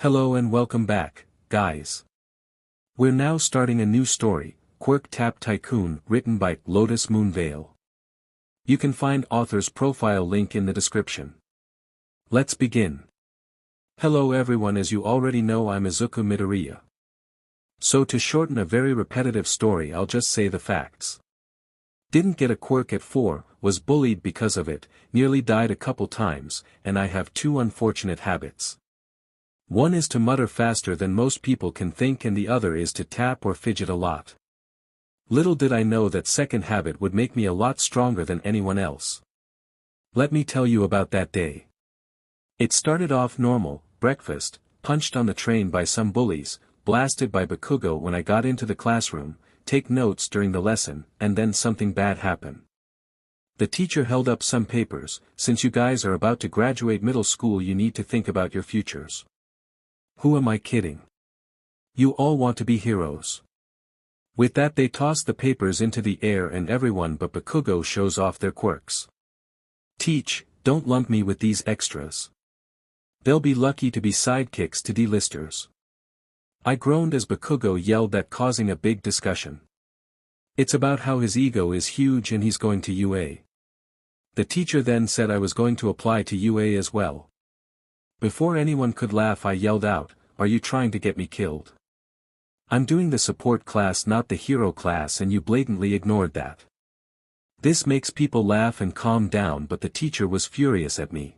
Hello and welcome back, guys. We're now starting a new story, Quirk Tap Tycoon, written by Lotus Moonveil. You can find author's profile link in the description. Let's begin. Hello everyone, as you already know, I'm Izuku Midoriya. So to shorten a very repetitive story, I'll just say the facts. Didn't get a quirk at 4, was bullied because of it, nearly died a couple times, and I have two unfortunate habits. One is to mutter faster than most people can think, and the other is to tap or fidget a lot. Little did I know that second habit would make me a lot stronger than anyone else. Let me tell you about that day. It started off normal: breakfast, punched on the train by some bullies, blasted by Bakugo when I got into the classroom, take notes during the lesson, and then something bad happened. The teacher held up some papers. Since you guys are about to graduate middle school, you need to think about your futures. Who am I kidding? You all want to be heroes. With that, they toss the papers into the air and everyone but Bakugo shows off their quirks. Teach, don't lump me with these extras. They'll be lucky to be sidekicks to D-listers. I groaned as Bakugo yelled that, causing a big discussion. It's about how his ego is huge and he's going to UA. The teacher then said I was going to apply to UA as well. Before anyone could laugh, I yelled out, "Are you trying to get me killed? I'm doing the support class, not the hero class, and you blatantly ignored that." This makes people laugh and calm down, but the teacher was furious at me.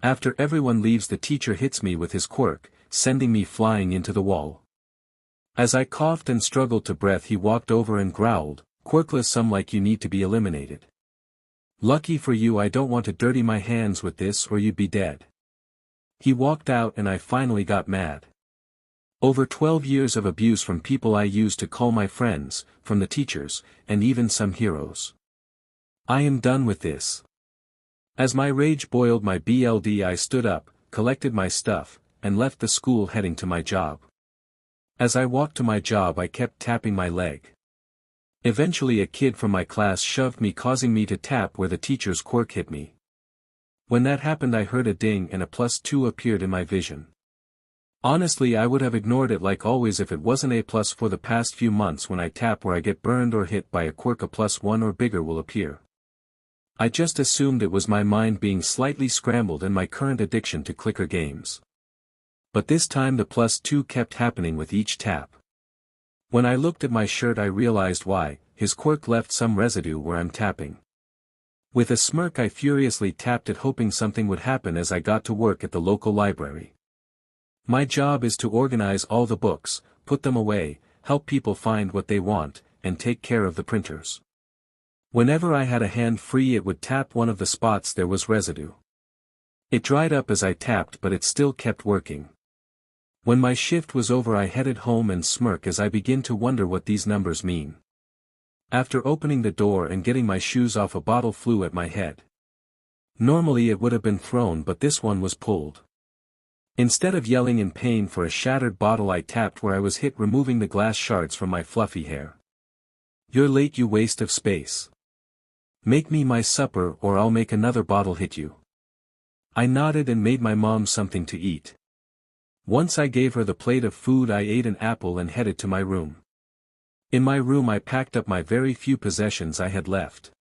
After everyone leaves, the teacher hits me with his quirk, sending me flying into the wall. As I coughed and struggled to breath, he walked over and growled, "Quirkless, some like you need to be eliminated. Lucky for you, I don't want to dirty my hands with this or you'd be dead." He walked out and I finally got mad. Over 12 years of abuse from people I used to call my friends, from the teachers, and even some heroes. I am done with this. As my rage boiled my BLD, I stood up, collected my stuff, and left the school, heading to my job. As I walked to my job, I kept tapping my leg. Eventually a kid from my class shoved me, causing me to tap where the teacher's quirk hit me. When that happened, I heard a ding and a +2 appeared in my vision. Honestly, I would have ignored it like always if it wasn't a+ for the past few months. When I tap where I get burned or hit by a quirk, a +1 or bigger will appear. I just assumed it was my mind being slightly scrambled and my current addiction to clicker games. But this time the +2 kept happening with each tap. When I looked at my shirt, I realized why: his quirk left some residue where I'm tapping. With a smirk, I furiously tapped it, hoping something would happen as I got to work at the local library. My job is to organize all the books, put them away, help people find what they want, and take care of the printers. Whenever I had a hand free, it would tap one of the spots there was residue. It dried up as I tapped, but it still kept working. When my shift was over, I headed home and smirk as I begin to wonder what these numbers mean. After opening the door and getting my shoes off, a bottle flew at my head. Normally it would have been thrown, but this one was pulled. Instead of yelling in pain for a shattered bottle, I tapped where I was hit, removing the glass shards from my fluffy hair. "You're late, you waste of space. Make me my supper or I'll make another bottle hit you." I nodded and made my mom something to eat. Once I gave her the plate of food, I ate an apple and headed to my room. In my room, I packed up my very few possessions I had left.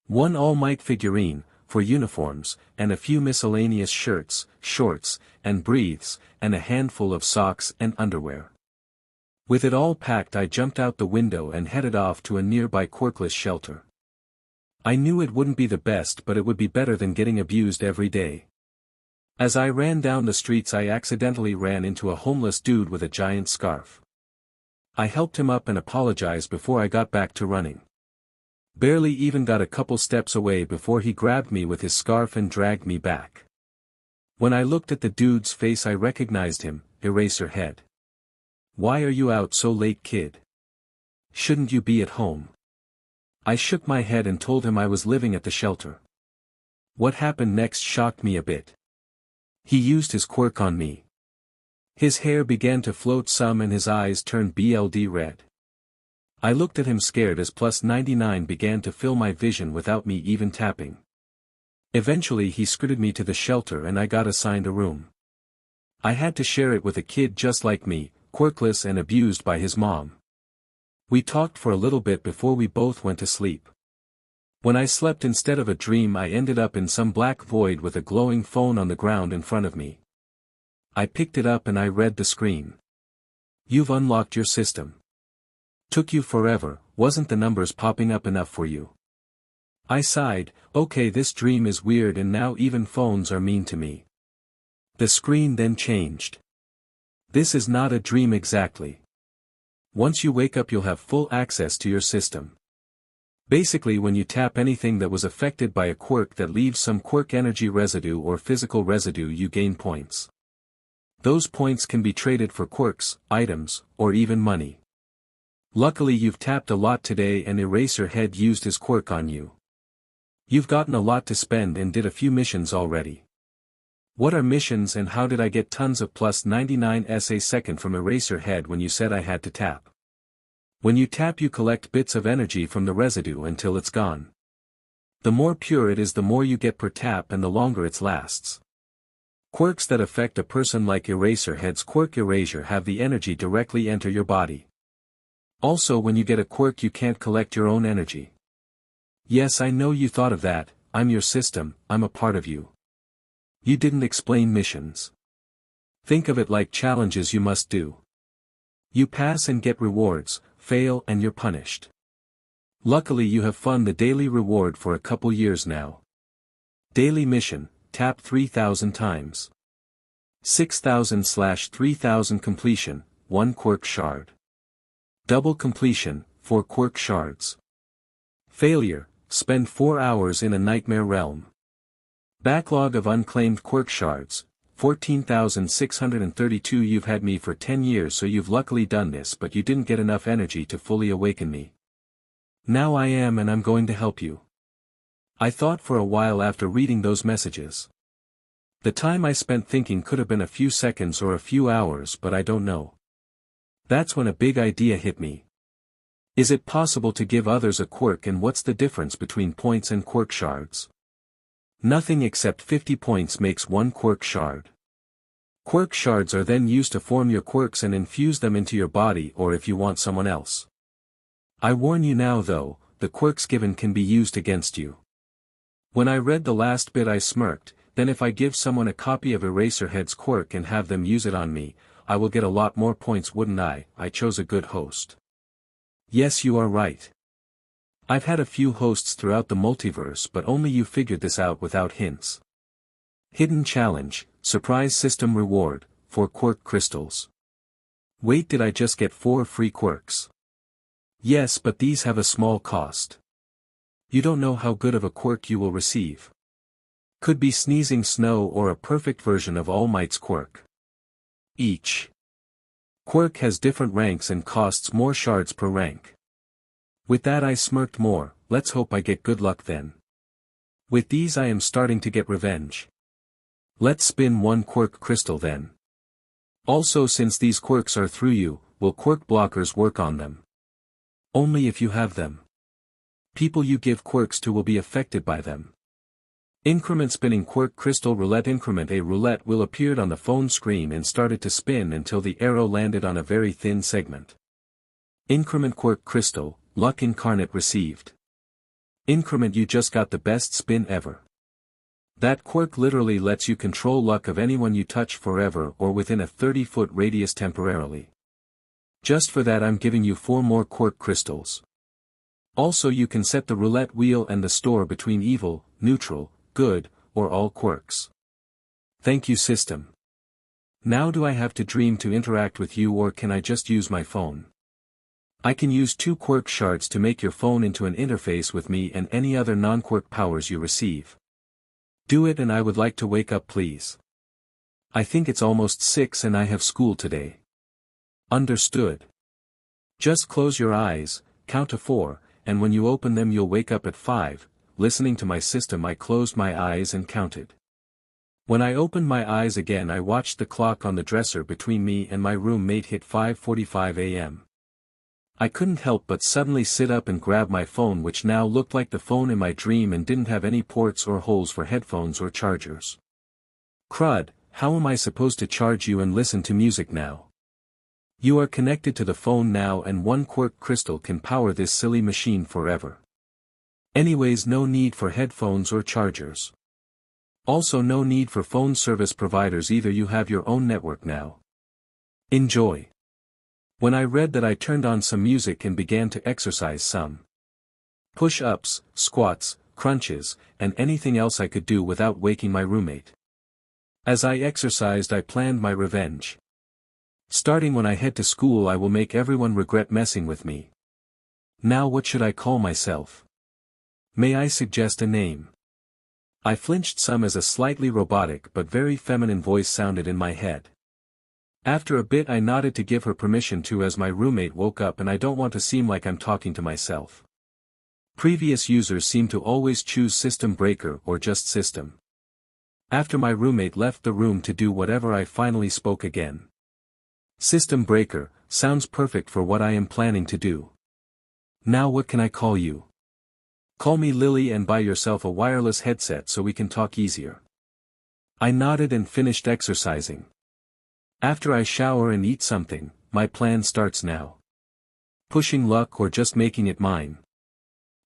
One All Might figurine, for uniforms, and a few miscellaneous shirts, shorts, and briefs, and a handful of socks and underwear. With it all packed, I jumped out the window and headed off to a nearby quirkless shelter. I knew it wouldn't be the best, but it would be better than getting abused every day. As I ran down the streets, I accidentally ran into a homeless dude with a giant scarf. I helped him up and apologized before I got back to running. Barely even got a couple steps away before he grabbed me with his scarf and dragged me back. When I looked at the dude's face, I recognized him: Eraserhead. "Why are you out so late, kid? Shouldn't you be at home?" I shook my head and told him I was living at the shelter. What happened next shocked me a bit. He used his quirk on me. His hair began to float some and his eyes turned BLD red. I looked at him scared as +99 began to fill my vision without me even tapping. Eventually he escorted me to the shelter and I got assigned a room. I had to share it with a kid just like me, quirkless and abused by his mom. We talked for a little bit before we both went to sleep. When I slept instead of a dream, I ended up in some black void with a glowing phone on the ground in front of me. I picked it up and I read the screen. You've unlocked your system. Took you forever, wasn't the numbers popping up enough for you? I sighed, okay, this dream is weird and now even phones are mean to me. The screen then changed. This is not a dream exactly. Once you wake up you'll have full access to your system. Basically when you tap anything that was affected by a quirk that leaves some quirk energy residue or physical residue, you gain points. Those points can be traded for quirks, items, or even money. Luckily you've tapped a lot today and Eraserhead used his quirk on you. You've gotten a lot to spend and did a few missions already. What are missions and how did I get tons of plus 99 a second from Eraserhead when you said I had to tap? When you tap you collect bits of energy from the residue until it's gone. The more pure it is the more you get per tap and the longer it lasts. Quirks that affect a person like Eraserhead's quirk Erasure have the energy directly enter your body. Also when you get a quirk you can't collect your own energy. Yes, I know you thought of that, I'm your system, I'm a part of you. You didn't explain missions. Think of it like challenges you must do. You pass and get rewards, fail and you're punished. Luckily you have fun the daily reward for a couple years now. Daily mission, tap 3,000 times. 6,000/3,000 completion, 1 quirk shard. Double completion, 4 quirk shards. Failure, spend 4 hours in a nightmare realm. Backlog of unclaimed quirk shards, 14,632. You've had me for 10 years so you've luckily done this but you didn't get enough energy to fully awaken me. Now I am and I'm going to help you. I thought for a while after reading those messages. The time I spent thinking could have been a few seconds or a few hours but I don't know. That's when a big idea hit me. Is it possible to give others a quirk and what's the difference between points and quirk shards? Nothing except 50 points makes 1 quirk shard. Quirk shards are then used to form your quirks and infuse them into your body or if you want someone else. I warn you now though, the quirks given can be used against you. When I read the last bit I smirked, then if I give someone a copy of Eraserhead's quirk and have them use it on me, I will get a lot more points wouldn't I? I chose a good host. Yes you are right. I've had a few hosts throughout the multiverse but only you figured this out without hints. Hidden challenge, surprise system reward, 4 quirk crystals. Wait, did I just get 4 free quirks? Yes, but these have a small cost. You don't know how good of a quirk you will receive. Could be sneezing snow or a perfect version of All Might's quirk. Each quirk has different ranks and costs more shards per rank. With that I smirked more, let's hope I get good luck then. With these I am starting to get revenge. Let's spin 1 quirk crystal then. Also since these quirks are through you, will quirk blockers work on them? Only if you have them. People you give quirks to will be affected by them. Increment spinning quirk crystal roulette. Increment a roulette will appeared on the phone screen and started to spin until the arrow landed on a very thin segment. Increment quirk crystal, luck incarnate received. Increment you just got the best spin ever. That quirk literally lets you control luck of anyone you touch forever or within a 30-foot radius temporarily. Just for that I'm giving you 4 more quirk crystals. Also you can set the roulette wheel and the store between evil, neutral, good, or all quirks. Thank you system. Now do I have to dream to interact with you or can I just use my phone? I can use 2 quirk shards to make your phone into an interface with me and any other non-quirk powers you receive. Do it and I would like to wake up please. I think it's almost 6 and I have school today. Understood. Just close your eyes, count to 4, and when you open them you'll wake up at 5, listening to my system I closed my eyes and counted. When I opened my eyes again I watched the clock on the dresser between me and my roommate hit 5:45 a.m. I couldn't help but suddenly sit up and grab my phone which now looked like the phone in my dream and didn't have any ports or holes for headphones or chargers. Crud, how am I supposed to charge you and listen to music now? You are connected to the phone now and one quirk crystal can power this silly machine forever. Anyways, no need for headphones or chargers. Also no need for phone service providers either, you have your own network now. Enjoy. When I read that, I turned on some music and began to exercise some push-ups, squats, crunches, and anything else I could do without waking my roommate. As I exercised, I planned my revenge. Starting when I head to school, I will make everyone regret messing with me. Now what should I call myself? May I suggest a name? I flinched some as a slightly robotic but very feminine voice sounded in my head. After a bit I nodded to give her permission to, as my roommate woke up and I don't want to seem like I'm talking to myself. Previous users seem to always choose System Breaker or just System. After my roommate left the room to do whatever, I finally spoke again. System Breaker, sounds perfect for what I am planning to do. Now what can I call you? Call me Lily and buy yourself a wireless headset so we can talk easier. I nodded and finished exercising. After I shower and eat something, my plan starts now. Pushing luck or just making it mine.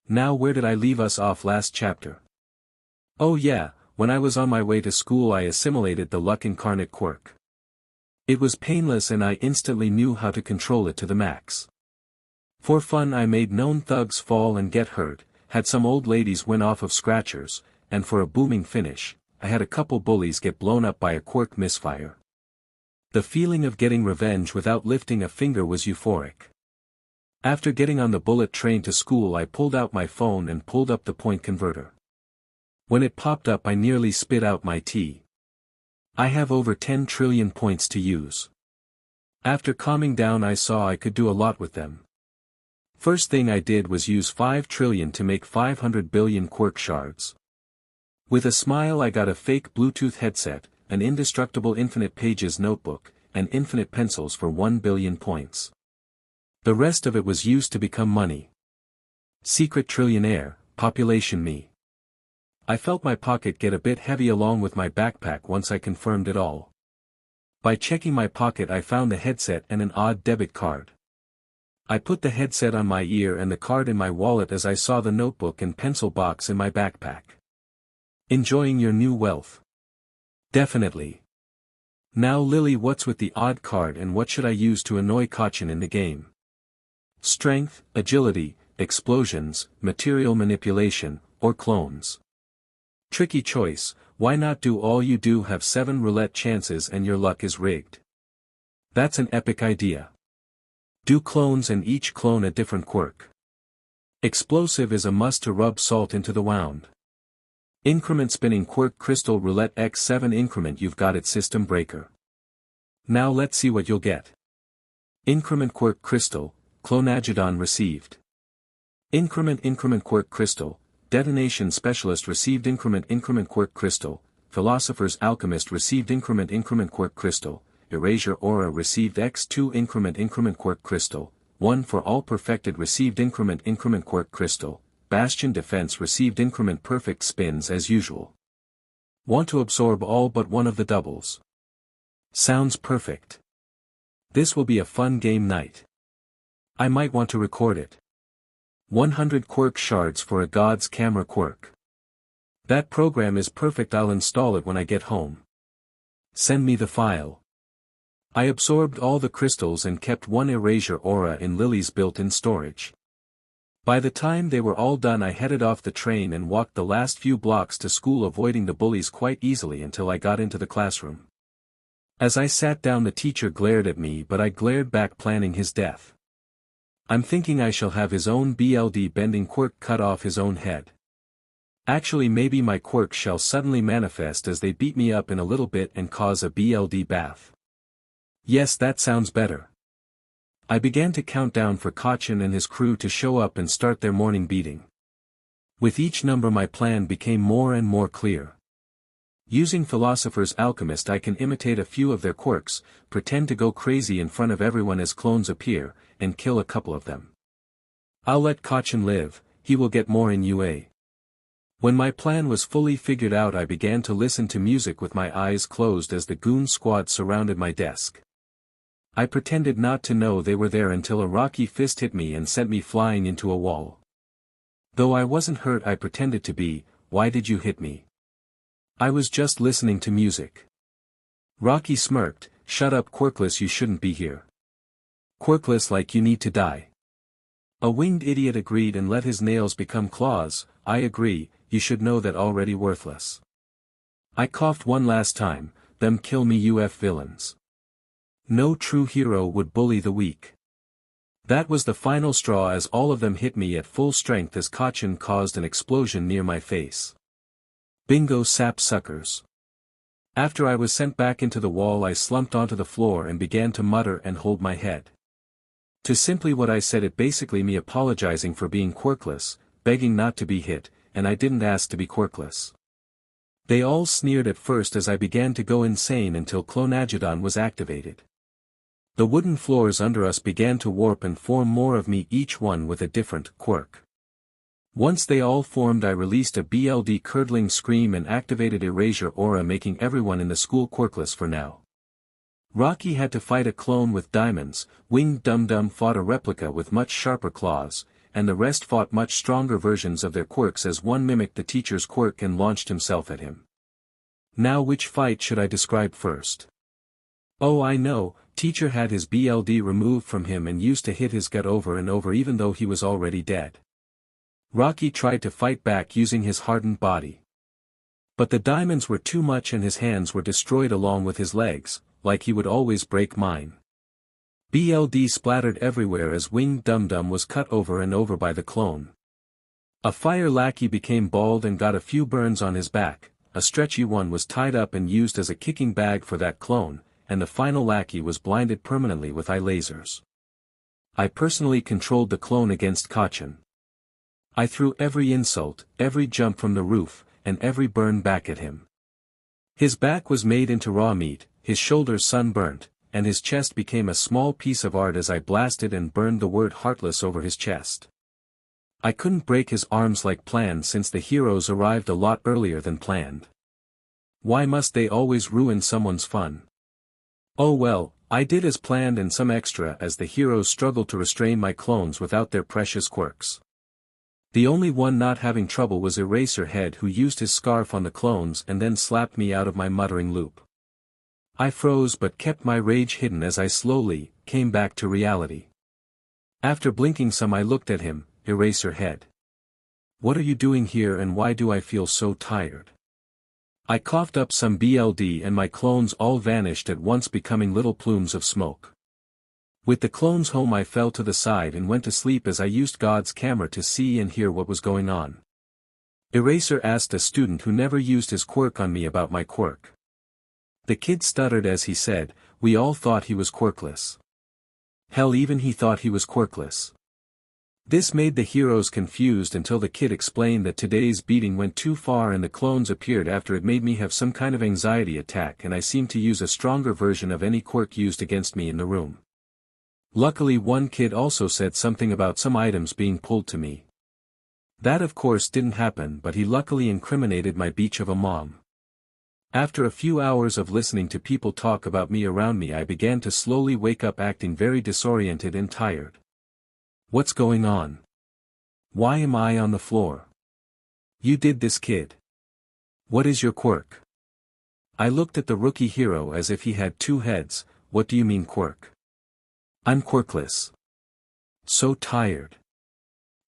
Now where did I leave us off last chapter? Oh yeah, when I was on my way to school I assimilated the luck incarnate quirk. It was painless and I instantly knew how to control it to the max. For fun I made known thugs fall and get hurt, had some old ladies win off of scratchers, and for a booming finish, I had a couple bullies get blown up by a quirk misfire. The feeling of getting revenge without lifting a finger was euphoric. After getting on the bullet train to school I pulled out my phone and pulled up the point converter. When it popped up I nearly spit out my tea. I have over 10 trillion points to use. After calming down I saw I could do a lot with them. First thing I did was use 5 trillion to make 500 billion quirk shards. With a smile I got a fake Bluetooth headset, an indestructible infinite pages notebook, and infinite pencils for 1 billion points. The rest of it was used to become money. Secret trillionaire, population me. I felt my pocket get a bit heavy along with my backpack once I confirmed it all. By checking my pocket I found a headset and an odd debit card. I put the headset on my ear and the card in my wallet as I saw the notebook and pencil box in my backpack. Enjoying your new wealth? Definitely. Now Lily, what's with the odd card and what should I use to annoy Kachin in the game? Strength, agility, explosions, material manipulation, or clones? Tricky choice, why not do all you do? Have 7 roulette chances and your luck is rigged. That's an epic idea. Do clones and each clone a different quirk. Explosive is a must to rub salt into the wound. Increment spinning quirk crystal roulette x7 increment, you've got it. System Breaker. Now let's see what you'll get. Increment quirk crystal, Clonagedon received. Increment quirk crystal, Detonation Specialist received. Increment quirk crystal, Philosopher's Alchemist received. Increment quirk crystal, Erasure Aura received. x2 increment quirk crystal, 1 for all perfected received. Increment quirk crystal, Bastion Defense received. Perfect spins as usual. Want to absorb all but one of the doubles. Sounds perfect. This will be a fun game night. I might want to record it. 100 quirk shards for a God's Camera quirk. That program is perfect. I'll install it when I get home. Send me the file. I absorbed all the crystals and kept 1 erasure aura in Lily's built-in storage. By the time they were all done I headed off the train and walked the last few blocks to school, avoiding the bullies quite easily until I got into the classroom. As I sat down the teacher glared at me, but I glared back, planning his death. I'm thinking I shall have his own BLD bending quirk cut off his own head. Actually maybe my quirk shall suddenly manifest as they beat me up in a little bit and cause a BLD bath. Yes, that sounds better. I began to count down for Kachin and his crew to show up and start their morning beating. With each number my plan became more and more clear. Using Philosopher's Alchemist I can imitate a few of their quirks, pretend to go crazy in front of everyone as clones appear, and kill a couple of them. I'll let Kachin live, he will get more in UA. When my plan was fully figured out, I began to listen to music with my eyes closed as the goon squad surrounded my desk. I pretended not to know they were there until a rocky fist hit me and sent me flying into a wall. Though I wasn't hurt, I pretended to be. Why did you hit me? I was just listening to music. Rocky smirked. Shut up, quirkless, you shouldn't be here. Quirkless, like you need to die. A winged idiot agreed and let his nails become claws. I agree, you should know that already, worthless. I coughed one last time. Them kill me, UF villains. No true hero would bully the weak. That was the final straw as all of them hit me at full strength as Kachin caused an explosion near my face. Bingo, sap suckers. After I was sent back into the wall, I slumped onto the floor and began to mutter and hold my head. To simply what I said, it basically me apologizing for being quirkless, begging not to be hit, and I didn't ask to be quirkless. They all sneered at first as I began to go insane until Clonagedon was activated. The wooden floors under us began to warp and form more of me, each one with a different quirk. Once they all formed, I released a BLD curdling scream and activated erasure aura, making everyone in the school quirkless for now. Rocky had to fight a clone with diamonds, Winged Dum Dum fought a replica with much sharper claws, and the rest fought much stronger versions of their quirks as one mimicked the teacher's quirk and launched himself at him. Now which fight should I describe first? Oh, I know, teacher had his BLD removed from him and used to hit his gut over and over even though he was already dead. Rocky tried to fight back using his hardened body. But the diamonds were too much and his hands were destroyed along with his legs, like he would always break mine. BLD splattered everywhere as Winged Dum Dum was cut over and over by the clone. A fire lackey became bald and got a few burns on his back, a stretchy one was tied up and used as a kicking bag for that clone, and the final lackey was blinded permanently with eye lasers. I personally controlled the clone against Kachin. I threw every insult, every jump from the roof, and every burn back at him. His back was made into raw meat, his shoulders sunburnt, and his chest became a small piece of art as I blasted and burned the word heartless over his chest. I couldn't break his arms like planned since the heroes arrived a lot earlier than planned. Why must they always ruin someone's fun? Oh well, I did as planned and some extra as the heroes struggled to restrain my clones without their precious quirks. The only one not having trouble was Eraserhead, who used his scarf on the clones and then slapped me out of my muttering loop. I froze but kept my rage hidden as I slowly came back to reality. After blinking some, I looked at him. Eraserhead. What are you doing here and why do I feel so tired? I coughed up some BLD and my clones all vanished at once, becoming little plumes of smoke. With the clones home, I fell to the side and went to sleep as I used God's camera to see and hear what was going on. Eraser asked a student who never used his quirk on me about my quirk. The kid stuttered as he said, "We all thought he was quirkless. Hell, even he thought he was quirkless." This made the heroes confused until the kid explained that today's beating went too far and the clones appeared after it made me have some kind of anxiety attack and I seemed to use a stronger version of any quirk used against me in the room. Luckily, one kid also said something about some items being pulled to me. That of course didn't happen, but he luckily incriminated my beach of a mom. After a few hours of listening to people talk about me around me, I began to slowly wake up, acting very disoriented and tired. What's going on? Why am I on the floor? You did this, kid. What is your quirk? I looked at the rookie hero as if he had two heads. What do you mean quirk? I'm quirkless. So tired.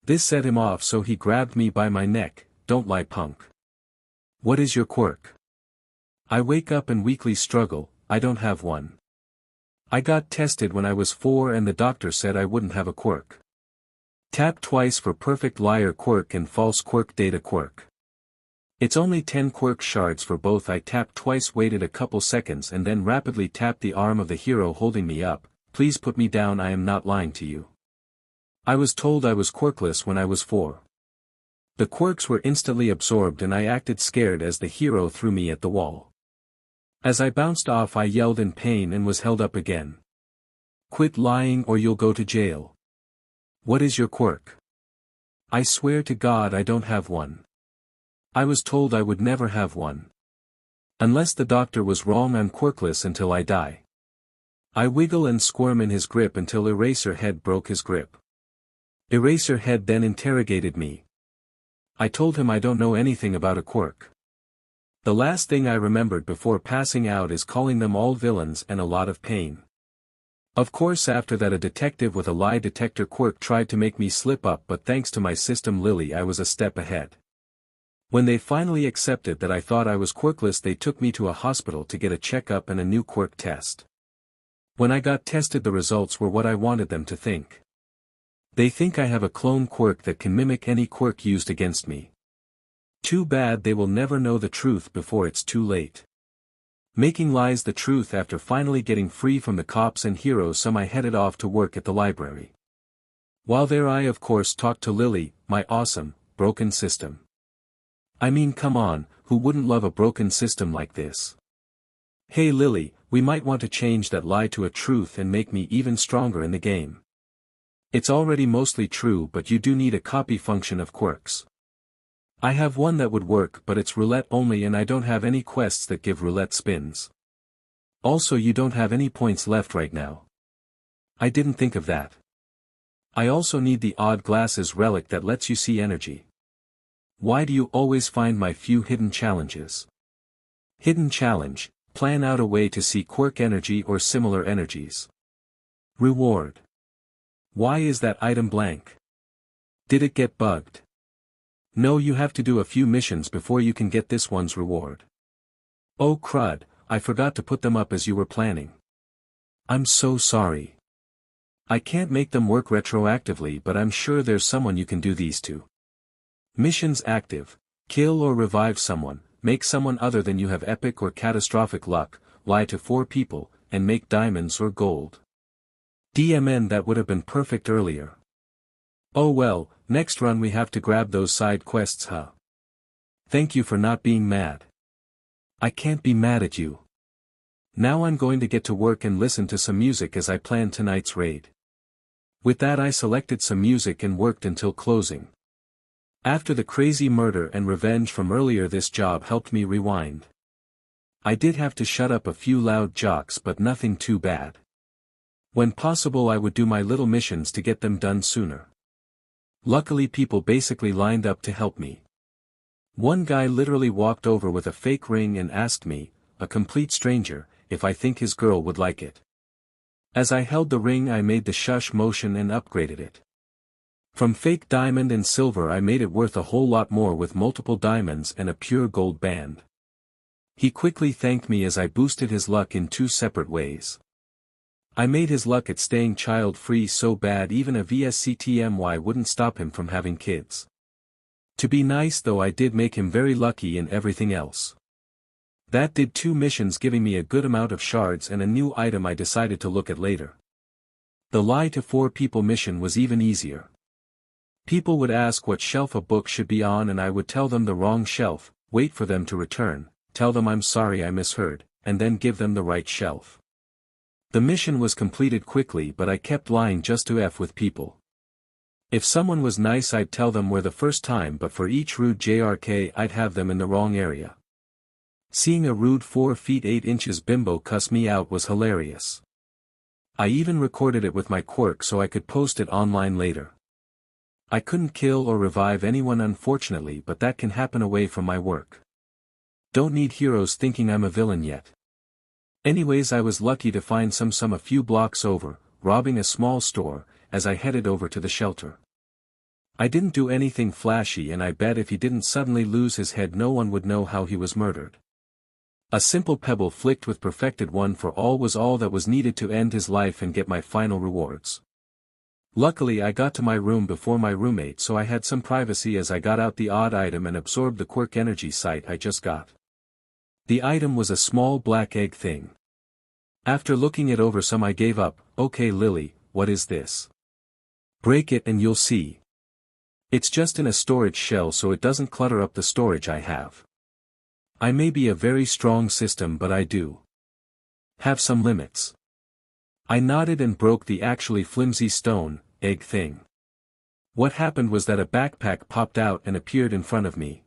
This set him off, so he grabbed me by my neck. Don't lie, punk. What is your quirk? I wake up and weakly struggle. I don't have one. I got tested when I was 4 and the doctor said I wouldn't have a quirk. Tap twice for perfect liar quirk and false quirk data quirk. It's only 10 quirk shards for both. I tapped twice, waited a couple seconds and then rapidly tapped the arm of the hero holding me up. Please put me down, I am not lying to you. I was told I was quirkless when I was 4. The quirks were instantly absorbed and I acted scared as the hero threw me at the wall. As I bounced off, I yelled in pain and was held up again. Quit lying or you'll go to jail. What is your quirk? I swear to God I don't have one. I was told I would never have one. Unless the doctor was wrong, I'm quirkless until I die. I wiggle and squirm in his grip until Eraserhead broke his grip. Eraserhead then interrogated me. I told him I don't know anything about a quirk. The last thing I remembered before passing out is calling them all villains and a lot of pain. Of course, after that a detective with a lie detector quirk tried to make me slip up, but thanks to my system Lily I was a step ahead. When they finally accepted that I thought I was quirkless, they took me to a hospital to get a checkup and a new quirk test. When I got tested, the results were what I wanted them to think. They think I have a clone quirk that can mimic any quirk used against me. Too bad they will never know the truth before it's too late. Making lies the truth. After finally getting free from the cops and heroes, I headed off to work at the library. While there I of course talked to Lily, my awesome, broken system. I mean, come on, who wouldn't love a broken system like this? Hey Lily, we might want to change that lie to a truth and make me even stronger in the game. It's already mostly true, but you do need a copy function of quirks. I have one that would work, but it's roulette only and I don't have any quests that give roulette spins. Also, you don't have any points left right now. I didn't think of that. I also need the odd glasses relic that lets you see energy. Why do you always find my few hidden challenges? Hidden challenge: plan out a way to see quirk energy or similar energies. Reward. Why is that item blank? Did it get bugged? No, you have to do a few missions before you can get this one's reward. Oh crud, I forgot to put them up as you were planning. I'm so sorry. I can't make them work retroactively, but I'm sure there's someone you can do these to. Missions active: kill or revive someone, make someone other than you have epic or catastrophic luck, lie to 4 people, and make diamonds or gold. DMN, that would have been perfect earlier. Oh well, next run we have to grab those side quests, huh? Thank you for not being mad. I can't be mad at you. Now I'm going to get to work and listen to some music as I plan tonight's raid. With that, I selected some music and worked until closing. After the crazy murder and revenge from earlier, this job helped me rewind. I did have to shut up a few loud jocks, but nothing too bad. When possible, I would do my little missions to get them done sooner. Luckily, people basically lined up to help me. One guy literally walked over with a fake ring and asked me, a complete stranger, if I think his girl would like it. As I held the ring, I made the shush motion and upgraded it. From fake diamond and silver, I made it worth a whole lot more with multiple diamonds and a pure gold band. He quickly thanked me as I boosted his luck in 2 separate ways. I made his luck at staying child-free so bad even a VSCTMY wouldn't stop him from having kids. To be nice though, I did make him very lucky in everything else. That did 2 missions, giving me a good amount of shards and a new item I decided to look at later. The lie to 4 people mission was even easier. People would ask what shelf a book should be on and I would tell them the wrong shelf, wait for them to return, tell them I'm sorry I misheard, and then give them the right shelf. The mission was completed quickly, but I kept lying just to F with people. If someone was nice, I'd tell them where the first time, but for each rude JRK I'd have them in the wrong area. Seeing a rude 4 feet 8 inches bimbo cuss me out was hilarious. I even recorded it with my quirk so I could post it online later. I couldn't kill or revive anyone unfortunately, but that can happen away from my work. Don't need heroes thinking I'm a villain yet. Anyways, I was lucky to find some a few blocks over, robbing a small store, as I headed over to the shelter. I didn't do anything flashy, and I bet if he didn't suddenly lose his head no one would know how he was murdered. A simple pebble flicked with perfected 1 for all was all that was needed to end his life and get my final rewards. Luckily I got to my room before my roommate, so I had some privacy as I got out the odd item and absorbed the quirk energy site I just got. The item was a small black egg thing. After looking it over I gave up. Okay Lily, what is this? Break it and you'll see. It's just in a storage shell so it doesn't clutter up the storage I have. I may be a very strong system, but I do have some limits. I nodded and broke the actually flimsy stone egg thing. What happened was that a backpack popped out and appeared in front of me.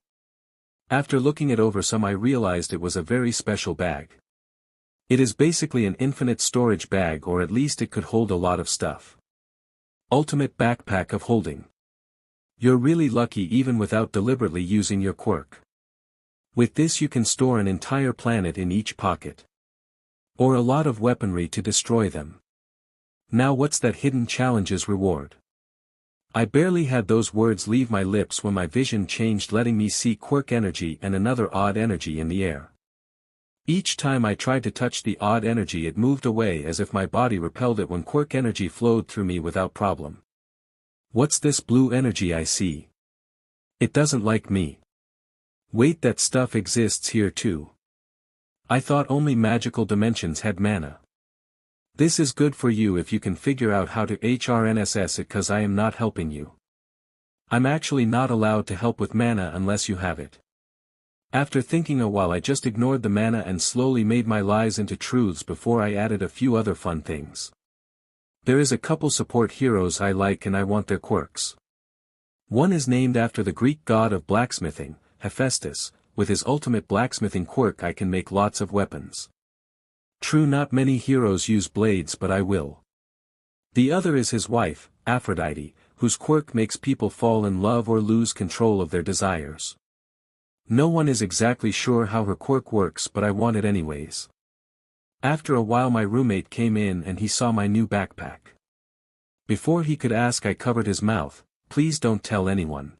After looking it over some I realized it was a very special bag. It is basically an infinite storage bag, or at least it could hold a lot of stuff. Ultimate backpack of holding. You're really lucky even without deliberately using your quirk. With this you can store an entire planet in each pocket. Or a lot of weaponry to destroy them. Now what's that hidden challenges reward? I barely had those words leave my lips when my vision changed, letting me see quirk energy and another odd energy in the air. Each time I tried to touch the odd energy it moved away as if my body repelled it when quirk energy flowed through me without problem. What's this blue energy I see? It doesn't like me. Wait, that stuff exists here too. I thought only magical dimensions had mana. This is good for you if you can figure out how to HRNSS it, cause I am not helping you. I'm actually not allowed to help with mana unless you have it. After thinking a while I just ignored the mana and slowly made my lies into truths before I added a few other fun things. There is a couple support heroes I like and I want their quirks. One is named after the Greek god of blacksmithing, Hephaestus. With his ultimate blacksmithing quirk I can make lots of weapons. True, not many heroes use blades, but I will. The other is his wife, Aphrodite, whose quirk makes people fall in love or lose control of their desires. No one is exactly sure how her quirk works, but I want it anyways. After a while my roommate came in and he saw my new backpack. Before he could ask I covered his mouth, "Please don't tell anyone.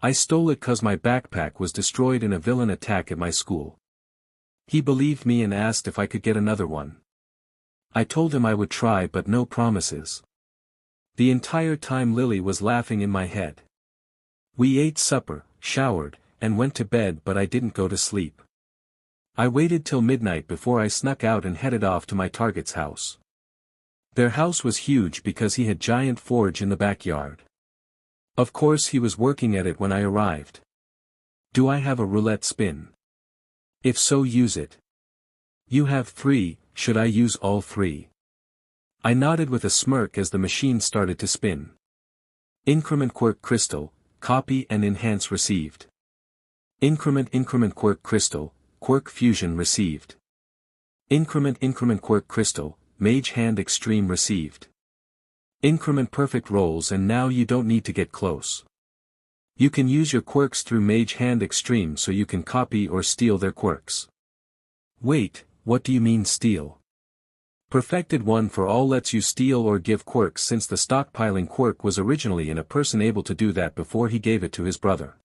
I stole it cause my backpack was destroyed in a villain attack at my school." He believed me and asked if I could get another one. I told him I would try, but no promises. The entire time Lily was laughing in my head. We ate supper, showered, and went to bed, but I didn't go to sleep. I waited till midnight before I snuck out and headed off to my target's house. Their house was huge because he had giant forge in the backyard. Of course he was working at it when I arrived. Do I have a roulette spin? If so, use it. You have 3, should I use all 3? I nodded with a smirk as the machine started to spin. Increment quirk crystal, copy and enhance received. Increment quirk crystal, quirk fusion received. Increment quirk crystal, mage hand extreme received. Increment perfect rolls, and now you don't need to get close. You can use your quirks through mage hand extreme so you can copy or steal their quirks. Wait, what do you mean steal? Perfected one for all lets you steal or give quirks, since the stockpiling quirk was originally in a person able to do that before he gave it to his brother.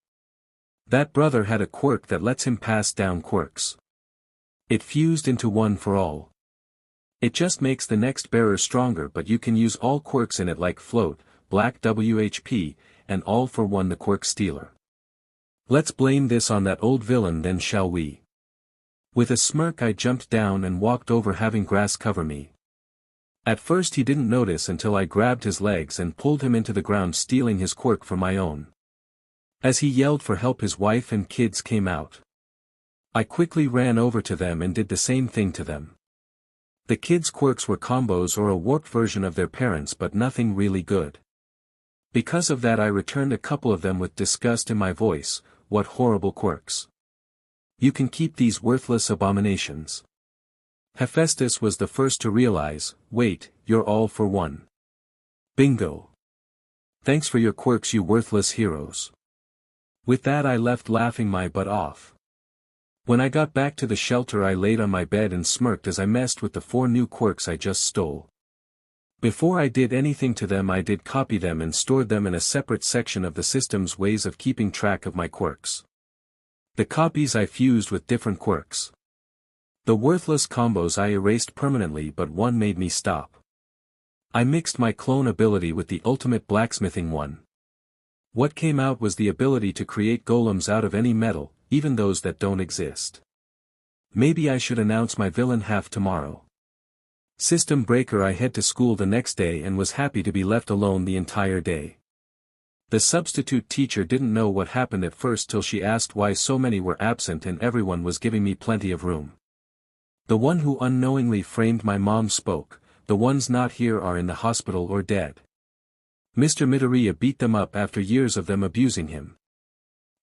That brother had a quirk that lets him pass down quirks. It fused into one for all. It just makes the next bearer stronger, but you can use all quirks in it like float, black WHP, and all for one the quirk stealer. Let's blame this on that old villain then, shall we? With a smirk I jumped down and walked over, having grass cover me. At first he didn't notice until I grabbed his legs and pulled him into the ground, stealing his quirk for my own. As he yelled for help his wife and kids came out. I quickly ran over to them and did the same thing to them. The kids' quirks were combos or a warped version of their parents, but nothing really good. Because of that I returned a couple of them with disgust in my voice. What horrible quirks. You can keep these worthless abominations. Hephaestus was the first to realize, wait, you're all for one. Bingo. Thanks for your quirks, you worthless heroes. With that I left laughing my butt off. When I got back to the shelter I laid on my bed and smirked as I messed with the 4 new quirks I just stole. Before I did anything to them I did copy them and stored them in a separate section of the system's ways of keeping track of my quirks. The copies I fused with different quirks. The worthless combos I erased permanently, but one made me stop. I mixed my clone ability with the ultimate blacksmithing one. What came out was the ability to create golems out of any metal, even those that don't exist. Maybe I should announce my villain half tomorrow. System breaker. I head to school the next day and was happy to be left alone the entire day. The substitute teacher didn't know what happened at first till she asked why so many were absent and everyone was giving me plenty of room. The one who unknowingly framed my mom spoke. The ones not here are in the hospital or dead. Mr. Midoriya beat them up after years of them abusing him.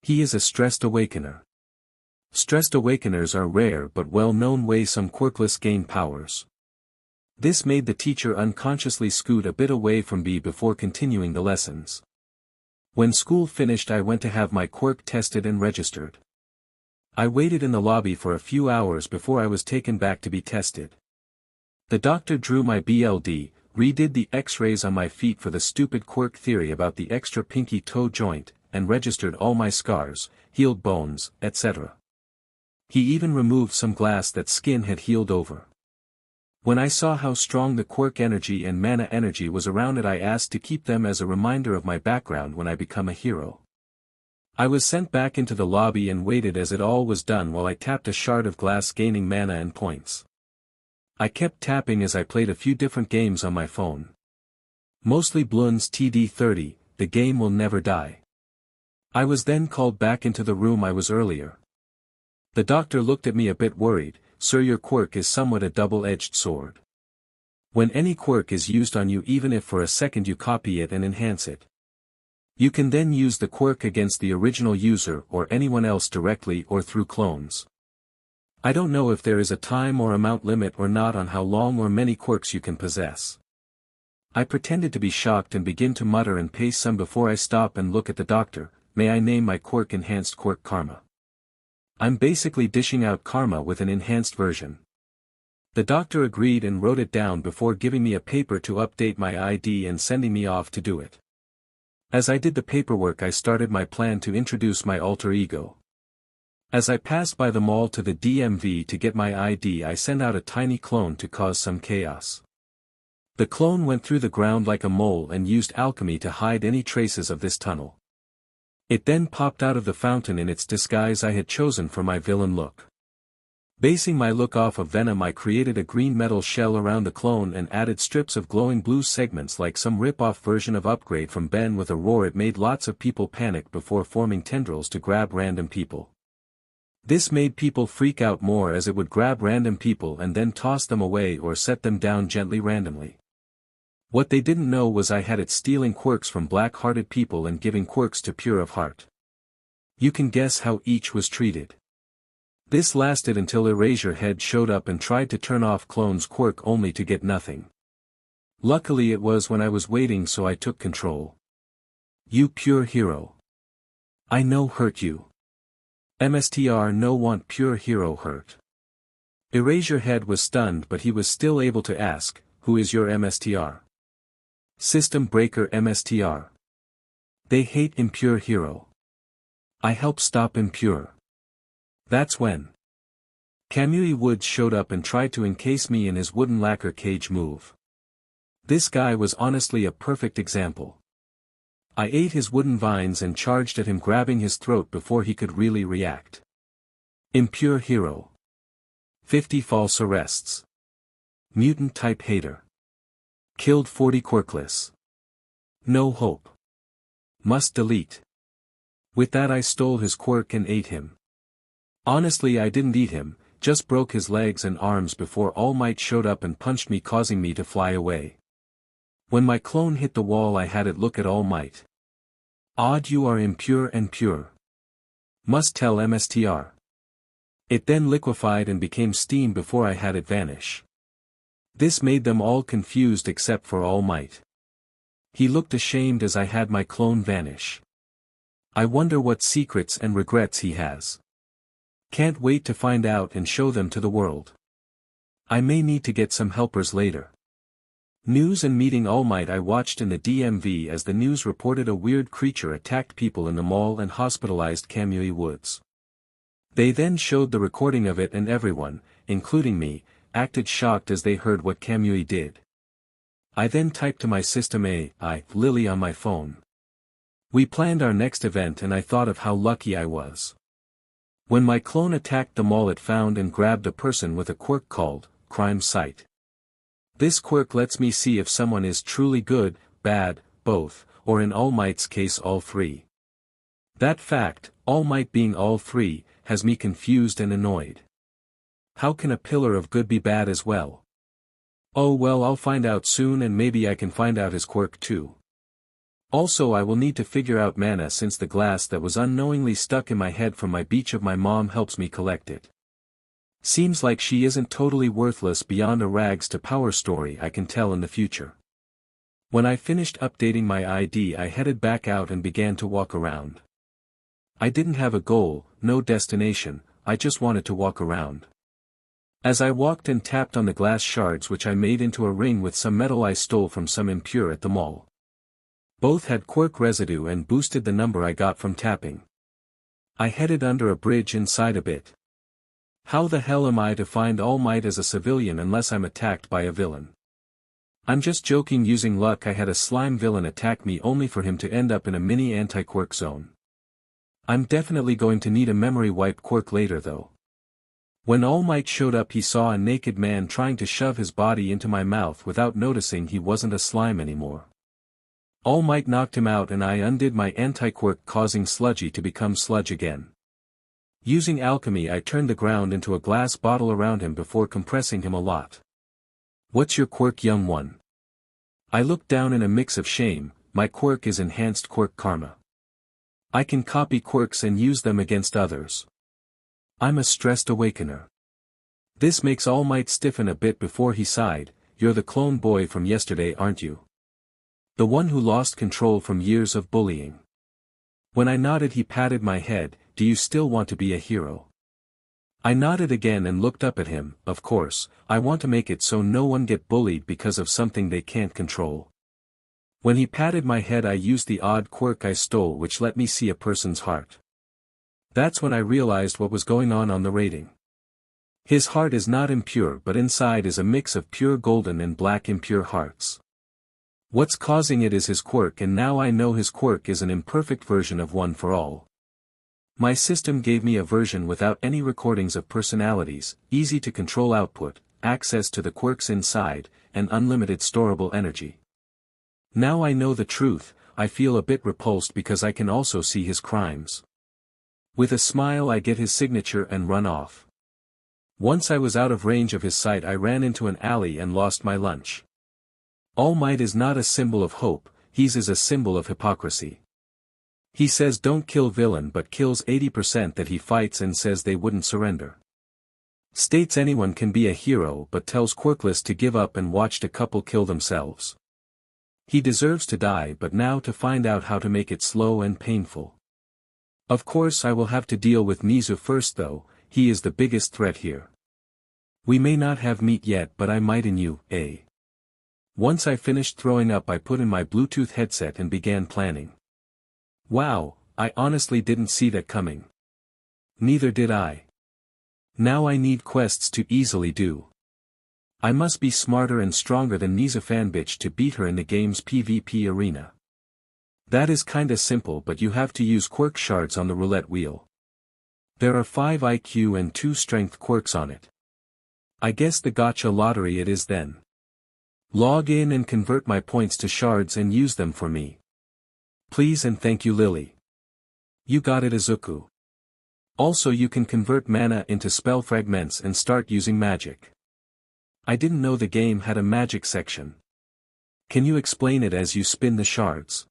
He is a stressed awakener. Stressed awakeners are rare but well-known way some quirkless gain powers. This made the teacher unconsciously scoot a bit away from me before continuing the lessons. When school finished I went to have my quirk tested and registered. I waited in the lobby for a few hours before I was taken back to be tested. The doctor drew my BLD, redid the x-rays on my feet for the stupid quirk theory about the extra pinky toe joint, and registered all my scars, healed bones, etc. He even removed some glass that skin had healed over. When I saw how strong the quirk energy and mana energy was around it, I asked to keep them as a reminder of my background when I become a hero. I was sent back into the lobby and waited as it all was done while I tapped a shard of glass gaining mana and points. I kept tapping as I played a few different games on my phone. Mostly Bloons TD30, the game will never die. I was then called back into the room I was earlier. The doctor looked at me a bit worried. Sir, your quirk is somewhat a double-edged sword. When any quirk is used on you, even if for a second you copy it and enhance it, you can then use the quirk against the original user or anyone else directly or through clones. I don't know if there is a time or amount limit or not on how long or many quirks you can possess. I pretended to be shocked and begin to mutter and pace some before I stop and look at the doctor. May I name my quirk Enhanced Quirk Karma? I'm basically dishing out karma with an enhanced version. The doctor agreed and wrote it down before giving me a paper to update my ID and sending me off to do it. As I did the paperwork I started my plan to introduce my alter ego. As I passed by the mall to the DMV to get my ID, I sent out a tiny clone to cause some chaos. The clone went through the ground like a mole and used alchemy to hide any traces of this tunnel. It then popped out of the fountain in its disguise I had chosen for my villain look. Basing my look off of Venom, I created a green metal shell around the clone and added strips of glowing blue segments like some rip-off version of Upgrade from Ben. With a roar it made lots of people panic before forming tendrils to grab random people. This made people freak out more as it would grab random people and then toss them away or set them down gently randomly. What they didn't know was I had it stealing quirks from black-hearted people and giving quirks to pure of heart. You can guess how each was treated. This lasted until Eraserhead showed up and tried to turn off Clone's quirk only to get nothing. Luckily it was when I was waiting, so I took control. You pure hero. I no hurt you. MSTR no want pure hero hurt. Eraserhead was stunned, but he was still able to ask, who is your MSTR? System breaker MSTR. They hate impure hero. I help stop impure. That's when Kamui Woods showed up and tried to encase me in his wooden lacquer cage move. This guy was honestly a perfect example. I ate his wooden vines and charged at him, grabbing his throat before he could really react. Impure hero. 50 false arrests. Mutant type hater. Killed 40 quirkless. No hope. Must delete. With that I stole his quirk and ate him. Honestly, I didn't eat him, just broke his legs and arms before All Might showed up and punched me, causing me to fly away. When my clone hit the wall I had it look at All Might. Odd, you are impure and pure. Must tell MSTR. It then liquefied and became steam before I had it vanish. This made them all confused except for All Might. He looked ashamed as I had my clone vanish. I wonder what secrets and regrets he has. Can't wait to find out and show them to the world. I may need to get some helpers later. News and meeting All Might. I watched in the DMV as the news reported a weird creature attacked people in the mall and hospitalized Kamui Woods. They then showed the recording of it and everyone, including me, acted shocked as they heard what Kamui did. I then typed to my system Lily on my phone. We planned our next event and I thought of how lucky I was. When my clone attacked the mall it found and grabbed a person with a quirk called Crime Sight. This quirk lets me see if someone is truly good, bad, both, or in All Might's case all three. That fact, All Might being all three, has me confused and annoyed. How can a pillar of good be bad as well? Oh well, I'll find out soon and maybe I can find out his quirk too. Also, I will need to figure out mana since the glass that was unknowingly stuck in my head from my beach of my mom helps me collect it. Seems like she isn't totally worthless beyond a rags to power story I can tell in the future. When I finished updating my ID, I headed back out and began to walk around. I didn't have a goal, no destination, I just wanted to walk around. As I walked and tapped on the glass shards which I made into a ring with some metal I stole from some impure at the mall. Both had quirk residue and boosted the number I got from tapping. I headed under a bridge inside a bit. How the hell am I to find All Might as a civilian unless I'm attacked by a villain? I'm just joking. Using luck, I had a slime villain attack me only for him to end up in a mini anti-quirk zone. I'm definitely going to need a memory wipe quirk later though. When All Might showed up, he saw a naked man trying to shove his body into my mouth without noticing he wasn't a slime anymore. All Might knocked him out and I undid my anti-quirk, causing Sludgy to become sludge again. Using alchemy, I turned the ground into a glass bottle around him before compressing him a lot. What's your quirk, young one? I looked down in a mix of shame. My quirk is enhanced quirk karma. I can copy quirks and use them against others. I'm a stressed awakener. This makes All Might stiffen a bit before he sighed. You're the clone boy from yesterday, aren't you? The one who lost control from years of bullying. When I nodded, he patted my head. Do you still want to be a hero? I nodded again and looked up at him. Of course, I want to make it so no one get bullied because of something they can't control. When he patted my head, I used the odd quirk I stole, which let me see a person's heart. That's when I realized what was going on the rating. His heart is not impure, but inside is a mix of pure golden and black impure hearts. What's causing it is his quirk, and now I know his quirk is an imperfect version of One for All. My system gave me a version without any recordings of personalities, easy to control output, access to the quirks inside, and unlimited storable energy. Now I know the truth. I feel a bit repulsed because I can also see his crimes. With a smile, I get his signature and run off. Once I was out of range of his sight, I ran into an alley and lost my lunch. All Might is not a symbol of hope, his is a symbol of hypocrisy. He says don't kill villain but kills 80% that he fights and says they wouldn't surrender. States anyone can be a hero but tells quirkless to give up and watched a couple kill themselves. He deserves to die, but now to find out how to make it slow and painful. Of course I will have to deal with Mizu first though, he is the biggest threat here. We may not have meat yet, but I might in you, eh? Once I finished throwing up, I put in my Bluetooth headset and began planning. Wow, I honestly didn't see that coming. Neither did I. Now I need quests to easily do. I must be smarter and stronger than Niza fanbitch to beat her in the game's PvP arena. That is kinda simple, but you have to use quirk shards on the roulette wheel. There are 5 IQ and 2 strength quirks on it. I guess the gacha lottery it is then. Log in and convert my points to shards and use them for me. Please and thank you, Lily. You got it, Izuku. Also, you can convert mana into spell fragments and start using magic. I didn't know the game had a magic section. Can you explain it as you spin the shards?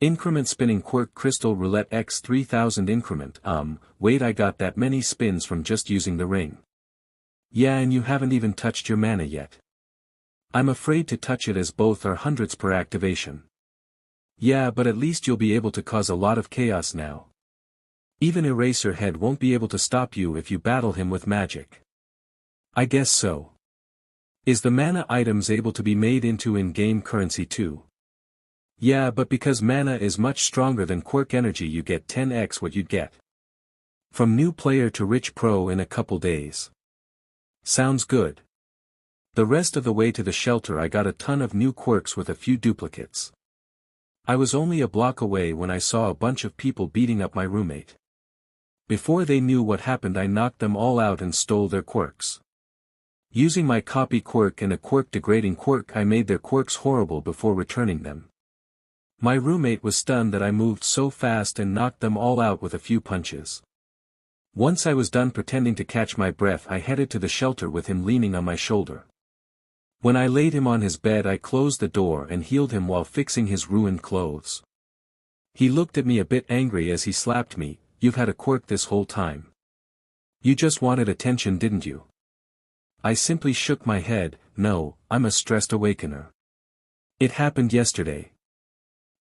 Increment spinning quirk crystal roulette x 3000 increment. Wait, I got that many spins from just using the ring. Yeah, and you haven't even touched your mana yet. I'm afraid to touch it as both are hundreds per activation. Yeah, but at least you'll be able to cause a lot of chaos now. Even Eraserhead won't be able to stop you if you battle him with magic. I guess so. Is the mana items able to be made into in-game currency too? Yeah, but because mana is much stronger than quirk energy, you get 10x what you'd get from new player to rich pro in a couple days. Sounds good. The rest of the way to the shelter I got a ton of new quirks with a few duplicates. I was only a block away when I saw a bunch of people beating up my roommate. Before they knew what happened, I knocked them all out and stole their quirks. Using my copy quirk and a quirk degrading quirk, I made their quirks horrible before returning them. My roommate was stunned that I moved so fast and knocked them all out with a few punches. Once I was done pretending to catch my breath, I headed to the shelter with him leaning on my shoulder. When I laid him on his bed I closed the door and healed him while fixing his ruined clothes. He looked at me a bit angry as he slapped me. You've had a quirk this whole time. You just wanted attention, didn't you? I simply shook my head. No, I'm a stressed awakener. It happened yesterday.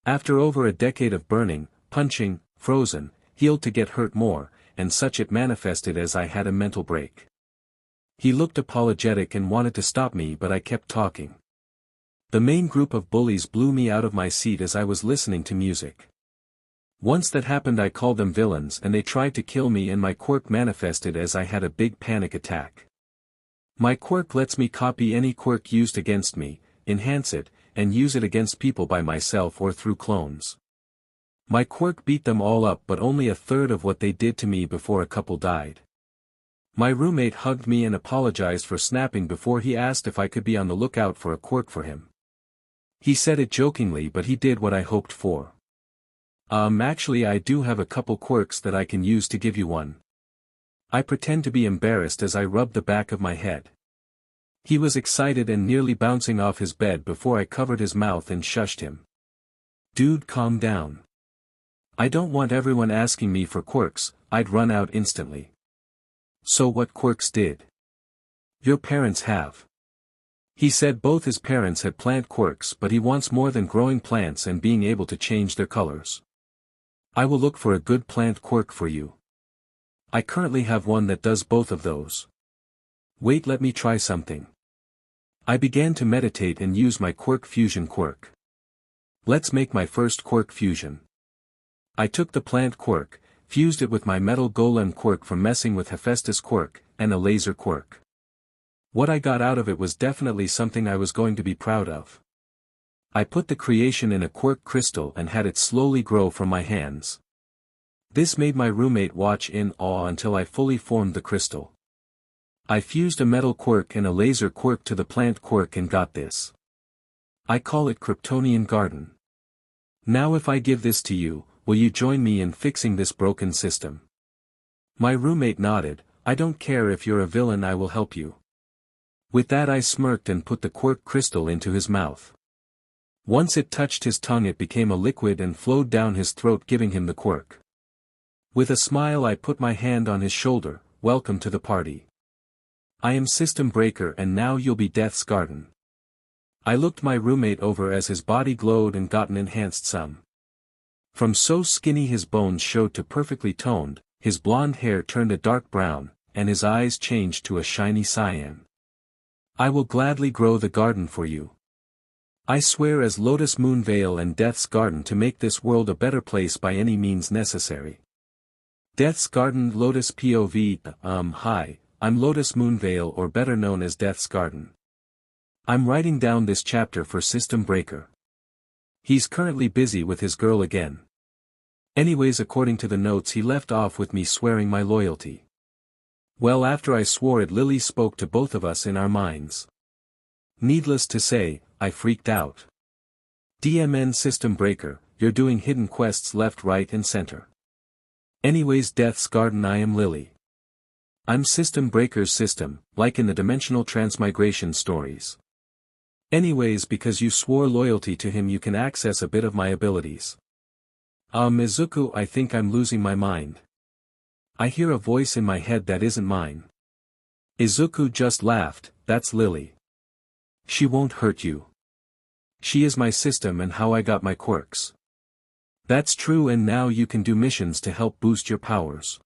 After over a decade of burning, punching, frozen, healed to get hurt more, and such, it manifested as I had a mental break. He looked apologetic and wanted to stop me, but I kept talking. The main group of bullies blew me out of my seat as I was listening to music. Once that happened I called them villains and they tried to kill me, and my quirk manifested as I had a big panic attack. My quirk lets me copy any quirk used against me, enhance it, and use it against people by myself or through clones. My quirk beat them all up, but only a third of what they did to me before a couple died. My roommate hugged me and apologized for snapping before he asked if I could be on the lookout for a quirk for him. He said it jokingly, but he did what I hoped for. Actually I do have a couple quirks that I can use to give you one. I pretend to be embarrassed as I rub the back of my head. He was excited and nearly bouncing off his bed before I covered his mouth and shushed him. Dude, calm down. I don't want everyone asking me for quirks, I'd run out instantly. So what quirks did your parents have? He said both his parents had plant quirks, but he wants more than growing plants and being able to change their colors. I will look for a good plant quirk for you. I currently have one that does both of those. Wait, let me try something. I began to meditate and use my quirk fusion quirk. Let's make my first quirk fusion. I took the plant quirk, fused it with my metal golem quirk from messing with Hephaestus quirk, and a laser quirk. What I got out of it was definitely something I was going to be proud of. I put the creation in a quirk crystal and had it slowly grow from my hands. This made my roommate watch in awe until I fully formed the crystal. I fused a metal quirk and a laser quirk to the plant quirk and got this. I call it Kryptonian Garden. Now if I give this to you, will you join me in fixing this broken system? My roommate nodded. I don't care if you're a villain, I will help you. With that I smirked and put the quirk crystal into his mouth. Once it touched his tongue it became a liquid and flowed down his throat, giving him the quirk. With a smile I put my hand on his shoulder. Welcome to the party. I am System Breaker and now you'll be Death's Garden. I looked my roommate over as his body glowed and got an enhanced some. From so skinny his bones showed to perfectly toned, his blonde hair turned a dark brown, and his eyes changed to a shiny cyan. I will gladly grow the garden for you. I swear as Lotus Moonveil and Death's Garden to make this world a better place by any means necessary. Death's Garden Lotus POV. Hi, I'm Lotus Moonveil, or better known as Death's Garden. I'm writing down this chapter for System Breaker. He's currently busy with his girl again. Anyways, according to the notes he left off with me swearing my loyalty. Well, after I swore it, Lily spoke to both of us in our minds. Needless to say, I freaked out. DMN System Breaker, you're doing hidden quests left, right and center. Anyways, Death's Garden, I am Lily. I'm System Breaker's system, like in the dimensional transmigration stories. Anyways, because you swore loyalty to him you can access a bit of my abilities. Izuku, I think I'm losing my mind. I hear a voice in my head that isn't mine. Izuku just laughed. That's Lily. She won't hurt you. She is my system and how I got my quirks. That's true, and now you can do missions to help boost your powers.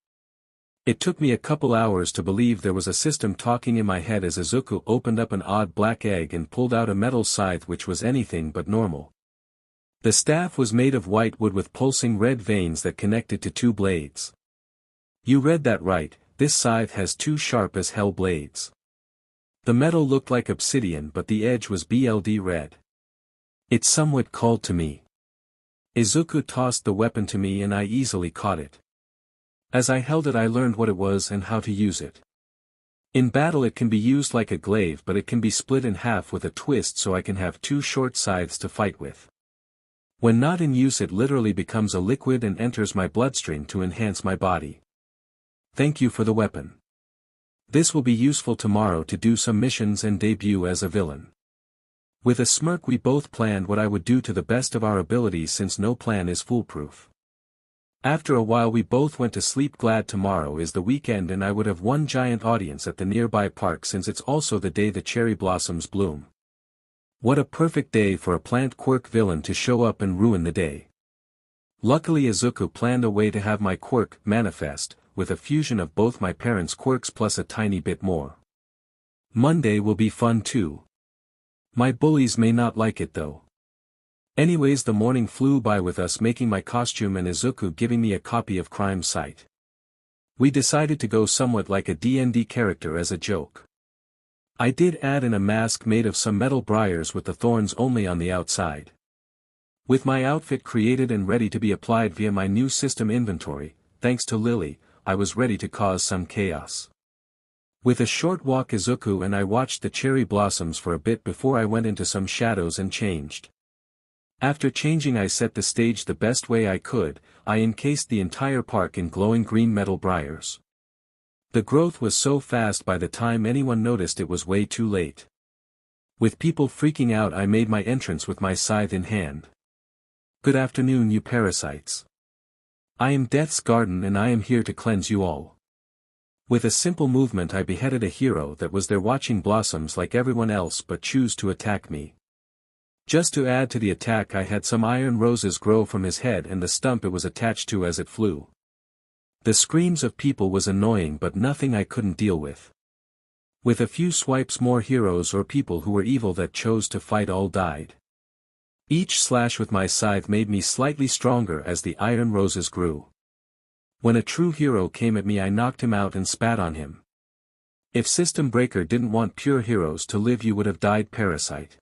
It took me a couple hours to believe there was a system talking in my head as Izuku opened up an odd black egg and pulled out a metal scythe which was anything but normal. The staff was made of white wood with pulsing red veins that connected to two blades. You read that right, this scythe has two sharp as hell blades. The metal looked like obsidian but the edge was BLD red. It somewhat called to me. Izuku tossed the weapon to me and I easily caught it. As I held it I learned what it was and how to use it. In battle it can be used like a glaive, but it can be split in half with a twist so I can have two short scythes to fight with. When not in use it literally becomes a liquid and enters my bloodstream to enhance my body. Thank you for the weapon. This will be useful tomorrow to do some missions and debut as a villain. With a smirk we both planned what I would do to the best of our abilities since no plan is foolproof. After a while we both went to sleep, glad tomorrow is the weekend and I would have one giant audience at the nearby park since it's also the day the cherry blossoms bloom. What a perfect day for a plant quirk villain to show up and ruin the day. Luckily Izuku planned a way to have my quirk manifest, with a fusion of both my parents' quirks plus a tiny bit more. Monday will be fun too. My bullies may not like it though. Anyways, the morning flew by with us making my costume and Izuku giving me a copy of Crime Sight. We decided to go somewhat like a D&D character as a joke. I did add in a mask made of some metal briars with the thorns only on the outside. With my outfit created and ready to be applied via my new system inventory, thanks to Lily, I was ready to cause some chaos. With a short walk Izuku and I watched the cherry blossoms for a bit before I went into some shadows and changed. After changing I set the stage the best way I could, I encased the entire park in glowing green metal briars. The growth was so fast by the time anyone noticed it was way too late. With people freaking out I made my entrance with my scythe in hand. Good afternoon you parasites. I am Death's Garden and I am here to cleanse you all. With a simple movement I beheaded a hero that was there watching blossoms like everyone else but chose to attack me. Just to add to the attack I had some iron roses grow from his head and the stump it was attached to as it flew. The screams of people was annoying but nothing I couldn't deal with. With a few swipes more heroes or people who were evil that chose to fight all died. Each slash with my scythe made me slightly stronger as the iron roses grew. When a true hero came at me I knocked him out and spat on him. If System Breaker didn't want pure heroes to live you would have died parasite.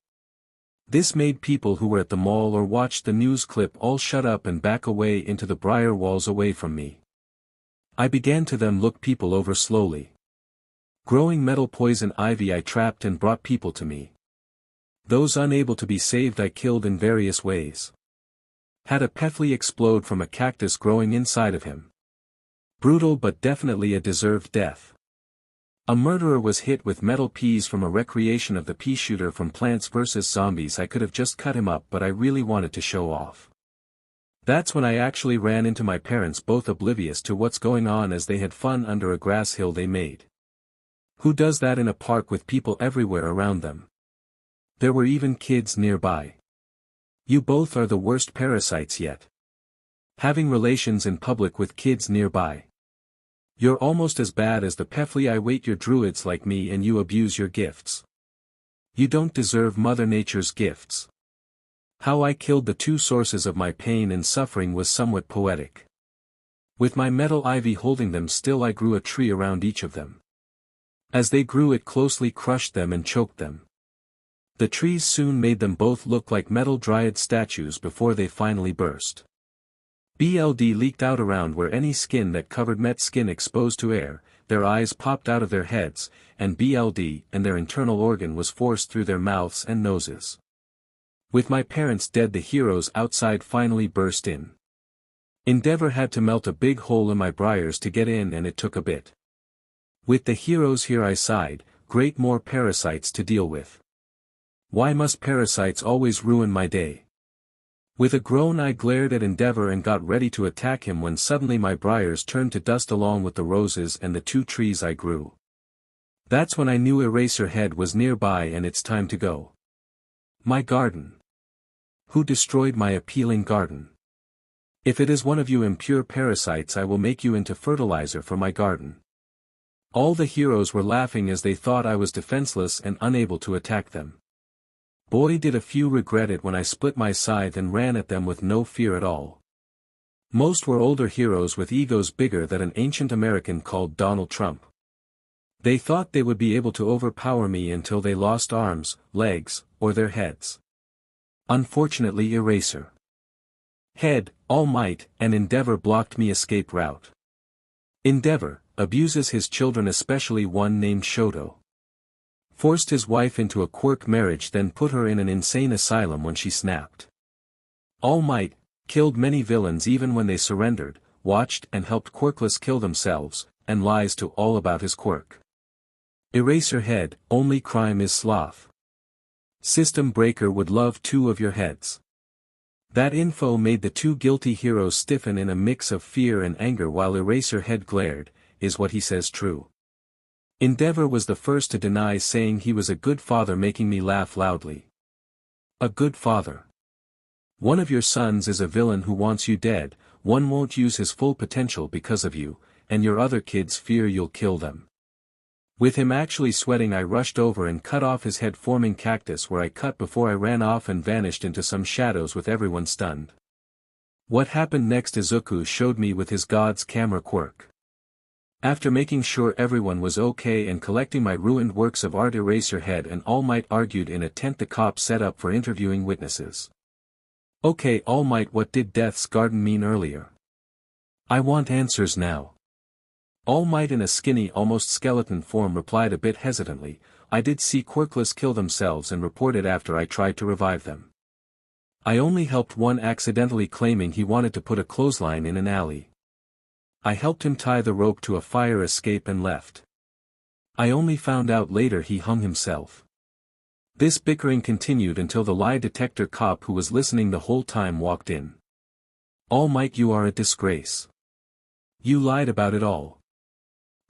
This made people who were at the mall or watched the news clip all shut up and back away into the briar walls away from me. I began to then look people over slowly. Growing metal poison ivy I trapped and brought people to me. Those unable to be saved I killed in various ways. Had a Pefli explode from a cactus growing inside of him. Brutal but definitely a deserved death. A murderer was hit with metal peas from a recreation of the pea shooter from Plants vs. Zombies. I could have just cut him up but I really wanted to show off. That's when I actually ran into my parents both oblivious to what's going on as they had fun under a grass hill they made. Who does that in a park with people everywhere around them? There were even kids nearby. You both are the worst parasites yet. Having relations in public with kids nearby. You're almost as bad as the Pefli. I wait your druids like me and you abuse your gifts. You don't deserve Mother Nature's gifts. How I killed the two sources of my pain and suffering was somewhat poetic. With my metal ivy holding them still I grew a tree around each of them. As they grew it closely crushed them and choked them. The trees soon made them both look like metal dryad statues before they finally burst. BLD leaked out around where any skin that covered met skin exposed to air, their eyes popped out of their heads, and BLD and their internal organ was forced through their mouths and noses. With my parents dead the heroes outside finally burst in. Endeavor had to melt a big hole in my briars to get in and it took a bit. With the heroes here I sighed, great more parasites to deal with. Why must parasites always ruin my day? With a groan I glared at Endeavor and got ready to attack him when suddenly my briars turned to dust along with the roses and the two trees I grew. That's when I knew Eraserhead was nearby and it's time to go. My garden. Who destroyed my appealing garden? If it is one of you impure parasites I will make you into fertilizer for my garden. All the heroes were laughing as they thought I was defenseless and unable to attack them. Boy did a few regret it when I split my scythe and ran at them with no fear at all. Most were older heroes with egos bigger than an ancient American called Donald Trump. They thought they would be able to overpower me until they lost arms, legs, or their heads. Unfortunately Eraser Head, All Might, and Endeavor blocked me escape route. Endeavor abuses his children, especially one named Shoto. Forced his wife into a quirk marriage, then put her in an insane asylum when she snapped. All Might killed many villains even when they surrendered, watched and helped quirkless kill themselves, and lies to all about his quirk. Eraserhead, only crime is sloth. System breaker would love 2 of your heads. That info made the 2 guilty heroes stiffen in a mix of fear and anger while Eraserhead glared. Is what he says true? Endeavor was the first to deny, saying he was a good father, making me laugh loudly. A good father. One of your sons is a villain who wants you dead, one won't use his full potential because of you, and your other kids fear you'll kill them. With him actually sweating, I rushed over and cut off his head, forming cactus where I cut before I ran off and vanished into some shadows with everyone stunned. What happened next Izuku showed me with his god's camera quirk. After making sure everyone was okay and collecting my ruined works of art, Eraserhead and All Might argued in a tent the cops set up for interviewing witnesses. Okay, All Might, what did Death's Garden mean earlier? I want answers now. All Might in a skinny, almost skeleton form replied a bit hesitantly, I did see quirkless kill themselves and reported after I tried to revive them. I only helped one accidentally claiming he wanted to put a clothesline in an alley. I helped him tie the rope to a fire escape and left. I only found out later he hung himself. This bickering continued until the lie detector cop who was listening the whole time walked in. All Might, you are a disgrace. You lied about it all.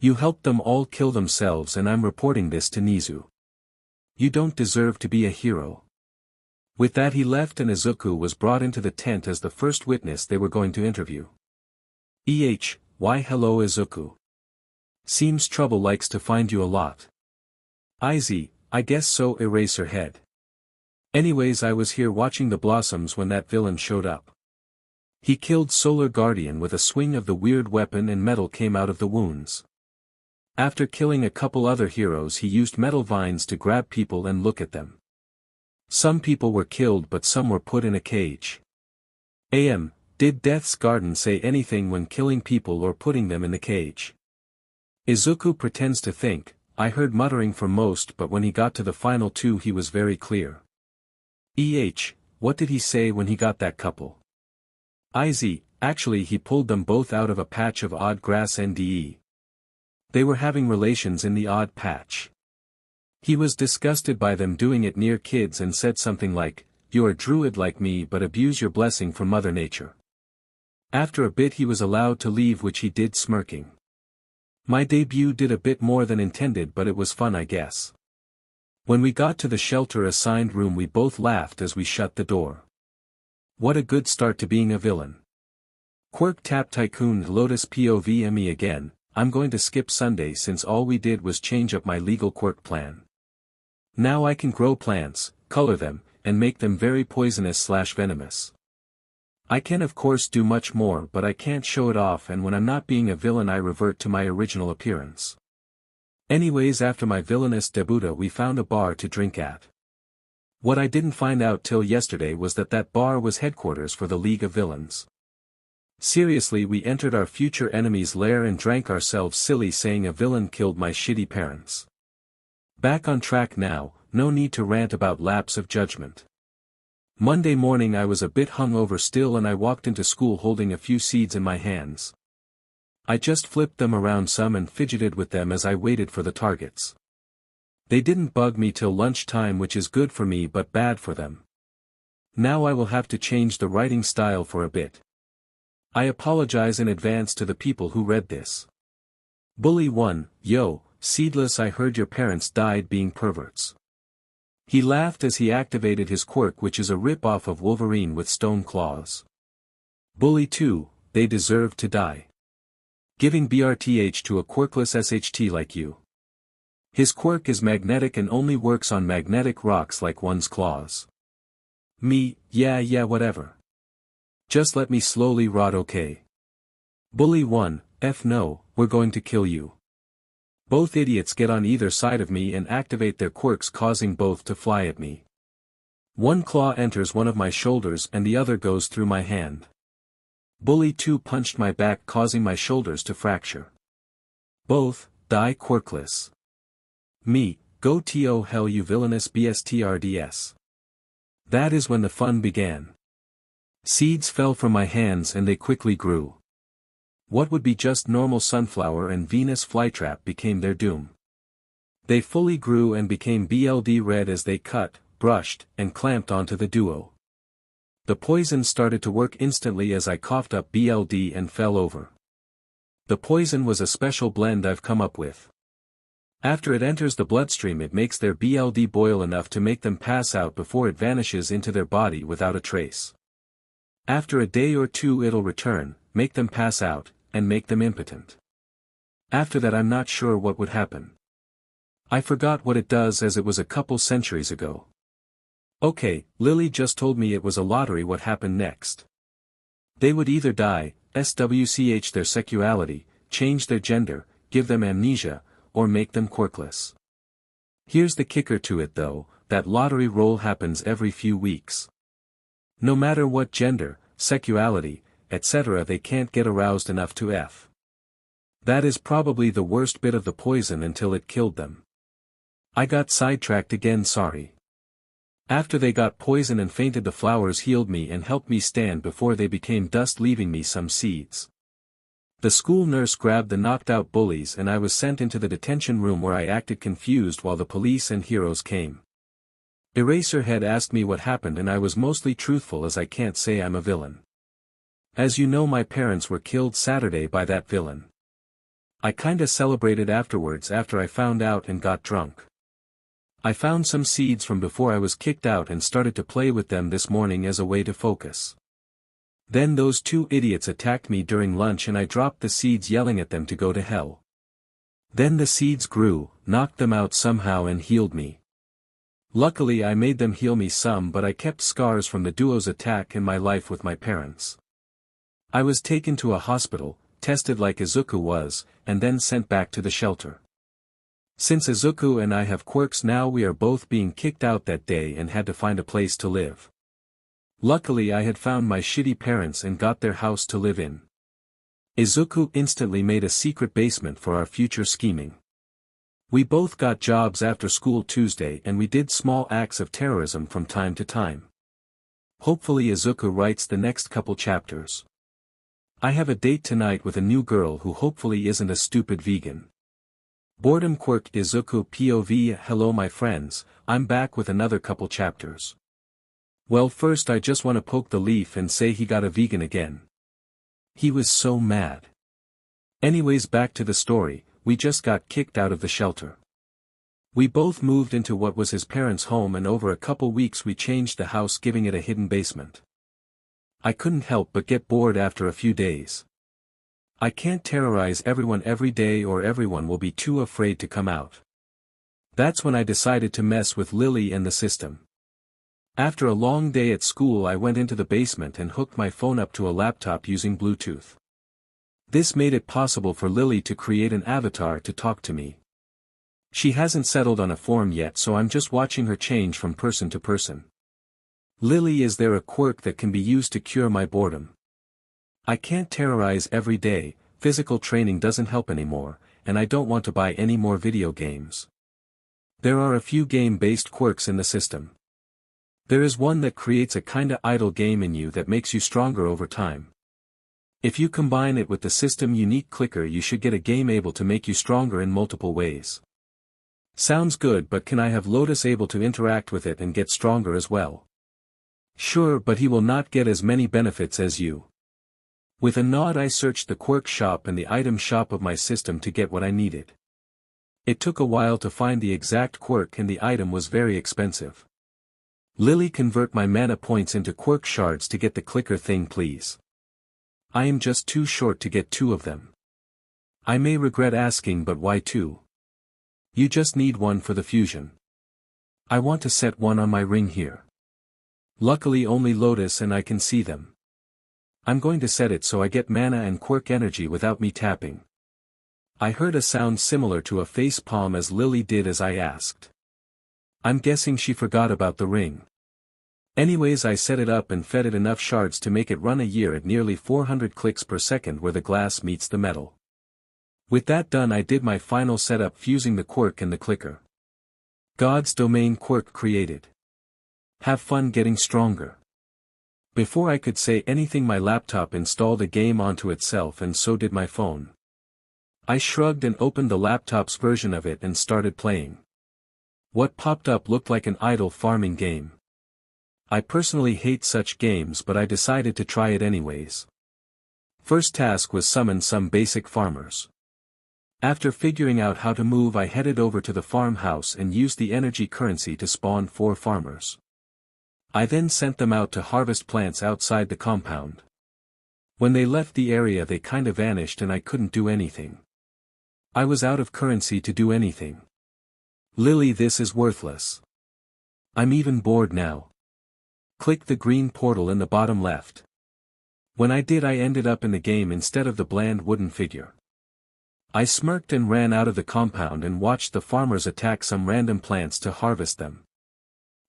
You helped them all kill themselves and I'm reporting this to Nizu. You don't deserve to be a hero. With that he left and Izuku was brought into the tent as the first witness they were going to interview. Why hello Izuku. Seems trouble likes to find you a lot. I guess so, Eraserhead. Anyways, I was here watching the blossoms when that villain showed up. He killed Solar Guardian with a swing of the weird weapon and metal came out of the wounds. After killing a couple other heroes he used metal vines to grab people and look at them. Some people were killed but some were put in a cage. Did Death's Garden say anything when killing people or putting them in the cage? Izuku pretends to think, I heard muttering for most but when he got to the final 2 he was very clear. What did he say when he got that couple? Actually he pulled them both out of a patch of odd grass NDE. They were having relations in the odd patch. He was disgusted by them doing it near kids and said something like, you're a druid like me but abuse your blessing from Mother Nature. After a bit he was allowed to leave, which he did smirking. My debut did a bit more than intended but it was fun, I guess. When we got to the shelter assigned room we both laughed as we shut the door. What a good start to being a villain. Quirk tap Tycoon Lotus POV me again. I'm going to skip Sunday since all we did was change up my legal quirk plan. Now I can grow plants, color them, and make them very poisonous/venomous. I can of course do much more but I can't show it off, and when I'm not being a villain I revert to my original appearance. Anyways, after my villainous debut we found a bar to drink at. What I didn't find out till yesterday was that that bar was headquarters for the League of Villains. Seriously, we entered our future enemy's lair and drank ourselves silly saying a villain killed my shitty parents. Back on track now, no need to rant about lapse of judgment. Monday morning I was a bit hungover still and I walked into school holding a few seeds in my hands. I just flipped them around some and fidgeted with them as I waited for the targets. They didn't bug me till lunchtime, which is good for me but bad for them. Now I will have to change the writing style for a bit. I apologize in advance to the people who read this. Bully 1, yo, Seedless, I heard your parents died being perverts. He laughed as he activated his quirk, which is a rip-off of Wolverine with stone claws. Bully 2, they deserve to die. Giving BRTH to a quirkless SHT like you. His quirk is magnetic and only works on magnetic rocks like one's claws. Me, yeah whatever. Just let me slowly rot, okay? Bully 1, no, we're going to kill you. Both idiots get on either side of me and activate their quirks, causing both to fly at me. One claw enters one of my shoulders and the other goes through my hand. Bully 2 punched my back, causing my shoulders to fracture. Both, die quirkless. Me, go to hell you villainous BSTRDS. That is when the fun began. Seeds fell from my hands and they quickly grew. What would be just normal sunflower and Venus flytrap became their doom. They fully grew and became BLD red as they cut, brushed, and clamped onto the duo. The poison started to work instantly as I coughed up BLD and fell over. The poison was a special blend I've come up with. After it enters the bloodstream, it makes their BLD boil enough to make them pass out before it vanishes into their body without a trace. After a day or two it'll return, make them pass out, and make them impotent. After that I'm not sure what would happen. I forgot what it does as it was a couple centuries ago. Okay, Lily just told me it was a lottery. What happened next? They would either die, switch their sexuality, change their gender, give them amnesia, or make them quirkless. Here's the kicker to it though, that lottery roll happens every few weeks. No matter what gender, sexuality, etc. they can't get aroused enough to F. That is probably the worst bit of the poison until it killed them. I got sidetracked again, sorry. After they got poison and fainted, the flowers healed me and helped me stand before they became dust, leaving me some seeds. The school nurse grabbed the knocked out bullies and I was sent into the detention room where I acted confused while the police and heroes came. Eraserhead asked me what happened and I was mostly truthful as I can't say I'm a villain. As you know, my parents were killed Saturday by that villain. I kinda celebrated afterwards after I found out and got drunk. I found some seeds from before I was kicked out and started to play with them this morning as a way to focus. Then those two idiots attacked me during lunch and I dropped the seeds yelling at them to go to hell. Then the seeds grew, knocked them out somehow and healed me. Luckily I made them heal me some, but I kept scars from the duo's attack and my life with my parents. I was taken to a hospital, tested like Izuku was, and then sent back to the shelter. Since Izuku and I have quirks now, we are both being kicked out that day and had to find a place to live. Luckily I had found my shitty parents and got their house to live in. Izuku instantly made a secret basement for our future scheming. We both got jobs after school Tuesday and we did small acts of terrorism from time to time. Hopefully Izuku writes the next couple chapters. I have a date tonight with a new girl who hopefully isn't a stupid vegan. Boredom quirked Izuku POV. Hello my friends, I'm back with another couple chapters. Well, first I just want to poke the leaf and say he got a vegan again. He was so mad. Anyways, back to the story, we just got kicked out of the shelter. We both moved into what was his parents' home and over a couple weeks we changed the house, giving it a hidden basement. I couldn't help but get bored after a few days. I can't terrorize everyone every day or everyone will be too afraid to come out. That's when I decided to mess with Lily and the system. After a long day at school I went into the basement and hooked my phone up to a laptop using Bluetooth. This made it possible for Lily to create an avatar to talk to me. She hasn't settled on a form yet, so I'm just watching her change from person to person. Lily, is there a quirk that can be used to cure my boredom? I can't terrorize every day, physical training doesn't help anymore, and I don't want to buy any more video games. There are a few game-based quirks in the system. There is one that creates a kinda idle game in you that makes you stronger over time. If you combine it with the system unique clicker, you should get a game able to make you stronger in multiple ways. Sounds good, but can I have Lotus able to interact with it and get stronger as well? Sure, but he will not get as many benefits as you. With a nod I searched the quirk shop and the item shop of my system to get what I needed. It took a while to find the exact quirk and the item was very expensive. Lily, convert my mana points into quirk shards to get the clicker thing please. I am just too short to get 2 of them. I may regret asking, but why 2? You just need 1 for the fusion. I want to set 1 on my ring here. Luckily only Lotus and I can see them. I'm going to set it so I get mana and quirk energy without me tapping. I heard a sound similar to a face palm as Lily did as I asked. I'm guessing she forgot about the ring. Anyways, I set it up and fed it enough shards to make it run a year at nearly 400 clicks per second where the glass meets the metal. With that done I did my final setup fusing the quirk and the clicker. God's domain quirk created. Have fun getting stronger. Before I could say anything my laptop installed a game onto itself and so did my phone. I shrugged and opened the laptop's version of it and started playing. What popped up looked like an idle farming game. I personally hate such games, but I decided to try it anyways. First task was summon some basic farmers. After figuring out how to move, I headed over to the farmhouse and used the energy currency to spawn 4 farmers. I then sent them out to harvest plants outside the compound. When they left the area, they kinda vanished and I couldn't do anything. I was out of currency to do anything. Lily, this is worthless. I'm even bored now. Click the green portal in the bottom left. When I did, I ended up in the game instead of the bland wooden figure. I smirked and ran out of the compound and watched the farmers attack some random plants to harvest them.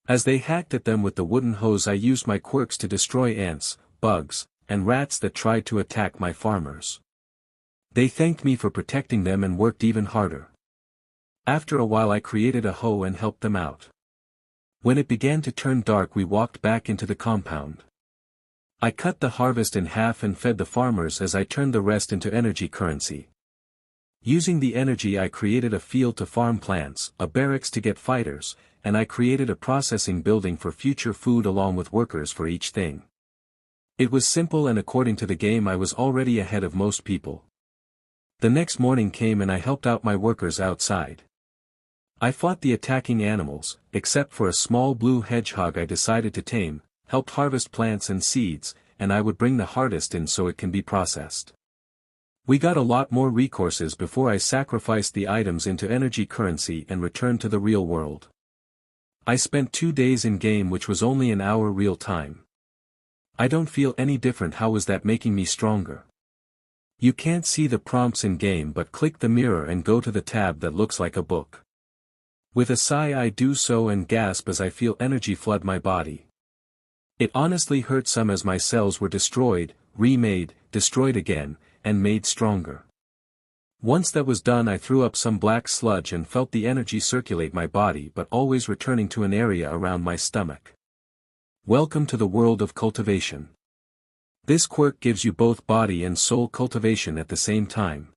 As they hacked at them with the wooden hose, I used my quirks to destroy ants, bugs, and rats that tried to attack my farmers. They thanked me for protecting them and worked even harder. After a while, I created a hoe and helped them out. When it began to turn dark, we walked back into the compound. I cut the harvest in half and fed the farmers as I turned the rest into energy currency. Using the energy, I created a field to farm plants, a barracks to get fighters, and I created a processing building for future food along with workers for each thing. It was simple, and according to the game I was already ahead of most people. The next morning came and I helped out my workers outside. I fought the attacking animals, except for a small blue hedgehog I decided to tame, helped harvest plants and seeds, and I would bring the hardest in so it can be processed. We got a lot more resources before I sacrificed the items into energy currency and returned to the real world. I spent 2 days in game, which was only an hour real time. I don't feel any different. How is that making me stronger? You can't see the prompts in game, but click the mirror and go to the tab that looks like a book. With a sigh I do so and gasp as I feel energy flood my body. It honestly hurt some as my cells were destroyed, remade, destroyed again, and made stronger. Once that was done, I threw up some black sludge and felt the energy circulate my body, but always returning to an area around my stomach. Welcome to the world of cultivation. This quirk gives you both body and soul cultivation at the same time.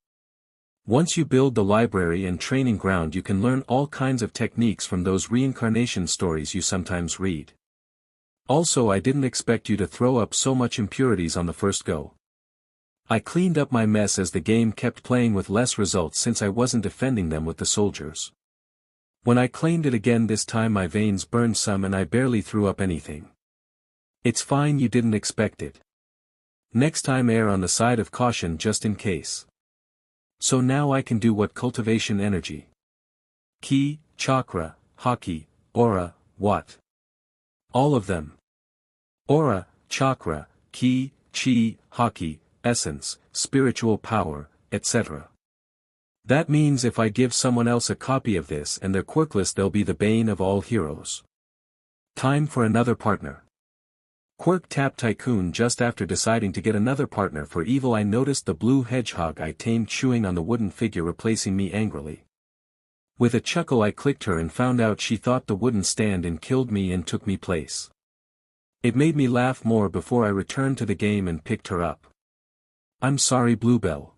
Once you build the library and training ground, you can learn all kinds of techniques from those reincarnation stories you sometimes read. Also, I didn't expect you to throw up so much impurities on the first go. I cleaned up my mess as the game kept playing with less results since I wasn't defending them with the soldiers. When I claimed it again this time, my veins burned some and I barely threw up anything. It's fine, you didn't expect it. Next time err on the side of caution just in case. So now I can do what cultivation energy. Ki, chakra, haki, aura, what? All of them. Aura, chakra, ki, chi, haki, essence, spiritual power, etc. That means if I give someone else a copy of this and they're quirkless, they'll be the bane of all heroes. Time for another partner. Quirk tapped Tycoon. Just after deciding to get another partner for evil, I noticed the blue hedgehog I tamed chewing on the wooden figure, replacing me angrily. With a chuckle I clicked her and found out she thought the wooden stand and killed me and took me place. It made me laugh more before I returned to the game and picked her up. I'm sorry, Bluebell.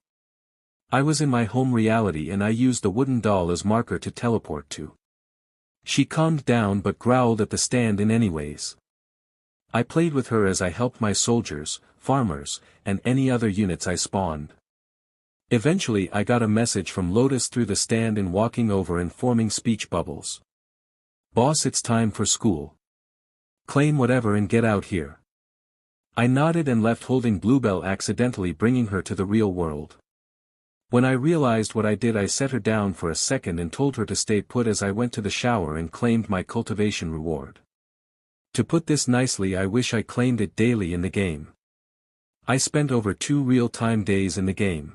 I was in my home reality and I used the wooden doll as marker to teleport to. She calmed down but growled at the stand in anyways. I played with her as I helped my soldiers, farmers, and any other units I spawned. Eventually I got a message from Lotus through the stand and walking over and forming speech bubbles. Boss, it's time for school. Claim whatever and get out here. I nodded and left, holding Bluebell, accidentally bringing her to the real world. When I realized what I did, I set her down for a second and told her to stay put as I went to the shower and claimed my cultivation reward. To put this nicely, I wish I claimed it daily in the game. I spent over 2 real-time days in the game.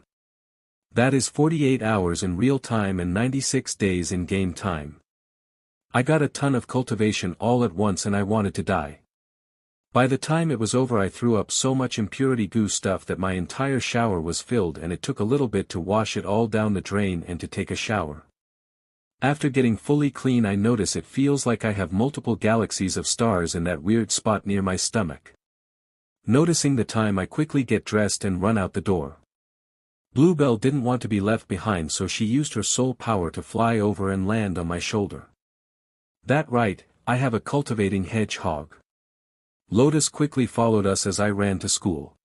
That is 48 hours in real time and 96 days in game time. I got a ton of cultivation all at once and I wanted to die. By the time it was over, I threw up so much impurity goo stuff that my entire shower was filled, and it took a little bit to wash it all down the drain and to take a shower. After getting fully clean, I notice it feels like I have multiple galaxies of stars in that weird spot near my stomach. Noticing the time, I quickly get dressed and run out the door. Bluebell didn't want to be left behind, so she used her soul power to fly over and land on my shoulder. That right, I have a cultivating hedgehog. Lotus quickly followed us as I ran to school.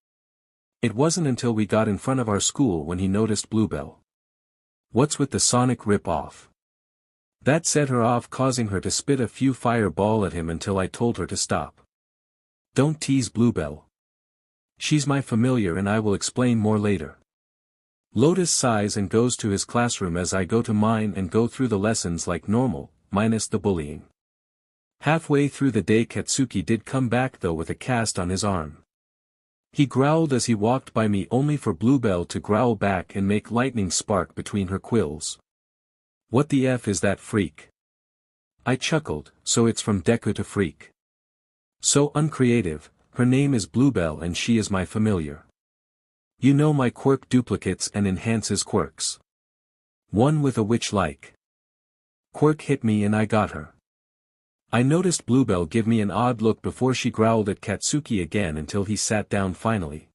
It wasn't until we got in front of our school when he noticed Bluebell. What's with the sonic rip-off? That set her off, causing her to spit a few fireball at him until I told her to stop. Don't tease Bluebell. She's my familiar and I will explain more later. Lotus sighs and goes to his classroom as I go to mine and go through the lessons like normal, minus the bullying. Halfway through the day Katsuki did come back though with a cast on his arm. He growled as he walked by me only for Bluebell to growl back and make lightning spark between her quills. What the F is that freak? I chuckled, so it's from Deku to freak. So uncreative, her name is Bluebell and she is my familiar. You know my quirk duplicates and enhances quirks. One with a witch-like quirk hit me and I got her. I noticed Bluebell give me an odd look before she growled at Katsuki again until he sat down finally.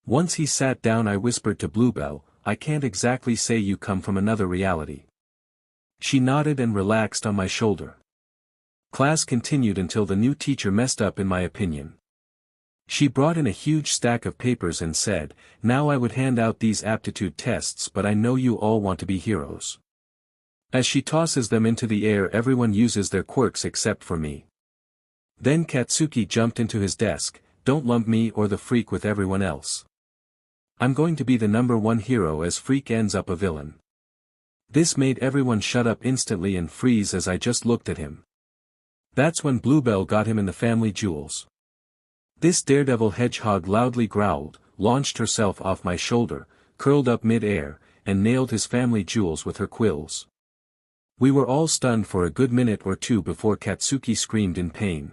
Once he sat down I whispered to Bluebell, I can't exactly say you come from another reality. She nodded and relaxed on my shoulder. Class continued until the new teacher messed up in my opinion. She brought in a huge stack of papers and said, now I would hand out these aptitude tests but I know you all want to be heroes. As she tosses them into the air everyone uses their quirks except for me. Then Katsuki jumped into his desk, don't lump me or the freak with everyone else. I'm going to be the #1 hero as freak ends up a villain. This made everyone shut up instantly and freeze as I just looked at him. That's when Bluebell got him in the family jewels. This daredevil hedgehog loudly growled, launched herself off my shoulder, curled up mid-air, and nailed his family jewels with her quills. We were all stunned for a good minute or two before Katsuki screamed in pain.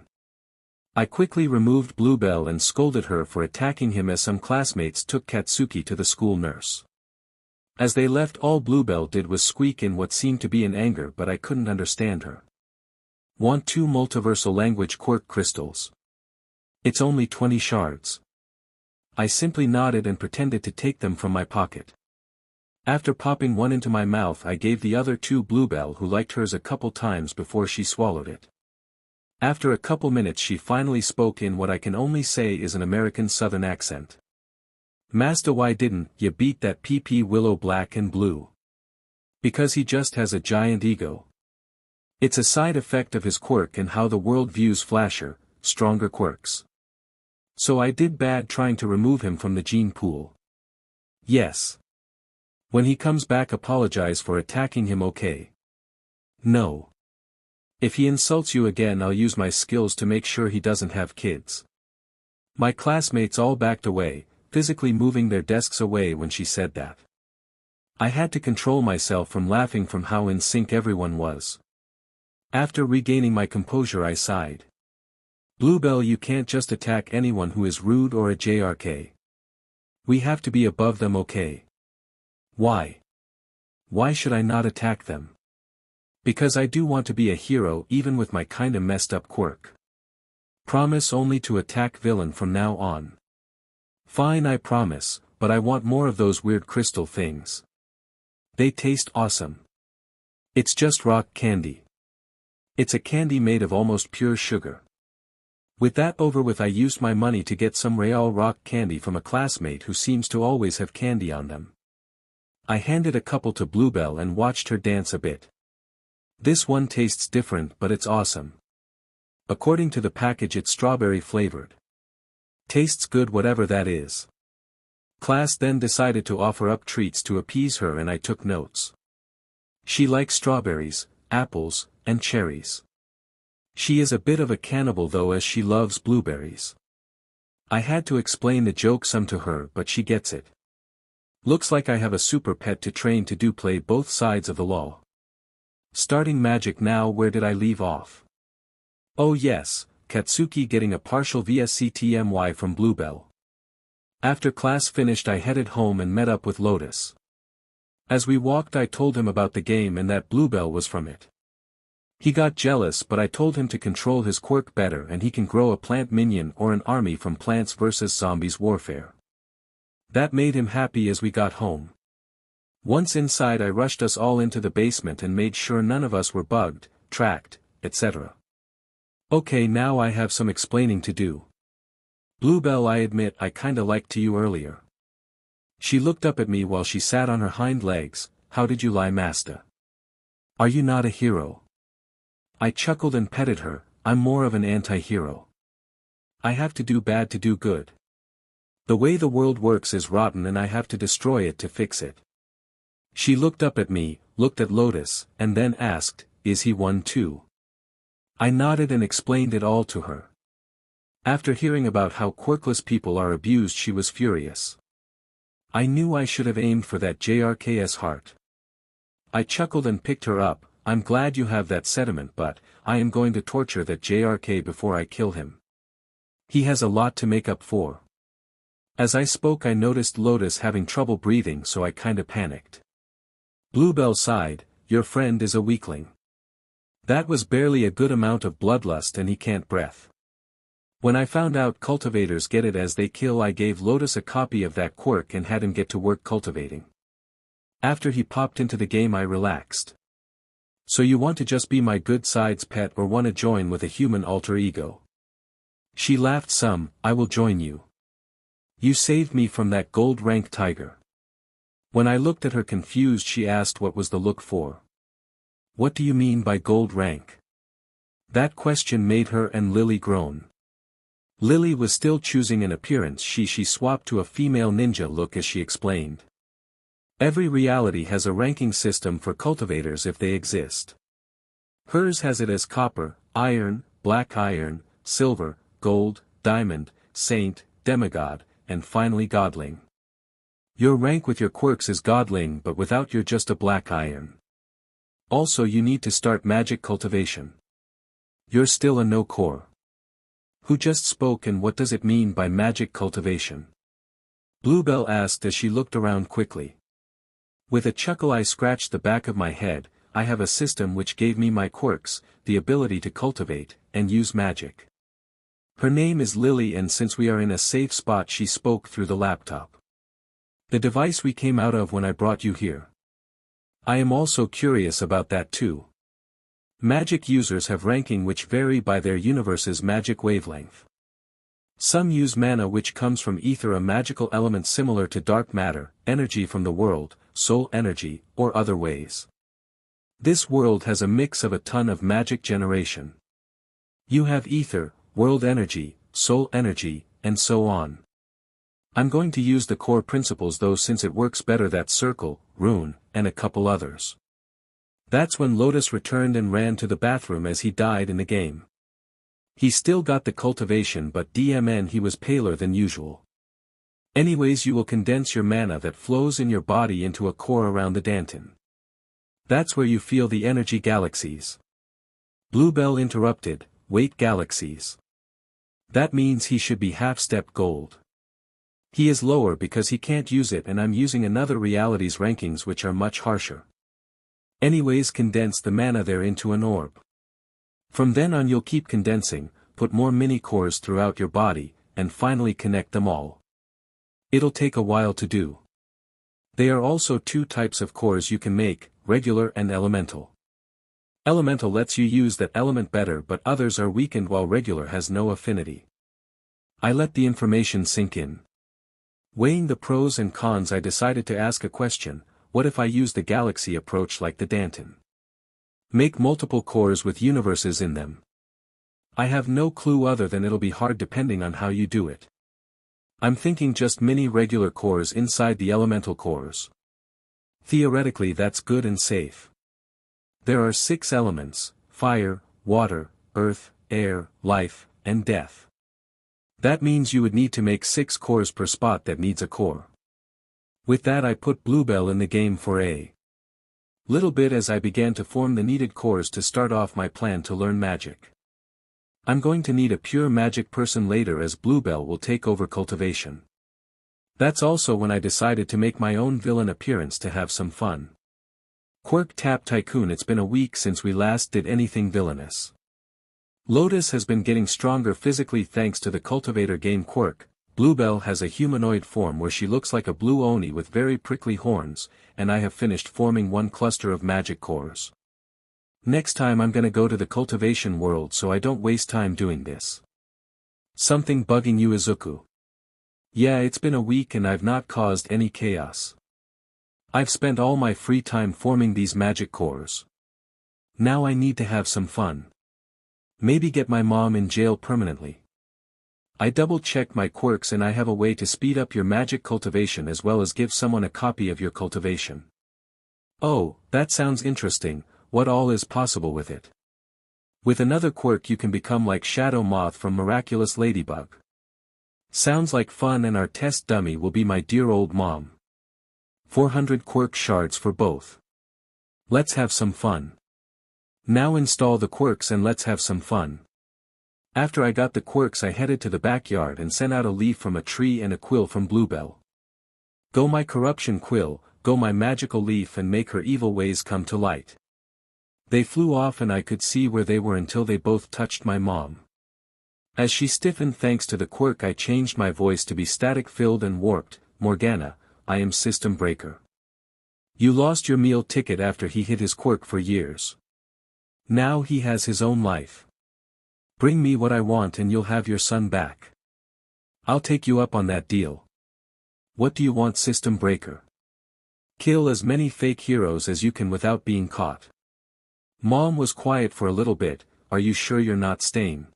I quickly removed Bluebell and scolded her for attacking him as some classmates took Katsuki to the school nurse. As they left all Bluebell did was squeak in what seemed to be in anger but I couldn't understand her. Want 2 multiversal language quirk crystals? It's only 20 shards. I simply nodded and pretended to take them from my pocket. After popping one into my mouth I gave the other 2 Bluebell who liked hers a couple times before she swallowed it. After a couple minutes she finally spoke in what I can only say is an American Southern accent. Master, why didn't ya beat that PP Willow black and blue? Because he just has a giant ego. It's a side effect of his quirk and how the world views flasher, stronger quirks. So I did bad trying to remove him from the gene pool. Yes. When he comes back apologize for attacking him, okay? No. If he insults you again I'll use my skills to make sure he doesn't have kids. My classmates all backed away, physically moving their desks away when she said that. I had to control myself from laughing from how in sync everyone was. After regaining my composure I sighed. Bluebell, you can't just attack anyone who is rude or a JRK. We have to be above them, okay? Why? Why should I not attack them? Because I do want to be a hero even with my kinda messed up quirk. Promise only to attack villain from now on. Fine, I promise, but I want more of those weird crystal things. They taste awesome. It's just rock candy. It's a candy made of almost pure sugar. With that over with I used my money to get some real rock candy from a classmate who seems to always have candy on them. I handed a couple to Bluebell and watched her dance a bit. This one tastes different but it's awesome. According to the package it's strawberry flavored. Tastes good whatever that is. Class then decided to offer up treats to appease her and I took notes. She likes strawberries, apples, and cherries. She is a bit of a cannibal though as she loves blueberries. I had to explain the joke some to her but she gets it. Looks like I have a super pet to train to do play both sides of the law. Starting magic now. Where did I leave off? Oh yes, Katsuki getting a partial VSCTMY from Bluebell. After class finished I headed home and met up with Lotus. As we walked I told him about the game and that Bluebell was from it. He got jealous but I told him to control his quirk better and he can grow a plant minion or an army from Plants vs Zombies warfare. That made him happy as we got home. Once inside I rushed us all into the basement and made sure none of us were bugged, tracked, etc. Okay, now I have some explaining to do. Bluebell, I admit I kinda liked you earlier. She looked up at me while she sat on her hind legs. How did you lie, Master? Are you not a hero? I chuckled and petted her. I'm more of an anti-hero. I have to do bad to do good. The way the world works is rotten and I have to destroy it to fix it. She looked up at me, looked at Lotus, and then asked, is he one too? I nodded and explained it all to her. After hearing about how quirkless people are abused, she was furious. I knew I should have aimed for that JRK's heart. I chuckled and picked her up. I'm glad you have that sentiment, but I am going to torture that JRK before I kill him. He has a lot to make up for. As I spoke, I noticed Lotus having trouble breathing, so I kinda panicked. Bluebell sighed, your friend is a weakling. That was barely a good amount of bloodlust and he can't breath. When I found out cultivators get it as they kill, I gave Lotus a copy of that quirk and had him get to work cultivating. After he popped into the game, I relaxed. So you want to just be my good side's pet or want to join with a human alter ego? She laughed some. I will join you. You saved me from that gold rank tiger. When I looked at her confused, she asked what was the look for. What do you mean by gold rank? That question made her and Lily groan. Lily was still choosing an appearance. She swapped to a female ninja look as she explained. Every reality has a ranking system for cultivators if they exist. Hers has it as copper, iron, black iron, silver, gold, diamond, saint, demigod, and finally godling. Your rank with your quirks is godling, but without you're just a black iron. Also, you need to start magic cultivation. You're still a no core. Who just spoke and what does it mean by magic cultivation? Bluebell asked as she looked around quickly. With a chuckle I scratched the back of my head. I have a system which gave me my quirks, the ability to cultivate, and use magic. Her name is Lily, and since we are in a safe spot, she spoke through the laptop. The device we came out of when I brought you here. I am also curious about that too. Magic users have ranking which vary by their universe's magic wavelength. Some use mana, which comes from ether, a magical element similar to dark matter, energy from the world, soul energy, or other ways. This world has a mix of a ton of magic generation. You have ether, world energy, soul energy, and so on. I'm going to use the core principles though, since it works better, that circle, rune, and a couple others. That's when Lotus returned and ran to the bathroom as he died in the game. He still got the cultivation, but DMN he was paler than usual. Anyways, you will condense your mana that flows in your body into a core around the Danton. That's where you feel the energy galaxies. Bluebell interrupted, wait, galaxies. That means he should be half-step gold. He is lower because he can't use it, and I'm using another reality's rankings which are much harsher. Anyways, condense the mana there into an orb. From then on you'll keep condensing, put more mini-cores throughout your body, and finally connect them all. It'll take a while to do. There are also two types of cores you can make, regular and elemental. Elemental lets you use that element better, but others are weakened, while regular has no affinity. I let the information sink in. Weighing the pros and cons, I decided to ask a question. What if I use the galaxy approach like the Danton? Make multiple cores with universes in them. I have no clue other than it'll be hard depending on how you do it. I'm thinking just mini regular cores inside the elemental cores. Theoretically that's good and safe. There are 6 elements: fire, water, earth, air, life, and death. That means you would need to make 6 cores per spot that needs a core. With that I put Bluebell in the game for a little bit as I began to form the needed cores to start off my plan to learn magic. I'm going to need a pure magic person later, as Bluebell will take over cultivation. That's also when I decided to make my own villain appearance to have some fun. Quirk tap Tycoon. It's been a week since we last did anything villainous. Lotus has been getting stronger physically thanks to the cultivator game Quirk. Bluebell has a humanoid form where she looks like a blue oni with very prickly horns, and I have finished forming one cluster of magic cores. Next time I'm gonna go to the cultivation world so I don't waste time doing this. Something bugging you, Izuku? Yeah, it's been a week and I've not caused any chaos. I've spent all my free time forming these magic cores. Now I need to have some fun. Maybe get my mom in jail permanently. I double-checked my quirks and I have a way to speed up your magic cultivation as well as give someone a copy of your cultivation. Oh, that sounds interesting. What all is possible with it? With another quirk you can become like Shadow Moth from Miraculous Ladybug. Sounds like fun, and our test dummy will be my dear old mom. 400 quirk shards for both. Let's have some fun. Now install the quirks and let's have some fun. After I got the quirks I headed to the backyard and sent out a leaf from a tree and a quill from Bluebell. Go my corruption quill, go my magical leaf, and make her evil ways come to light. They flew off and I could see where they were until they both touched my mom. As she stiffened thanks to the quirk I changed my voice to be static-filled and warped. Morgana, I am System Breaker. You lost your meal ticket after he hid his quirk for years. Now he has his own life. Bring me what I want and you'll have your son back. I'll take you up on that deal. What do you want, System Breaker? Kill as many fake heroes as you can without being caught. Mom was quiet for a little bit. Are you sure you're not staying?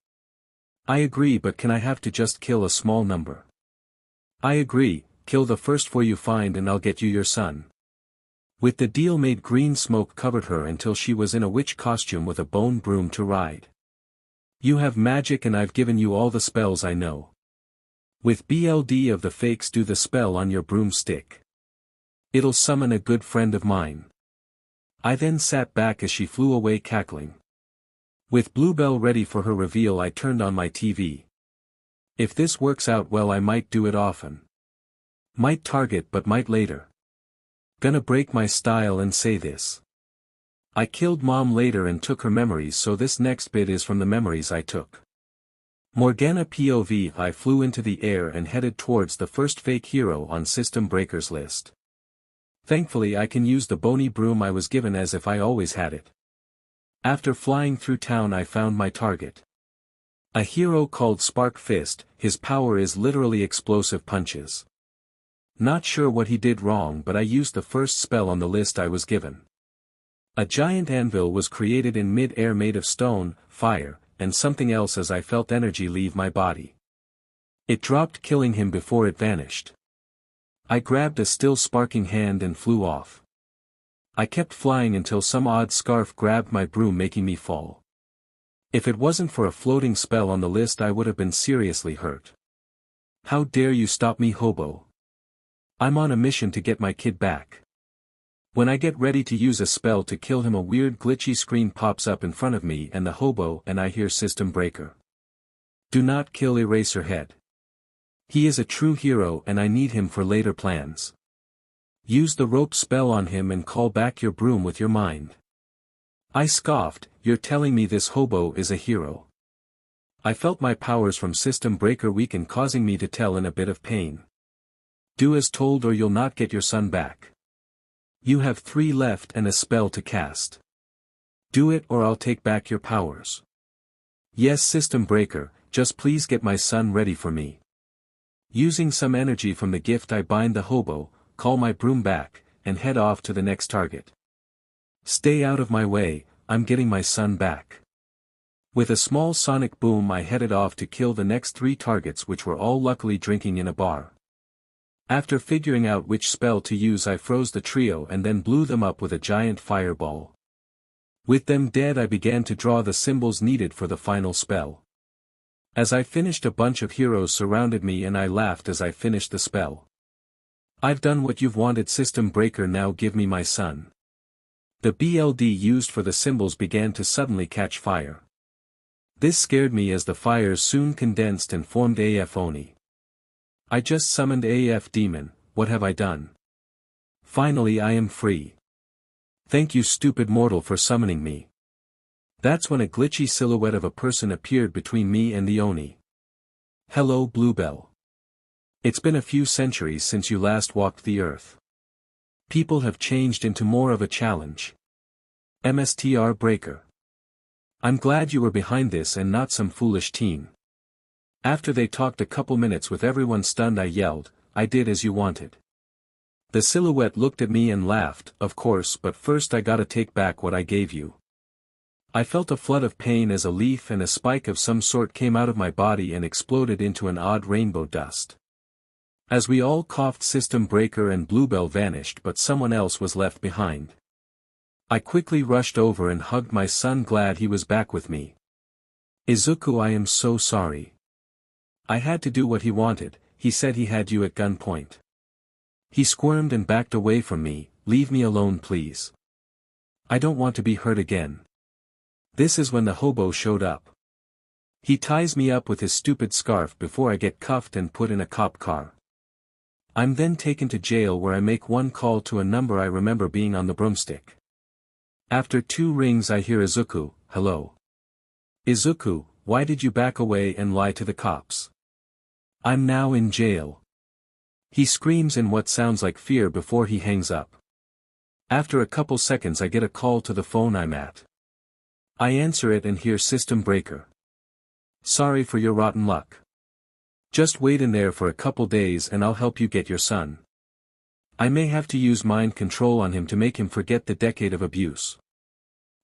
I agree, but can I have to just kill a small number? I agree, kill the first 4 you find and I'll get you your son. With the deal made, green smoke covered her until she was in a witch costume with a bone broom to ride. You have magic and I've given you all the spells I know. With BLD of the fakes, do the spell on your broomstick. It'll summon a good friend of mine. I then sat back as she flew away cackling. With Bluebell ready for her reveal I turned on my TV. If this works out well I might do it often. Might target but might later. Gonna break my style and say this. I killed Mom later and took her memories, so this next bit is from the memories I took. Morgana POV. I flew into the air and headed towards the first fake hero on System Breaker's list. Thankfully I can use the bony broom I was given as if I always had it. After flying through town I found my target. A hero called Spark Fist. His power is literally explosive punches. Not sure what he did wrong, but I used the first spell on the list I was given. A giant anvil was created in mid-air made of stone, fire, and something else as I felt energy leave my body. It dropped, killing him before it vanished. I grabbed a still sparking hand and flew off. I kept flying until some odd scarf grabbed my broom, making me fall. If it wasn't for a floating spell on the list I would have been seriously hurt. How dare you stop me, hobo? I'm on a mission to get my kid back. When I get ready to use a spell to kill him, a weird glitchy screen pops up in front of me and the hobo, and I hear System Breaker. Do not kill Eraserhead. He is a true hero and I need him for later plans. Use the rope spell on him and call back your broom with your mind. I scoffed, you're telling me this hobo is a hero? I felt my powers from System Breaker weaken, causing me to tell in a bit of pain. Do as told or you'll not get your son back. You have 3 left and a spell to cast. Do it or I'll take back your powers. Yes, System Breaker, just please get my son ready for me. Using some energy from the gift I bind the hobo, call my broom back, and head off to the next target. Stay out of my way, I'm getting my son back. With a small sonic boom I headed off to kill the next 3 targets, which were all luckily drinking in a bar. After figuring out which spell to use I froze the trio and then blew them up with a giant fireball. With them dead I began to draw the symbols needed for the final spell. As I finished, a bunch of heroes surrounded me and I laughed as I finished the spell. I've done what you've wanted, System Breaker, now give me my son. The BLD used for the symbols began to suddenly catch fire. This scared me as the fires soon condensed and formed AF Oni. I just summoned AF Demon, what have I done? Finally I am free. Thank you, stupid mortal, for summoning me. That's when a glitchy silhouette of a person appeared between me and the Oni. Hello, Bluebell. It's been a few centuries since you last walked the earth. People have changed into more of a challenge. MSTR Breaker. I'm glad you were behind this and not some foolish teen. After they talked a couple minutes with everyone stunned, I yelled, I did as you wanted. The silhouette looked at me and laughed, of course, but first I gotta take back what I gave you. I felt a flood of pain as a leaf and a spike of some sort came out of my body and exploded into an odd rainbow dust. As we all coughed, System Breaker and Bluebell vanished, but someone else was left behind. I quickly rushed over and hugged my son, glad he was back with me. Izuku, I am so sorry. I had to do what he wanted. He said he had you at gunpoint. He squirmed and backed away from me. Leave me alone, please. I don't want to be hurt again. This is when the hobo showed up. He ties me up with his stupid scarf before I get cuffed and put in a cop car. I'm then taken to jail, where I make one call to a number I remember being on the broomstick. After 2 rings I hear Izuku, hello. Izuku, why did you back away and lie to the cops? I'm now in jail. He screams in what sounds like fear before he hangs up. After a couple seconds I get a call to the phone I'm at. I answer it and hear System Breaker. Sorry for your rotten luck. Just wait in there for a couple days and I'll help you get your son. I may have to use mind control on him to make him forget the decade of abuse.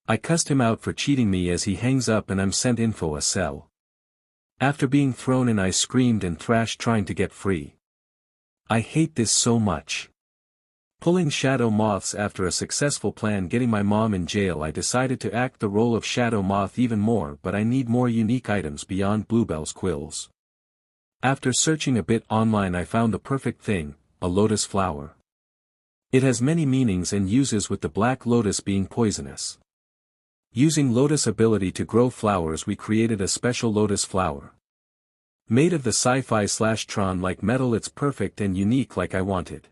I cussed him out for cheating me as he hangs up and I'm sent info a cell. After being thrown in I screamed and thrashed trying to get free. I hate this so much. Pulling Shadow Moths after a successful plan getting my mom in jail, I decided to act the role of Shadow Moth even more, but I need more unique items beyond Bluebell's quills. After searching a bit online I found the perfect thing, a lotus flower. It has many meanings and uses, with the black lotus being poisonous. Using lotus ability to grow flowers we created a special lotus flower. Made of the sci-fi/Tron-like metal, it's perfect and unique like I wanted.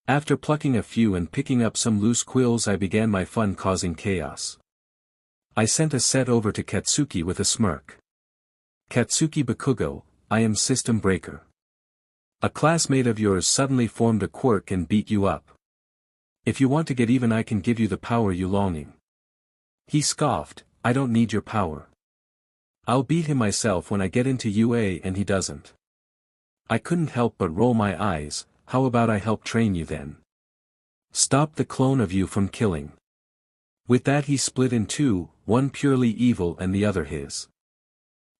After plucking a few and picking up some loose quills I began my fun causing chaos. I sent a set over to Katsuki with a smirk. Katsuki Bakugo, I am System Breaker. A classmate of yours suddenly formed a quirk and beat you up. If you want to get even I can give you the power you longing. He scoffed, I don't need your power. I'll beat him myself when I get into UA, and he doesn't. I couldn't help but roll my eyes. How about I help train you then? Stop the clone of you from killing. With that he split in 2, one purely evil and the other his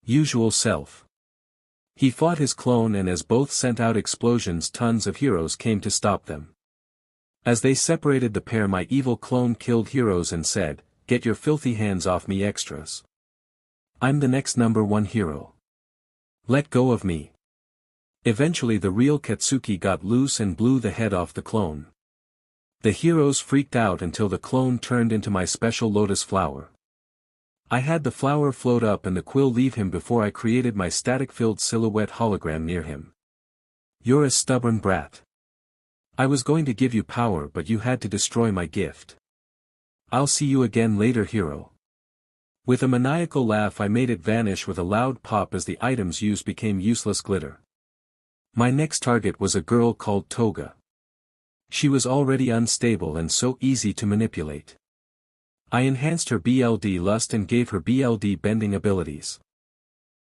usual self. He fought his clone, and as both sent out explosions tons of heroes came to stop them. As they separated the pair my evil clone killed heroes and said, get your filthy hands off me extras. I'm the next #1 hero. Let go of me. Eventually the real Katsuki got loose and blew the head off the clone. The heroes freaked out until the clone turned into my special lotus flower. I had the flower float up and the quill leave him before I created my static-filled silhouette hologram near him. You're a stubborn brat. I was going to give you power but you had to destroy my gift. I'll see you again later, hero. With a maniacal laugh I made it vanish with a loud pop as the items used became useless glitter. My next target was a girl called Toga. She was already unstable and so easy to manipulate. I enhanced her BLD lust and gave her BLD bending abilities.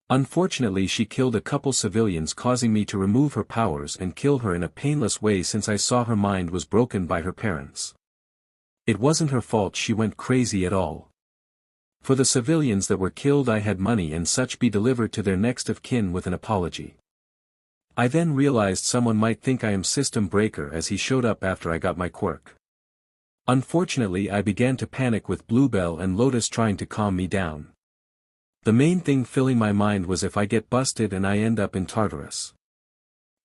Unfortunately she killed a couple civilians, causing me to remove her powers and kill her in a painless way since I saw her mind was broken by her parents. It wasn't her fault she went crazy at all. For the civilians that were killed I had money and such be delivered to their next of kin with an apology. I then realized someone might think I am System Breaker as he showed up after I got my quirk. Unfortunately I began to panic with Bluebell and Lotus trying to calm me down. The main thing filling my mind was if I get busted and I end up in Tartarus.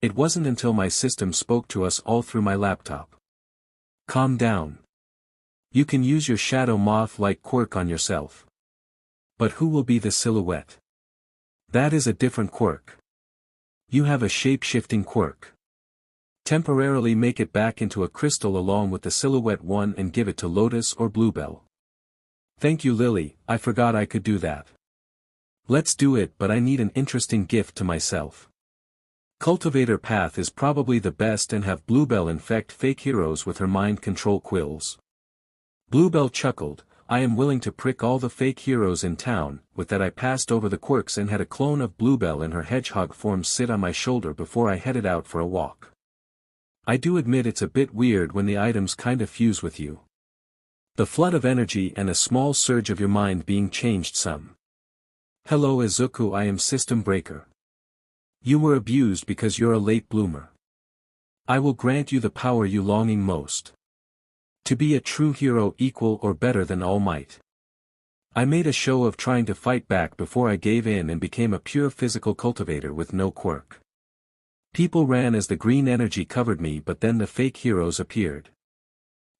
It wasn't until my system spoke to us all through my laptop. Calm down. You can use your shadow moth-like quirk on yourself. But who will be the silhouette? That is a different quirk. You have a shape-shifting quirk. Temporarily make it back into a crystal along with the silhouette one and give it to Lotus or Bluebell. Thank you, Lily, I forgot I could do that. Let's do it, but I need an interesting gift to myself. Cultivator path is probably the best, and have Bluebell infect fake heroes with her mind control quills. Bluebell chuckled, I am willing to prick all the fake heroes in town. With that I passed over the quirks and had a clone of Bluebell in her hedgehog form sit on my shoulder before I headed out for a walk. I do admit it's a bit weird when the items kinda fuse with you. The flood of energy and a small surge of your mind being changed some. Hello Izuku, I am System Breaker. You were abused because you're a late bloomer. I will grant you the power you longing most. To be a true hero equal or better than All Might. I made a show of trying to fight back before I gave in and became a pure physical cultivator with no quirk. People ran as the green energy covered me, but then the fake heroes appeared.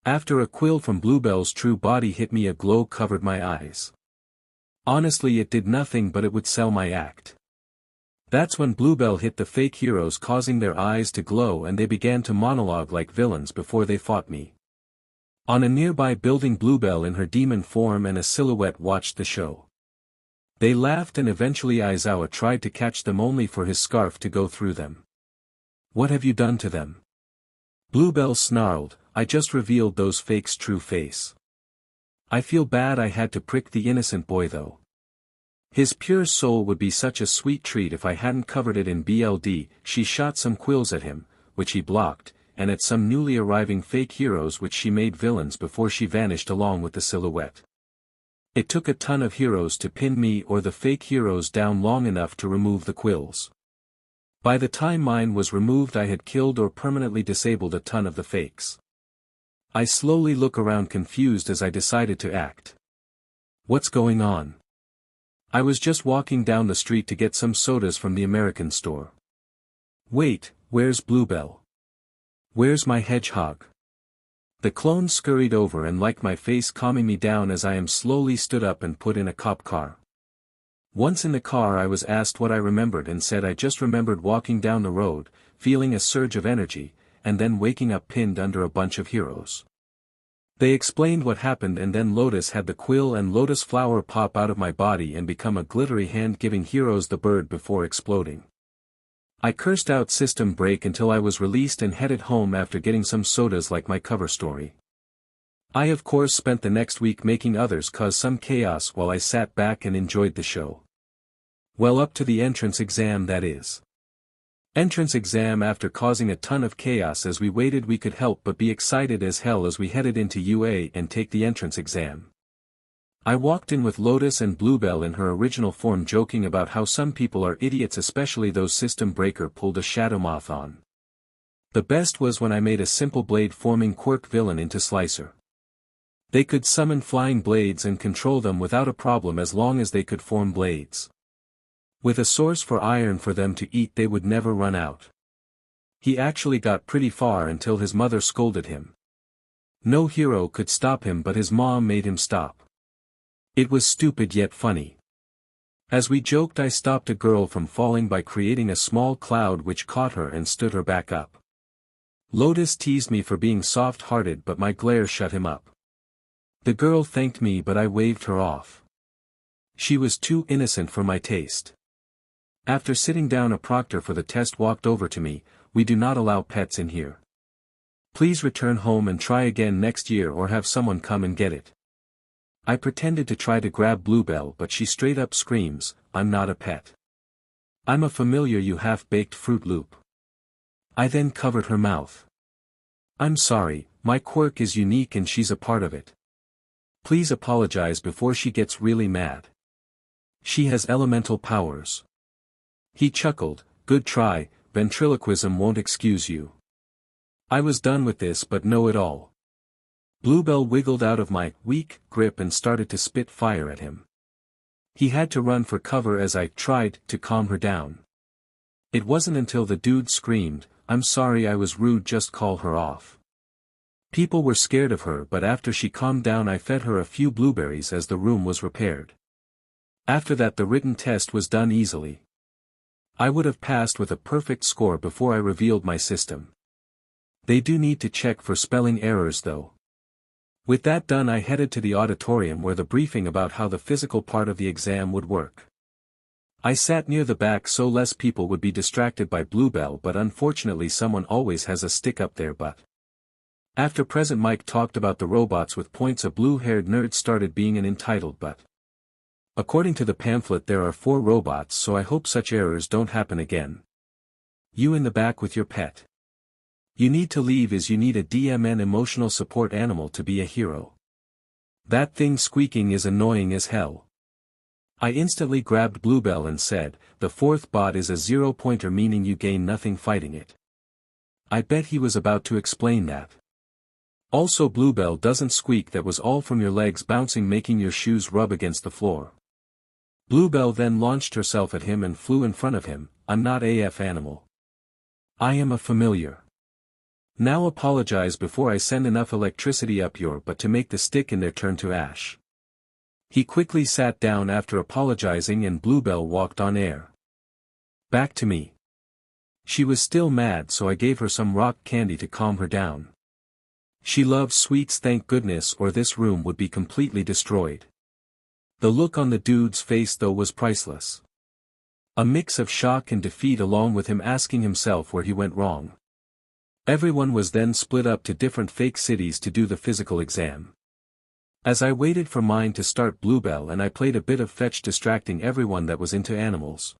After a quill from Bluebell's true body hit me, a glow covered my eyes. Honestly, it did nothing, but it would sell my act. That's when Bluebell hit the fake heroes, causing their eyes to glow, and they began to monologue like villains before they fought me. On a nearby building, Bluebell in her demon form and a silhouette watched the show. They laughed and eventually Aizawa tried to catch them, only for his scarf to go through them. What have you done to them? Bluebell snarled, I just revealed those fakes' true face. I feel bad I had to prick the innocent boy though. His pure soul would be such a sweet treat if I hadn't covered it in BLD. She shot some quills at him, which he blocked, and at some newly arriving fake heroes which she made villains before she vanished along with the silhouette. It took a ton of heroes to pin me or the fake heroes down long enough to remove the quills. By the time mine was removed, I had killed or permanently disabled a ton of the fakes. I slowly look around confused as I decided to act. What's going on? I was just walking down the street to get some sodas from the American store. Wait, where's Bluebell? Where's my hedgehog? The clone scurried over and liked my face, calming me down as I am slowly stood up and put in a cop car. Once in the car, I was asked what I remembered and said I just remembered walking down the road, feeling a surge of energy, and then waking up pinned under a bunch of heroes. They explained what happened, and then Lotus had the quill and Lotus flower pop out of my body and become a glittery hand, giving heroes the bird before exploding. I cursed out System Break until I was released and headed home after getting some sodas like my cover story. I of course spent the next week making others cause some chaos while I sat back and enjoyed the show. Well, up to the entrance exam, that is. Entrance exam. After causing a ton of chaos as we waited, we could help but be excited as hell as we headed into UA and take the entrance exam. I walked in with Lotus and Bluebell in her original form, joking about how some people are idiots, especially those System Breaker pulled a Shadow Moth on. The best was when I made a simple blade forming quirk villain into Slicer. They could summon flying blades and control them without a problem as long as they could form blades. With a source for iron for them to eat, they would never run out. He actually got pretty far until his mother scolded him. No hero could stop him, but his mom made him stop. It was stupid yet funny. As we joked, I stopped a girl from falling by creating a small cloud which caught her and stood her back up. Lotus teased me for being soft-hearted, but my glare shut him up. The girl thanked me, but I waved her off. She was too innocent for my taste. After sitting down, a proctor for the test walked over to me. We do not allow pets in here. Please return home and try again next year, or have someone come and get it. I pretended to try to grab Bluebell, but she straight up screams, I'm not a pet. I'm a familiar, you half-baked Fruit Loop. I then covered her mouth. I'm sorry, my quirk is unique and she's a part of it. Please apologize before she gets really mad. She has elemental powers. He chuckled, good try, ventriloquism won't excuse you. I was done with this but know it all. Bluebell wiggled out of my weak grip and started to spit fire at him. He had to run for cover as I tried to calm her down. It wasn't until the dude screamed, I'm sorry, I was rude, just call her off. People were scared of her, but after she calmed down I fed her a few blueberries as the room was repaired. After that the written test was done easily. I would have passed with a perfect score before I revealed my system. They do need to check for spelling errors though. With that done, I headed to the auditorium where the briefing about how the physical part of the exam would work. I sat near the back so less people would be distracted by Bluebell, but unfortunately someone always has a stick up their butt. After present Mike talked about the robots with points, a blue-haired nerd started being an entitled but. According to the pamphlet there are 4 robots, so I hope such errors don't happen again. You in the back with your pet. You need to leave as you need a DMN emotional support animal to be a hero. That thing squeaking is annoying as hell. I instantly grabbed Bluebell and said, the 4th bot is a 0-pointer, meaning you gain nothing fighting it. I bet he was about to explain that. Also Bluebell doesn't squeak, that was all from your legs bouncing making your shoes rub against the floor. Bluebell then launched herself at him and flew in front of him. I'm not AF animal. I am a familiar. Now apologize before I send enough electricity up your butt to make the stick in there turn to ash. He quickly sat down after apologizing and Bluebell walked on air. Back to me. She was still mad, so I gave her some rock candy to calm her down. She loves sweets, thank goodness, or this room would be completely destroyed. The look on the dude's face though was priceless. A mix of shock and defeat along with him asking himself where he went wrong. Everyone was then split up to different fake cities to do the physical exam. As I waited for mine to start, Bluebell and I played a bit of fetch, distracting everyone that was into animals.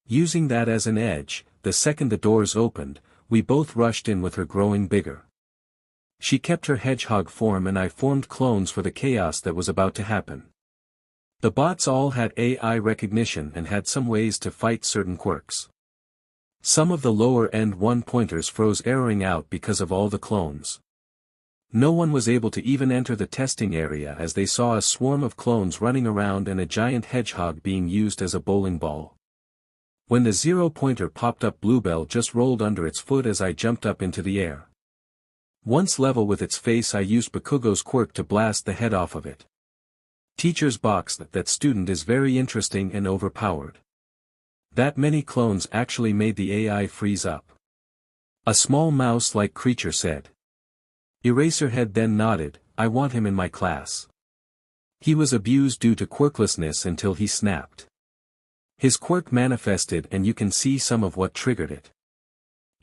Using that as an edge, the second the doors opened, we both rushed in with her growing bigger. She kept her hedgehog form and I formed clones for the chaos that was about to happen. The bots all had AI recognition and had some ways to fight certain quirks. Some of the lower-end 1-pointers froze erroring out because of all the clones. No one was able to even enter the testing area as they saw a swarm of clones running around and a giant hedgehog being used as a bowling ball. When the 0-pointer popped up, Bluebell just rolled under its foot as I jumped up into the air. Once level with its face, I used Bakugo's quirk to blast the head off of it. Teacher's box, that student is very interesting and overpowered. That many clones actually made the AI freeze up. A small mouse-like creature said. Eraserhead then nodded, I want him in my class. He was abused due to quirklessness until he snapped. His quirk manifested and you can see some of what triggered it.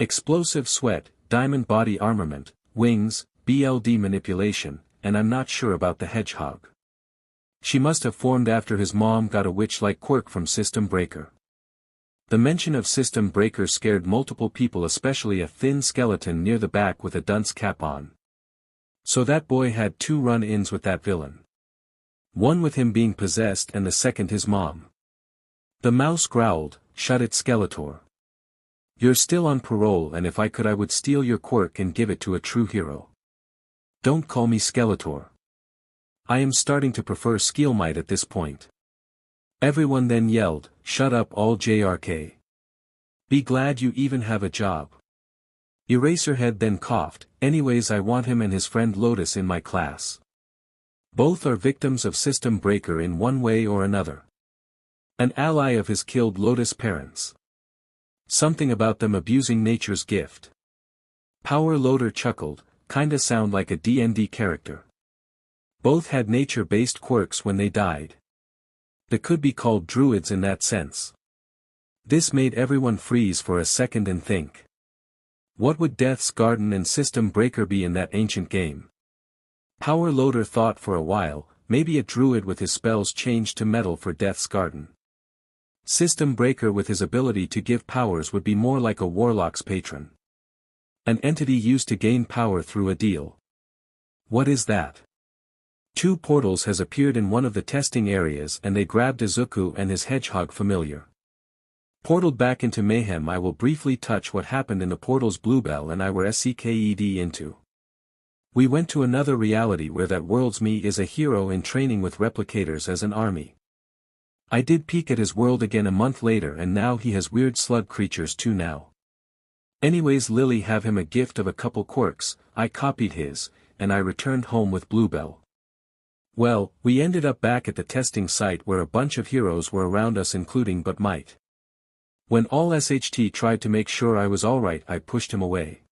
Explosive sweat, diamond body armament, wings, BLD manipulation, and I'm not sure about the hedgehog. She must have formed after his mom got a witch-like quirk from System Breaker. The mention of System Breaker scared multiple people, especially a thin skeleton near the back with a dunce cap on. So that boy had 2 run-ins with that villain. One with him being possessed and the second his mom. The mouse growled, shut it Skeletor. You're still on parole, and if I could I would steal your quirk and give it to a true hero. Don't call me Skeletor. I am starting to prefer Skillmight at this point. Everyone then yelled, shut up all JRK. Be glad you even have a job. Eraserhead then coughed, anyways I want him and his friend Lotus in my class. Both are victims of System Breaker in one way or another. An ally of his killed Lotus' parents. Something about them abusing nature's gift. Power Loader chuckled, kinda sound like a D&D character. Both had nature-based quirks when they died. They could be called druids in that sense. This made everyone freeze for a second and think. What would Death's Garden and System Breaker be in that ancient game? Power Loader thought for a while, maybe a druid with his spells changed to metal for Death's Garden. System Breaker with his ability to give powers would be more like a warlock's patron. An entity used to gain power through a deal. What is that? 2 portals has appeared in one of the testing areas and they grabbed Izuku and his hedgehog familiar. Portaled back into mayhem. I will briefly touch what happened in the portals Bluebell and I were SCKED into. We went to another reality where that world's me is a hero in training with replicators as an army. I did peek at his world again a month later and now he has weird slug creatures too now. Anyways, Lily have him a gift of a couple quirks, I copied his, and I returned home with Bluebell. Well, we ended up back at the testing site where a bunch of heroes were around us including but Might. When all SHT tried to make sure I was alright I pushed him away.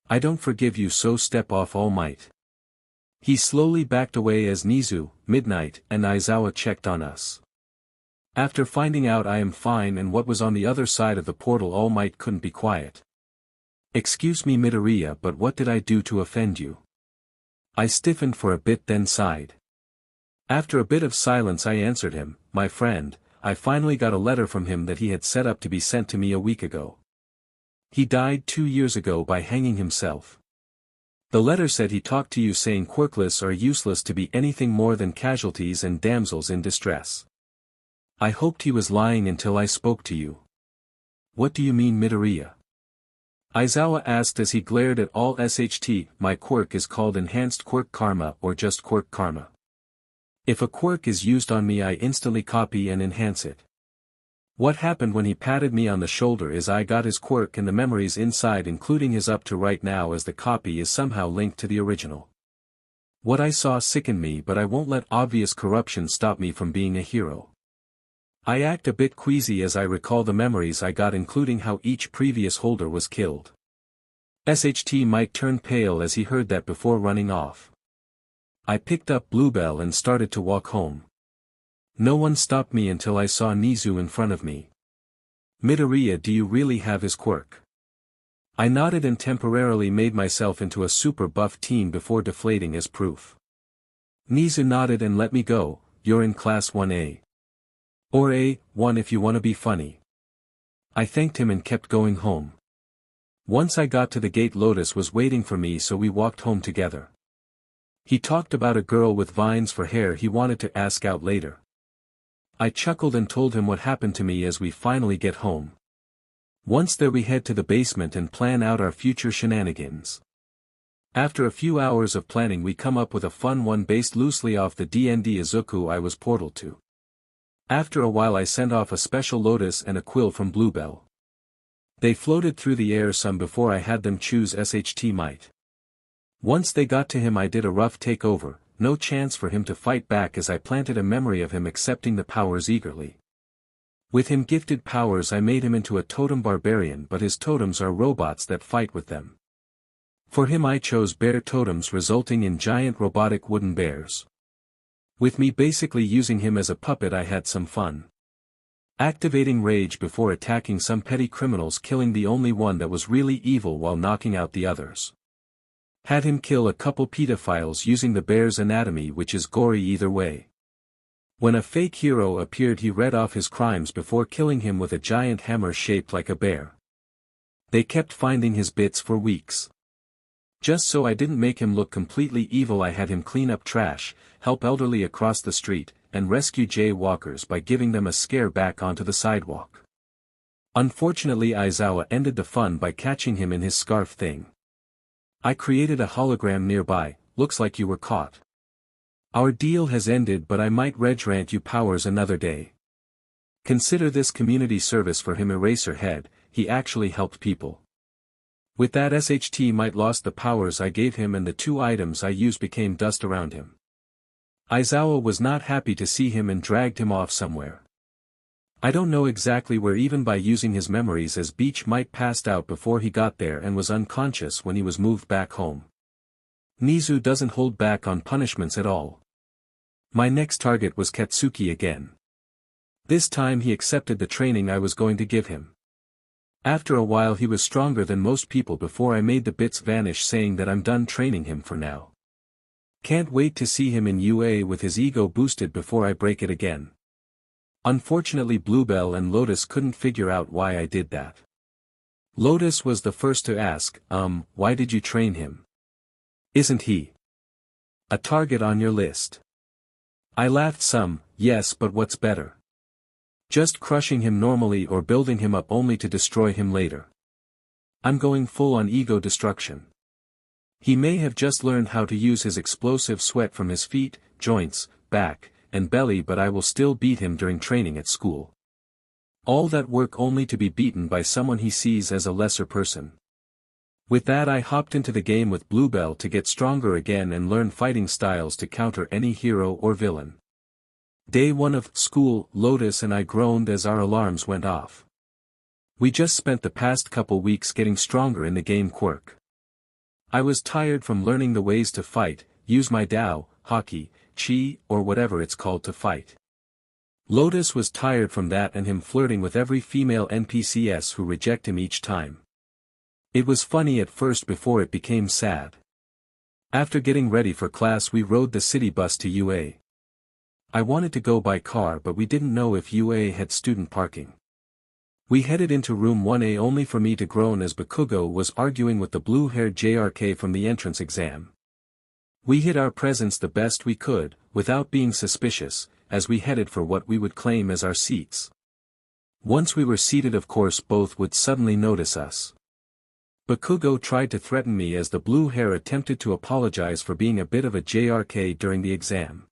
I don't forgive you, so step off All Might. He slowly backed away as Nizu, Midnight, and Aizawa checked on us. After finding out I am fine and what was on the other side of the portal, All Might couldn't be quiet. Excuse me Midoriya, but what did I do to offend you? I stiffened for a bit then sighed. After a bit of silence I answered him, my friend, I finally got a letter from him that he had set up to be sent to me a week ago. He died 2 years ago by hanging himself. The letter said he talked to you saying quirkless are useless to be anything more than casualties and damsels in distress. I hoped he was lying until I spoke to you. What do you mean Midoriya? Aizawa asked as he glared at all SHT. My quirk is called enhanced quirk karma or just quirk karma. If a quirk is used on me I instantly copy and enhance it. What happened when he patted me on the shoulder is I got his quirk and the memories inside including his up to right now as the copy is somehow linked to the original. What I saw sickened me but I won't let obvious corruption stop me from being a hero. I act a bit queasy as I recall the memories I got including how each previous holder was killed. SHT Mike turned pale as he heard that before running off. I picked up Bluebell and started to walk home. No one stopped me until I saw Nizu in front of me. Midoriya, do you really have his quirk? I nodded and temporarily made myself into a super buff teen before deflating as proof. Nizu nodded and let me go. You're in class 1A. Or A1 if you want to be funny. I thanked him and kept going home. Once I got to the gate Lotus was waiting for me so we walked home together. He talked about a girl with vines for hair he wanted to ask out later. I chuckled and told him what happened to me as we finally get home. Once there we head to the basement and plan out our future shenanigans. After a few hours of planning we come up with a fun one based loosely off the D&D Izuku I was portaled to. After a while I sent off a special Lotus and a quill from Bluebell. They floated through the air some before I had them choose SHT Might. Once they got to him I did a rough takeover, no chance for him to fight back as I planted a memory of him accepting the powers eagerly. With him gifted powers I made him into a totem barbarian but his totems are robots that fight with them. For him I chose bear totems resulting in giant robotic wooden bears. With me basically using him as a puppet I had some fun. Activating rage before attacking some petty criminals killing the only one that was really evil while knocking out the others. Had him kill a couple pedophiles using the bear's anatomy which is gory either way. When a fake hero appeared he read off his crimes before killing him with a giant hammer shaped like a bear. They kept finding his bits for weeks. Just so I didn't make him look completely evil I had him clean up trash, help elderly across the street, and rescue jaywalkers by giving them a scare back onto the sidewalk. Unfortunately Aizawa ended the fun by catching him in his scarf thing. I created a hologram nearby, looks like you were caught. Our deal has ended but I might regrant you powers another day. Consider this community service for him Eraserhead, he actually helped people. With that SHT Might lost the powers I gave him and the 2 items I used became dust around him. Aizawa was not happy to see him and dragged him off somewhere. I don't know exactly where even by using his memories as Beach Might passed out before he got there and was unconscious when he was moved back home. Nizu doesn't hold back on punishments at all. My next target was Katsuki again. This time he accepted the training I was going to give him. After a while he was stronger than most people before I made the bits vanish saying that I'm done training him for now. Can't wait to see him in UA with his ego boosted before I break it again. Unfortunately Bluebell and Lotus couldn't figure out why I did that. Lotus was the first to ask, why did you train him? Isn't he a target on your list? I laughed some, yes but what's better? Just crushing him normally or building him up only to destroy him later? I'm going full on ego destruction. He may have just learned how to use his explosive sweat from his feet, joints, back, and belly but I will still beat him during training at school. All that work only to be beaten by someone he sees as a lesser person. With that I hopped into the game with Bluebell to get stronger again and learn fighting styles to counter any hero or villain. Day 1 of school, Lotus and I groaned as our alarms went off. We just spent the past couple weeks getting stronger in the game Quirk. I was tired from learning the ways to fight, use my Dao, Hockey, Chi, or whatever it's called to fight. Lotus was tired from that and him flirting with every female NPCs who reject him each time. It was funny at first before it became sad. After getting ready for class we rode the city bus to UA. I wanted to go by car but we didn't know if UA had student parking. We headed into room 1A only for me to groan as Bakugo was arguing with the blue-haired JRK from the entrance exam. We hid our presence the best we could, without being suspicious, as we headed for what we would claim as our seats. Once we were seated of course both would suddenly notice us. Bakugo tried to threaten me as the blue hair attempted to apologize for being a bit of a JRK during the exam.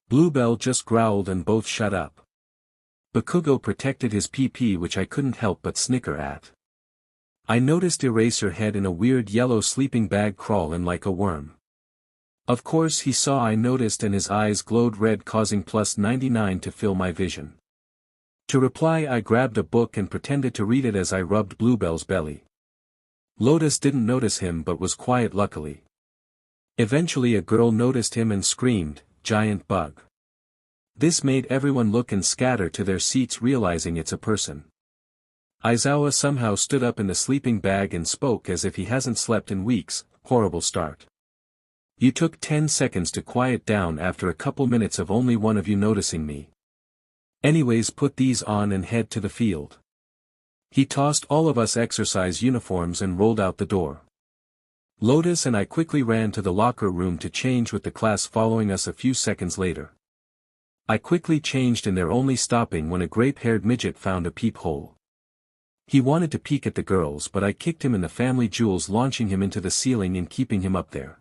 Bluebell just growled and both shut up. Bakugo protected his PP which I couldn't help but snicker at. I noticed Eraserhead in a weird yellow sleeping bag crawling like a worm. Of course he saw I noticed and his eyes glowed red causing +99 to fill my vision. To reply I grabbed a book and pretended to read it as I rubbed Bluebell's belly. Lotus didn't notice him but was quiet luckily. Eventually a girl noticed him and screamed, "Giant bug." This made everyone look and scatter to their seats realizing it's a person. Aizawa somehow stood up in the sleeping bag and spoke as if he hasn't slept in weeks. Horrible start. You took 10 seconds to quiet down after a couple minutes of only one of you noticing me. Anyways put these on and head to the field. He tossed all of us exercise uniforms and rolled out the door. Lotus and I quickly ran to the locker room to change with the class following us a few seconds later. I quickly changed in there only stopping when a grape-haired midget found a peephole. He wanted to peek at the girls but I kicked him in the family jewels launching him into the ceiling and keeping him up there.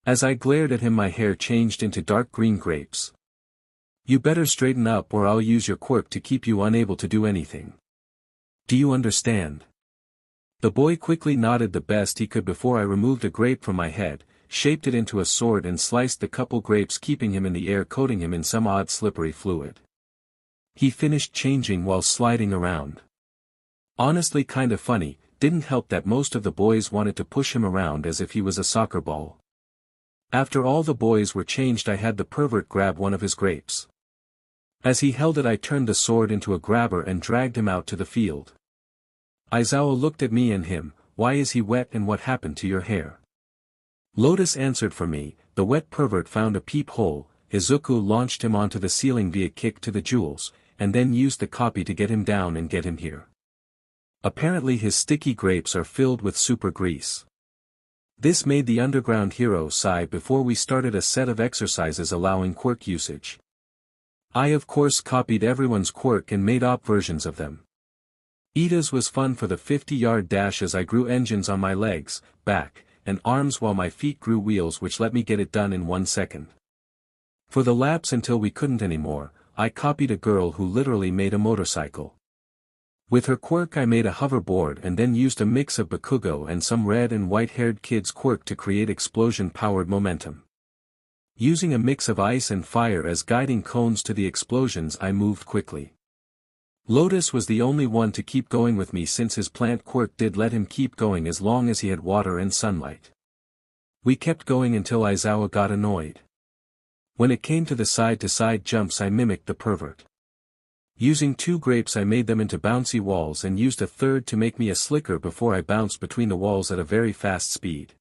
As I glared at him my hair changed into dark green grapes. You better straighten up or I'll use your quirk to keep you unable to do anything. Do you understand? The boy quickly nodded the best he could before I removed a grape from my head, shaped it into a sword and sliced the couple grapes keeping him in the air coating him in some odd slippery fluid. He finished changing while sliding around. Honestly kinda funny, didn't help that most of the boys wanted to push him around as if he was a soccer ball. After all the boys were changed I had the pervert grab one of his grapes. As he held it I turned the sword into a grabber and dragged him out to the field. Aizawa looked at me and him, "Why is he wet and what happened to your hair?" Lotus answered for me, "The wet pervert found a peephole." Izuku launched him onto the ceiling via kick to the jewels, and then used the copy to get him down and get him here. Apparently his sticky grapes are filled with super grease. This made the underground hero sigh before we started a set of exercises allowing quirk usage. I of course copied everyone's quirk and made op versions of them. Ida's was fun for the 50-yard dash as I grew engines on my legs, back, and arms while my feet grew wheels which let me get it done in 1 second. For the laps until we couldn't anymore, I copied a girl who literally made a motorcycle. With her quirk I made a hoverboard and then used a mix of Bakugo and some red and white-haired kids' quirk to create explosion-powered momentum. Using a mix of ice and fire as guiding cones to the explosions I moved quickly. Lotus was the only one to keep going with me since his plant quirk did let him keep going as long as he had water and sunlight. We kept going until Aizawa got annoyed. When it came to the side-to-side jumps I mimicked the pervert. Using 2 grapes I made them into bouncy walls and used a third to make me a slicker before I bounced between the walls at a very fast speed.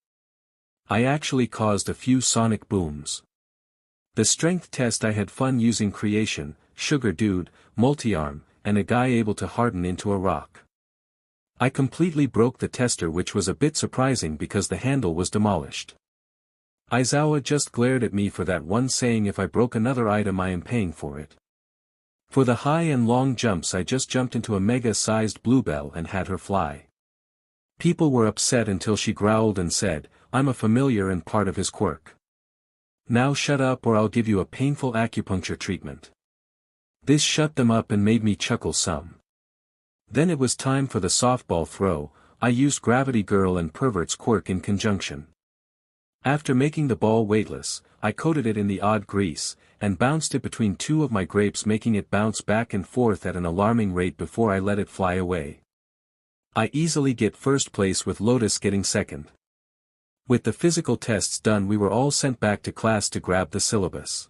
I actually caused a few sonic booms. The strength test I had fun using creation, sugar dude, multi-arm, and a guy able to harden into a rock. I completely broke the tester which was a bit surprising because the handle was demolished. Aizawa just glared at me for that one saying if I broke another item I am paying for it. For the high and long jumps I just jumped into a mega-sized bluebell and had her fly. People were upset until she growled and said, "I'm a familiar and part of his quirk. Now shut up or I'll give you a painful acupuncture treatment." This shut them up and made me chuckle some. Then it was time for the softball throw. I used Gravity Girl and Pervert's quirk in conjunction. After making the ball weightless, I coated it in the odd grease, and bounced it between 2 of my grapes making it bounce back and forth at an alarming rate before I let it fly away. I easily get first place with Lotus getting second. With the physical tests done we were all sent back to class to grab the syllabus.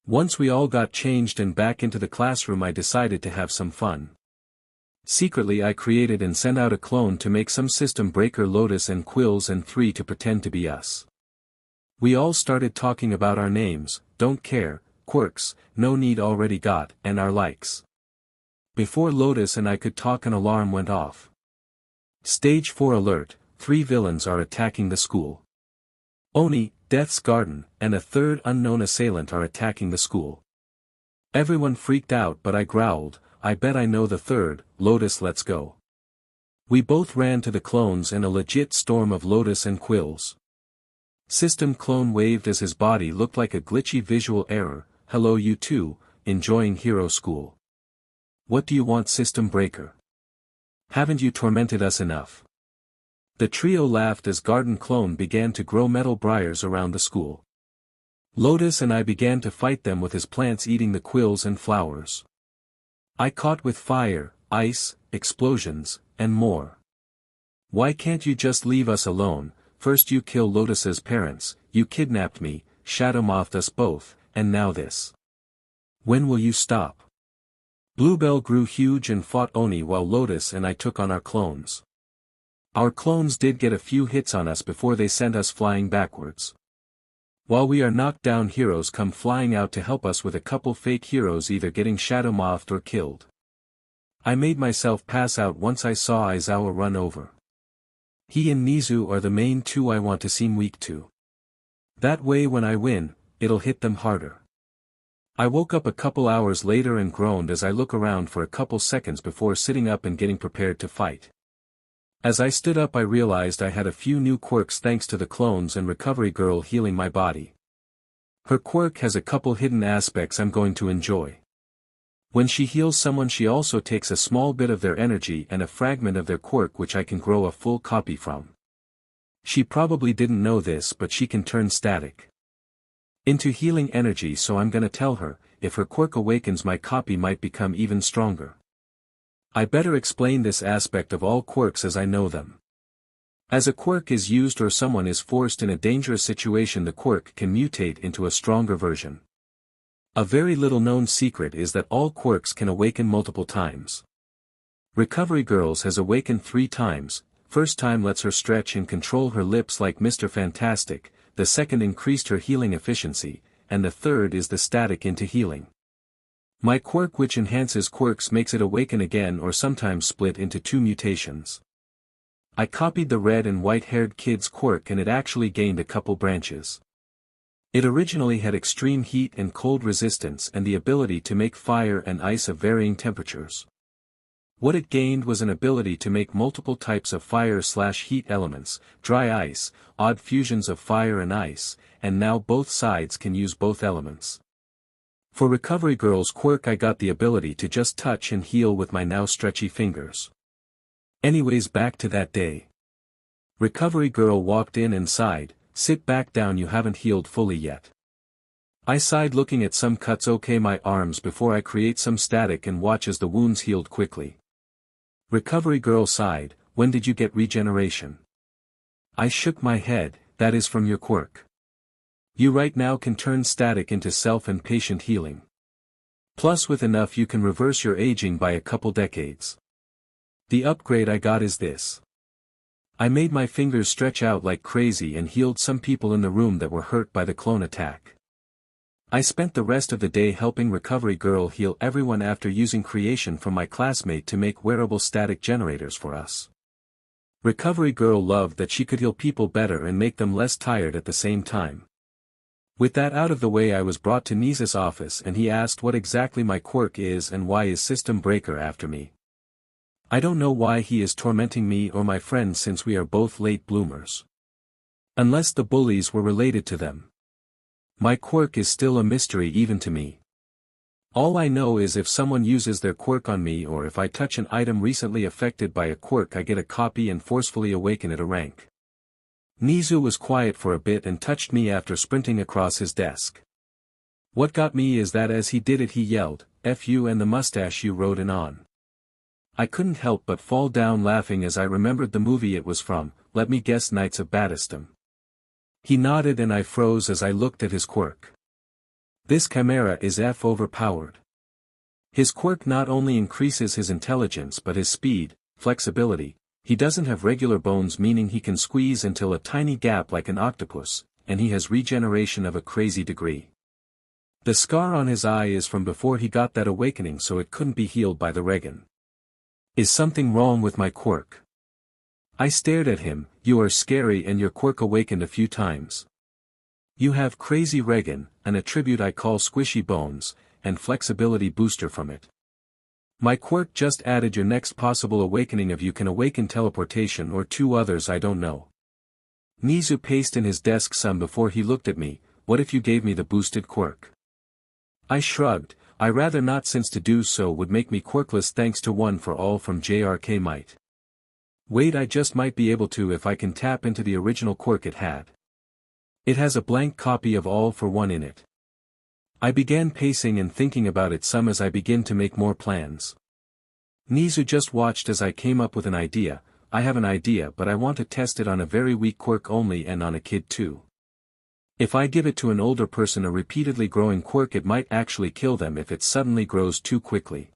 Once we all got changed and back into the classroom I decided to have some fun. Secretly I created and sent out a clone to make some system breaker Lotus and Quills and 3 to pretend to be us. We all started talking about our names, don't care, quirks, no need already got, and our likes. Before Lotus and I could talk an alarm went off. Stage 4 alert, 3 villains are attacking the school. Oni, Death's Garden, and a third unknown assailant are attacking the school. Everyone freaked out but I growled, I bet I know the third, Lotus let's go. We both ran to the clones and a legit storm of Lotus and Quills. System clone waved as his body looked like a glitchy visual error, hello you too, enjoying hero school. What do you want system breaker? Haven't you tormented us enough? The trio laughed as Garden Clone began to grow metal briars around the school. Lotus and I began to fight them with his plants eating the quills and flowers. I caught with fire, ice, explosions, and more. Why can't you just leave us alone? First you kill Lotus's parents, you kidnapped me, shadow mothed us both, and now this. When will you stop? Bluebell grew huge and fought Oni while Lotus and I took on our clones. Our clones did get a few hits on us before they sent us flying backwards. While we are knocked down, heroes come flying out to help us with a couple fake heroes either getting shadow mothed or killed. I made myself pass out once I saw Aizawa run over. He and Nizu are the main two I want to seem weak to. That way when I win, it'll hit them harder. I woke up a couple hours later and groaned as I look around for a couple seconds before sitting up and getting prepared to fight. As I stood up I realized I had a few new quirks thanks to the clones and Recovery Girl healing my body. Her quirk has a couple hidden aspects I'm going to enjoy. When she heals someone she also takes a small bit of their energy and a fragment of their quirk which I can grow a full copy from. She probably didn't know this but she can turn static into healing energy, so I'm gonna tell her, if her quirk awakens my copy might become even stronger. I better explain this aspect of all quirks as I know them. As a quirk is used or someone is forced in a dangerous situation, the quirk can mutate into a stronger version. A very little known secret is that all quirks can awaken multiple times. Recovery Girl's has awakened 3 times, first time lets her stretch and control her lips like Mr. Fantastic, the second increased her healing efficiency, and the third is the static into healing. My quirk which enhances quirks makes it awaken again or sometimes split into 2 mutations. I copied the red and white-haired kid's quirk and it actually gained a couple branches. It originally had extreme heat and cold resistance and the ability to make fire and ice of varying temperatures. What it gained was an ability to make multiple types of fire/heat elements, dry ice, odd fusions of fire and ice, and now both sides can use both elements. For Recovery Girl's quirk I got the ability to just touch and heal with my now stretchy fingers. Anyways, back to that day. Recovery Girl walked in and sighed, "Sit back down, you haven't healed fully yet." I sighed looking at some cuts. Okay, my arms before I create some static and watch as the wounds healed quickly. Recovery Girl sighed, "When did you get regeneration?" I shook my head, "That is from your quirk. You right now can turn static into self and patient healing. Plus with enough you can reverse your aging by a couple decades. The upgrade I got is this." I made my fingers stretch out like crazy and healed some people in the room that were hurt by the clone attack. I spent the rest of the day helping Recovery Girl heal everyone after using creation from my classmate to make wearable static generators for us. Recovery Girl loved that she could heal people better and make them less tired at the same time. With that out of the way I was brought to Nisa's office and he asked what exactly my quirk is and why is System Breaker after me. I don't know why he is tormenting me or my friends since we are both late bloomers. Unless the bullies were related to them. My quirk is still a mystery even to me. All I know is if someone uses their quirk on me or if I touch an item recently affected by a quirk I get a copy and forcefully awaken it a rank. Nizu was quiet for a bit and touched me after sprinting across his desk. What got me is that as he did it he yelled, "F you and the mustache you rode in on." I couldn't help but fall down laughing as I remembered the movie it was from, let me guess, Knights of Battiston. He nodded and I froze as I looked at his quirk. This chimera is overpowered. His quirk not only increases his intelligence but his speed, flexibility. He doesn't have regular bones, meaning he can squeeze until a tiny gap like an octopus, and he has regeneration of a crazy degree. The scar on his eye is from before he got that awakening, so it couldn't be healed by the regen. Is something wrong with my quirk? I stared at him. You are scary and your quirk awakened a few times. You have crazy regen, an attribute I call squishy bones, and flexibility booster from it. My quirk just added your next possible awakening of you can awaken teleportation or 2 others I don't know. Nizu paced in his desk some before he looked at me. What if you gave me the boosted quirk? I shrugged. I rather not, since to do so would make me quirkless thanks to one for all from JRK might. Wait, I just might be able to if I can tap into the original quirk it had. It has a blank copy of all for one in it. I began pacing and thinking about it some as I begin to make more plans. Nizu just watched as I came up with an idea. I have an idea, but I want to test it on a very weak quirk only and on a kid too. If I give it to an older person, a repeatedly growing quirk, it might actually kill them if it suddenly grows too quickly.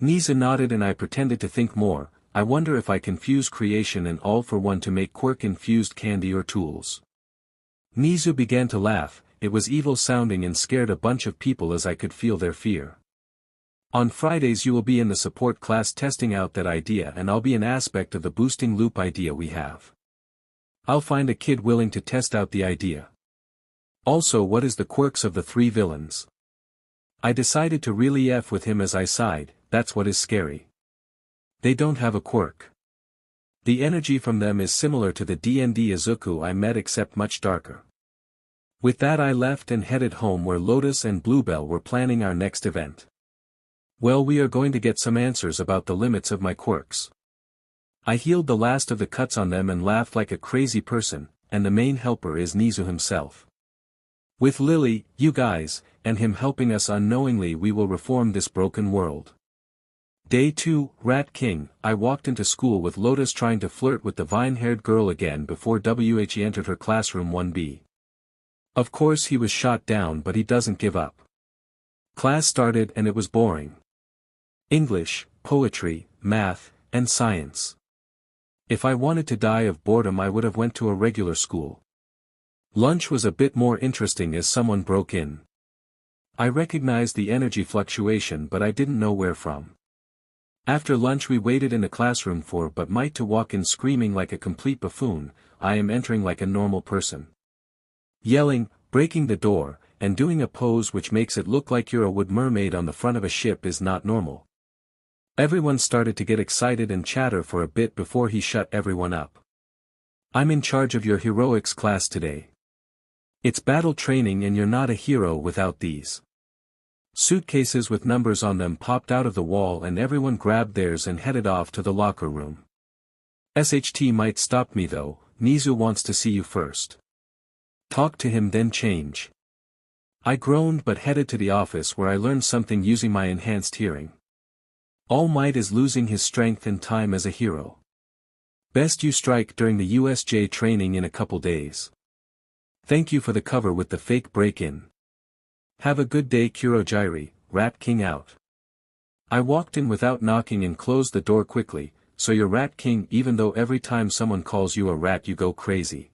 Nizu nodded and I pretended to think more. I wonder if I can fuse creation and all for one to make quirk-infused candy or tools. Nizu began to laugh. It was evil sounding and scared a bunch of people as I could feel their fear. On Fridays you will be in the support class testing out that idea, and I'll be an aspect of the boosting loop idea we have. I'll find a kid willing to test out the idea. Also, what is the quirks of the 3 villains? I decided to really F with him as I sighed. That's what is scary. They don't have a quirk. The energy from them is similar to the D&D Izuku I met, except much darker. With that I left and headed home, where Lotus and Bluebell were planning our next event. Well, we are going to get some answers about the limits of my quirks. I healed the last of the cuts on them and laughed like a crazy person, and the main helper is Nizu himself. With Lily, you guys, and him helping us unknowingly, we will reform this broken world. Day 2, Rat King. I walked into school with Lotus trying to flirt with the vine-haired girl again before WHE entered her classroom 1B. Of course he was shot down, but he doesn't give up. Class started and it was boring. English, poetry, math, and science. If I wanted to die of boredom I would have went to a regular school. Lunch was a bit more interesting as someone broke in. I recognized the energy fluctuation, but I didn't know where from. After lunch we waited in the classroom for but Might to walk in screaming like a complete buffoon. I am entering like a normal person. Yelling, breaking the door, and doing a pose which makes it look like you're a wood mermaid on the front of a ship is not normal. Everyone started to get excited and chatter for a bit before he shut everyone up. I'm in charge of your heroics class today. It's battle training and you're not a hero without these. Suitcases with numbers on them popped out of the wall and everyone grabbed theirs and headed off to the locker room. SHT might stop me though. Nizu wants to see you first. Talk to him then change. I groaned but headed to the office where I learned something using my enhanced hearing. All Might is losing his strength and time as a hero. Best you strike during the USJ training in a couple days. Thank you for the cover with the fake break-in. Have a good day Kurogyri, Rat King out. I walked in without knocking and closed the door quickly. So you're Rat King, even though every time someone calls you a rat you go crazy.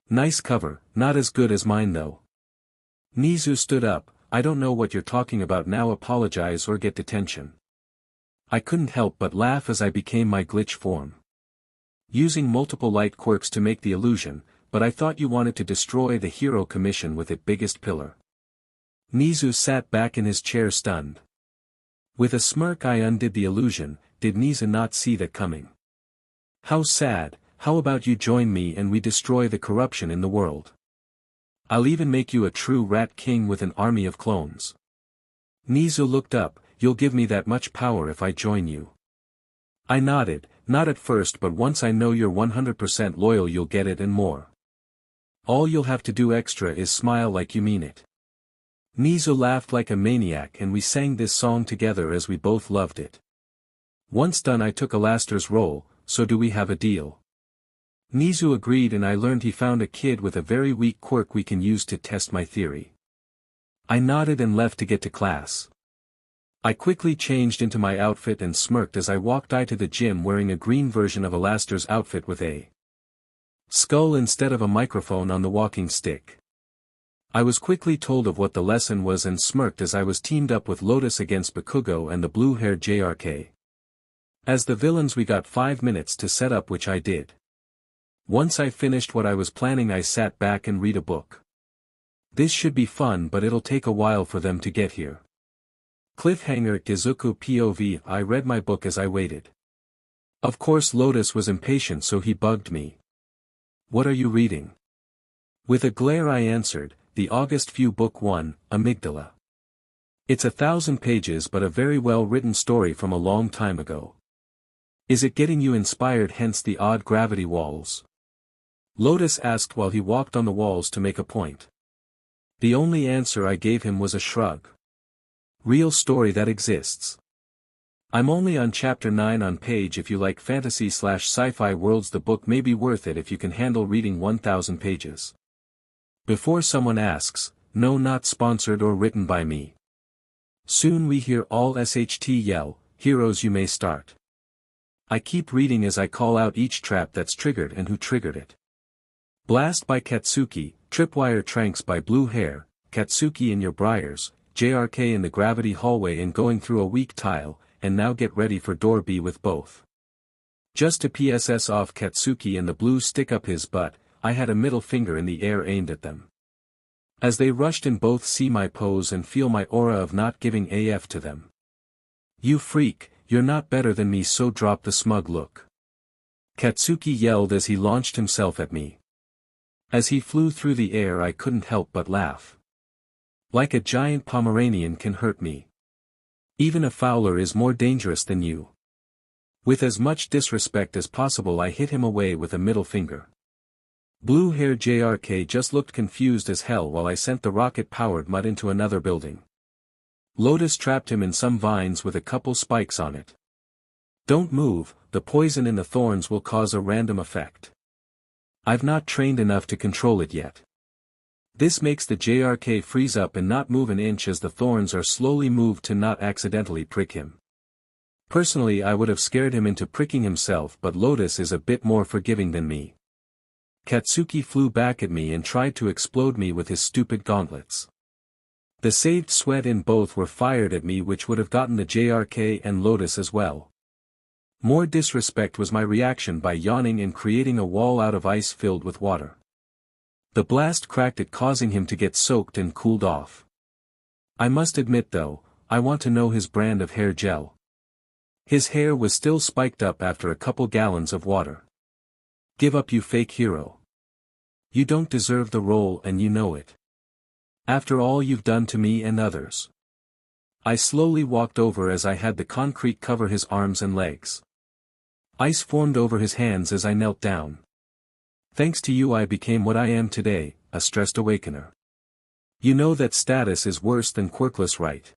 Nice cover, not as good as mine though. Nizu stood up. I don't know what you're talking about now, apologize or get detention. I couldn't help but laugh as I became my glitch form. Using multiple light quirks to make the illusion, but I thought you wanted to destroy the hero commission with its biggest pillar. Nizu sat back in his chair stunned. With a smirk I undid the illusion. Did Nizu not see that coming? How sad. How about you join me and we destroy the corruption in the world? I'll even make you a true Rat King with an army of clones. Nizu looked up. You'll give me that much power if I join you. I nodded, not at first but once I know you're 100% loyal you'll get it and more. All you'll have to do extra is smile like you mean it. Nizu laughed like a maniac and we sang this song together as we both loved it. Once done I took Alastair's role, so do we have a deal? Nizu agreed and I learned he found a kid with a very weak quirk we can use to test my theory. I nodded and left to get to class. I quickly changed into my outfit and smirked as I walked to the gym wearing a green version of Alastair's outfit with a skull instead of a microphone on the walking stick. I was quickly told of what the lesson was and smirked as I was teamed up with Lotus against Bakugo and the blue-haired JRK. As the villains we got 5 minutes to set up, which I did. Once I finished what I was planning, I sat back and read a book. This should be fun, but it'll take a while for them to get here. Cliffhanger Izuku POV. I read my book as I waited. Of course Lotus was impatient, so he bugged me. "What are you reading?" With a glare I answered, "The August Few Book 1, Amygdala." It's 1,000 pages but a very well-written story from a long time ago. Is it getting you inspired, hence the odd gravity walls? Lotus asked while he walked on the walls to make a point. The only answer I gave him was a shrug. Real story that exists. I'm only on chapter 9 on page. If you like fantasy/sci-fi worlds, the book may be worth it if you can handle reading 1,000 pages. Before someone asks, no, not sponsored or written by me. Soon we hear all SHT yell, "Heroes, you may start." I keep reading as I call out each trap that's triggered and who triggered it. Blast by Katsuki, Tripwire Tranks by Blue Hair, Katsuki in your briars, JRK in the gravity hallway and going through a weak tile, and now get ready for door B with both. Just to PSS off Katsuki and the blue stick up his butt, I had a middle finger in the air aimed at them. As they rushed in, both see my pose and feel my aura of not giving AF to them. "You freak, you're not better than me, so drop the smug look," Katsuki yelled as he launched himself at me. As he flew through the air I couldn't help but laugh. Like a giant Pomeranian can hurt me. Even a Fowler is more dangerous than you. With as much disrespect as possible I hit him away with a middle finger. Blue Hair JRK just looked confused as hell while I sent the rocket-powered mud into another building. Lotus trapped him in some vines with a couple spikes on it. "Don't move, the poison in the thorns will cause a random effect. I've not trained enough to control it yet." This makes the JRK freeze up and not move an inch as the thorns are slowly moved to not accidentally prick him. Personally I would have scared him into pricking himself, but Lotus is a bit more forgiving than me. Katsuki flew back at me and tried to explode me with his stupid gauntlets. The saved sweat in both were fired at me, which would have gotten the JRK and Lotus as well. More disrespect was my reaction by yawning and creating a wall out of ice filled with water. The blast cracked it, causing him to get soaked and cooled off. I must admit though, I want to know his brand of hair gel. His hair was still spiked up after a couple gallons of water. Give up, you fake hero. You don't deserve the role and you know it. After all you've done to me and others. I slowly walked over as I had the concrete cover his arms and legs. Ice formed over his hands as I knelt down. Thanks to you I became what I am today, a stressed awakener. You know that status is worse than quirkless, right?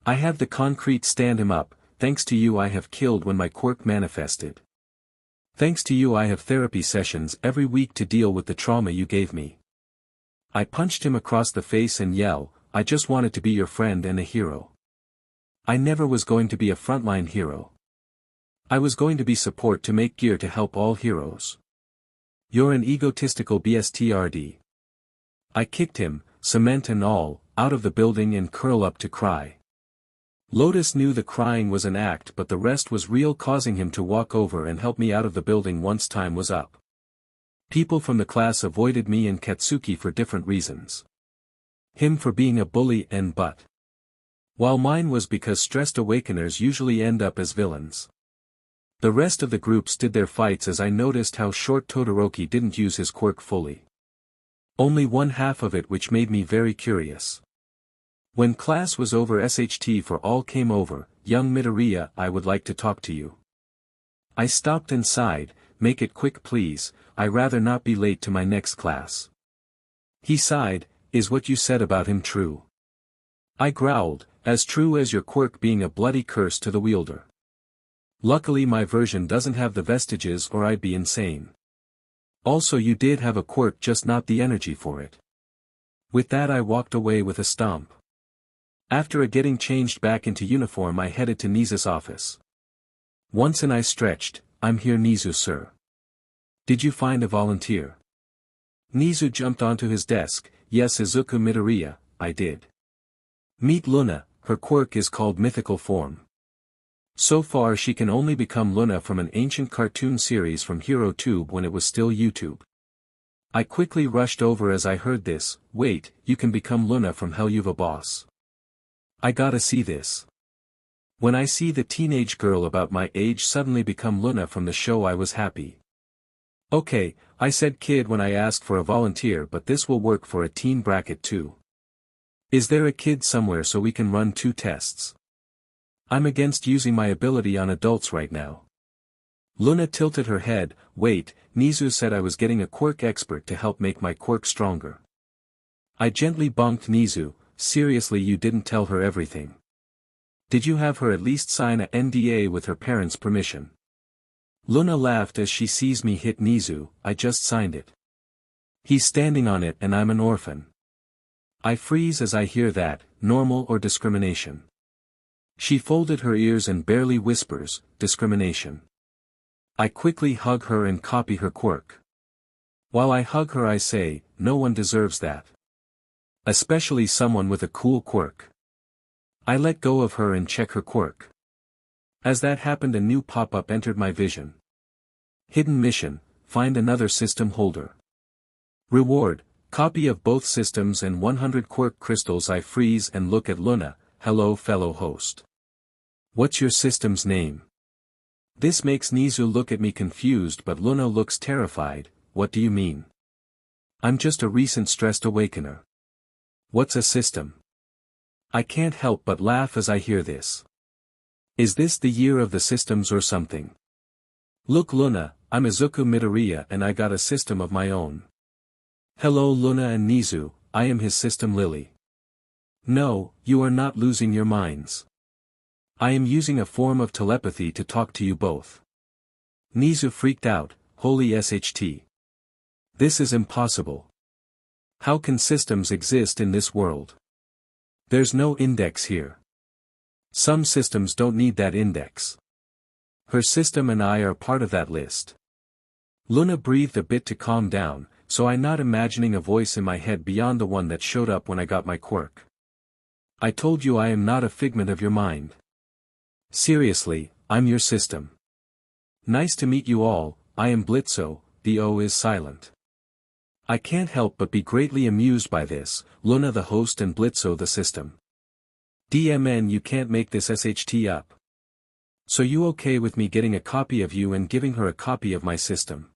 I have the concrete stand him up. Thanks to you I have killed when my quirk manifested. Thanks to you I have therapy sessions every week to deal with the trauma you gave me. I punched him across the face and yell, "I just wanted to be your friend and a hero. I never was going to be a frontline hero. I was going to be support to make gear to help all heroes. You're an egotistical bstrd." I kicked him, cement and all, out of the building and curl up to cry. Lotus knew the crying was an act, but the rest was real, causing him to walk over and help me out of the building once time was up. People from the class avoided me and Katsuki for different reasons. Him for being a bully and butt. While mine was because stressed awakeners usually end up as villains. The rest of the groups did their fights as I noticed how short Todoroki didn't use his quirk fully. Only one half of it, which made me very curious. When class was over, SHT for all came over. "Young Midoriya, I would like to talk to you." I stopped and sighed, "Make it quick please, I rather not be late to my next class." He sighed, "Is what you said about him true?" I growled, "As true as your quirk being a bloody curse to the wielder. Luckily my version doesn't have the vestiges or I'd be insane. Also you did have a quirk, just not the energy for it." With that I walked away with a stomp. After getting changed back into uniform I headed to Nizu's office. Once and I stretched, "I'm here Nizu sir. Did you find a volunteer?" Nizu jumped onto his desk, "Yes Izuku Midoriya, I did. Meet Luna, her quirk is called mythical form. So far she can only become Luna from an ancient cartoon series from HeroTube when it was still YouTube." I quickly rushed over as I heard this, "Wait, you can become Luna from Hell you've a boss. I gotta see this." When I see the teenage girl about my age suddenly become Luna from the show I was happy. "Okay," I said kid when I asked for a volunteer, "but this will work for a teen bracket too. Is there a kid somewhere so we can run 2 tests? I'm against using my ability on adults right now." Luna tilted her head, "Wait, Nizu said I was getting a quirk expert to help make my quirk stronger." I gently bonked Nizu, "Seriously you didn't tell her everything? Did you have her at least sign a NDA with her parents' permission?" Luna laughed as she sees me hit Nizu, "I just signed it. He's standing on it and I'm an orphan." I freeze as I hear that, normal or discrimination? She folded her ears and barely whispers, "Discrimination." I quickly hug her and copy her quirk. While I hug her I say, "No one deserves that. Especially someone with a cool quirk." I let go of her and check her quirk. As that happened a new pop-up entered my vision. Hidden mission, find another system holder. Reward, copy of both systems and 100 quirk crystals. I freeze and look at Luna, "Hello fellow host. What's your system's name?" This makes Nizu look at me confused but Luna looks terrified, "What do you mean? I'm just a recent stressed awakener. What's a system?" I can't help but laugh as I hear this. Is this the year of the systems or something? "Look Luna, I'm Izuku Midoriya and I got a system of my own." "Hello Luna and Nizu, I am his system Lily." "No, you are not losing your minds. I am using a form of telepathy to talk to you both." Nizu freaked out, "Holy SHT. This is impossible. How can systems exist in this world? There's no index here. Some systems don't need that index. Her system and I are part of that list." Luna breathed a bit to calm down, so I'm not imagining a voice in my head beyond the one that showed up when I got my quirk. "I told you I am not a figment of your mind. Seriously, I'm your system. Nice to meet you all, I am Blitzo." The O is silent. I can't help but be greatly amused by this, Luna the host and Blitzo the system. "DMN you can't make this SHT up. So you okay with me getting a copy of you and giving her a copy of my system?"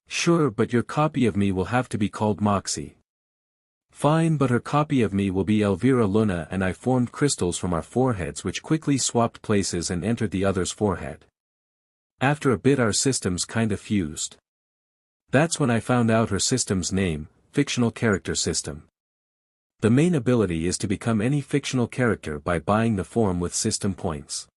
"Sure but your copy of me will have to be called Moxie." "Fine but her copy of me will be Elvira." Luna and I formed crystals from our foreheads which quickly swapped places and entered the other's forehead. After a bit our systems kinda fused. That's when I found out her system's name, Fictional Character System. The main ability is to become any fictional character by buying the form with system points.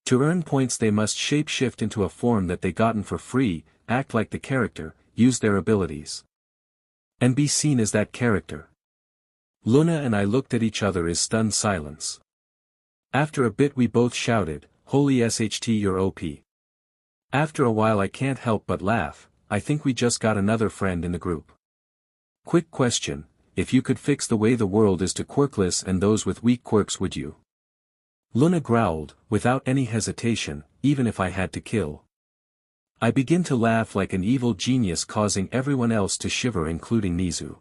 To earn points they must shape-shift into a form that they gotten for free, act like the character, use their abilities, and be seen as that character. Luna and I looked at each other in stunned silence. After a bit we both shouted, "Holy SHT you're OP." After a while I can't help but laugh, I think we just got another friend in the group. Quick question, if you could fix the way the world is to quirkless and those with weak quirks would you? Luna growled, without any hesitation, even if I had to kill. I begin to laugh like an evil genius causing everyone else to shiver including Nizu.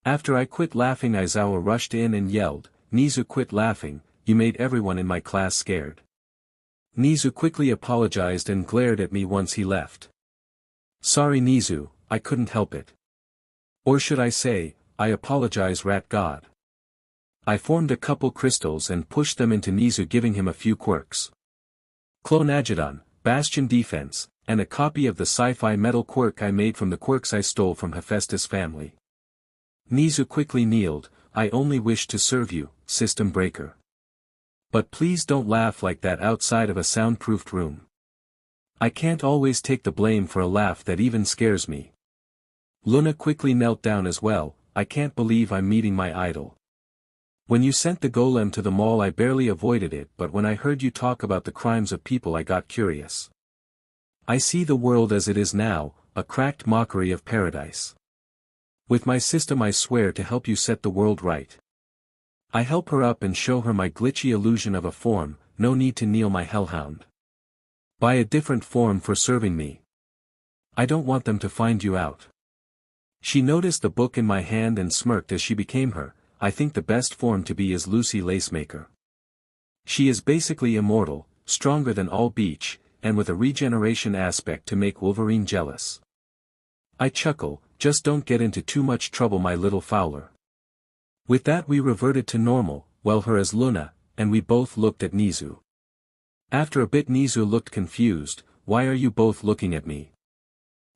After I quit laughing Aizawa rushed in and yelled, "Nizu quit laughing, you made everyone in my class scared." Nizu quickly apologized and glared at me once he left. "Sorry Nizu, I couldn't help it. Or should I say, I apologize rat god." I formed a couple crystals and pushed them into Nizu giving him a few quirks. Clonagedon, Bastion Defense, and a copy of the sci-fi metal quirk I made from the quirks I stole from Hephaestus family. Nizu quickly kneeled, "I only wish to serve you, System Breaker. But please don't laugh like that outside of a soundproofed room. I can't always take the blame for a laugh that even scares me." Luna quickly knelt down as well, "I can't believe I'm meeting my idol. When you sent the golem to the mall I barely avoided it, but when I heard you talk about the crimes of people I got curious. I see the world as it is now, a cracked mockery of paradise. With my system I swear to help you set the world right. I help her up and show her my glitchy illusion of a form, no need to kneel my hellhound. Buy a different form for serving me. I don't want them to find you out. She noticed the book in my hand and smirked as she became her. I think the best form to be is Lucy Lacemaker. She is basically immortal, stronger than all beach, and with a regeneration aspect to make Wolverine jealous. I chuckle, just don't get into too much trouble my little fowler. With that we reverted to normal, well her as Luna, and we both looked at Nizu. After a bit Nizu looked confused, why are you both looking at me?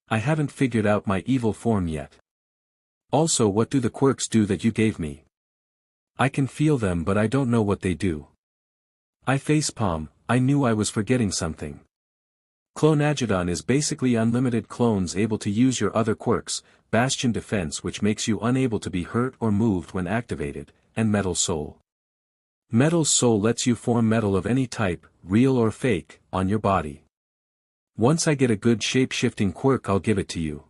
I haven't figured out my evil form yet. Also what do the quirks do that you gave me? I can feel them but I don't know what they do. I facepalm, I knew I was forgetting something. Clonagedon is basically unlimited clones able to use your other quirks, Bastion Defense which makes you unable to be hurt or moved when activated, and Metal Soul. Metal Soul lets you form metal of any type, real or fake, on your body. Once I get a good shape-shifting quirk I'll give it to you.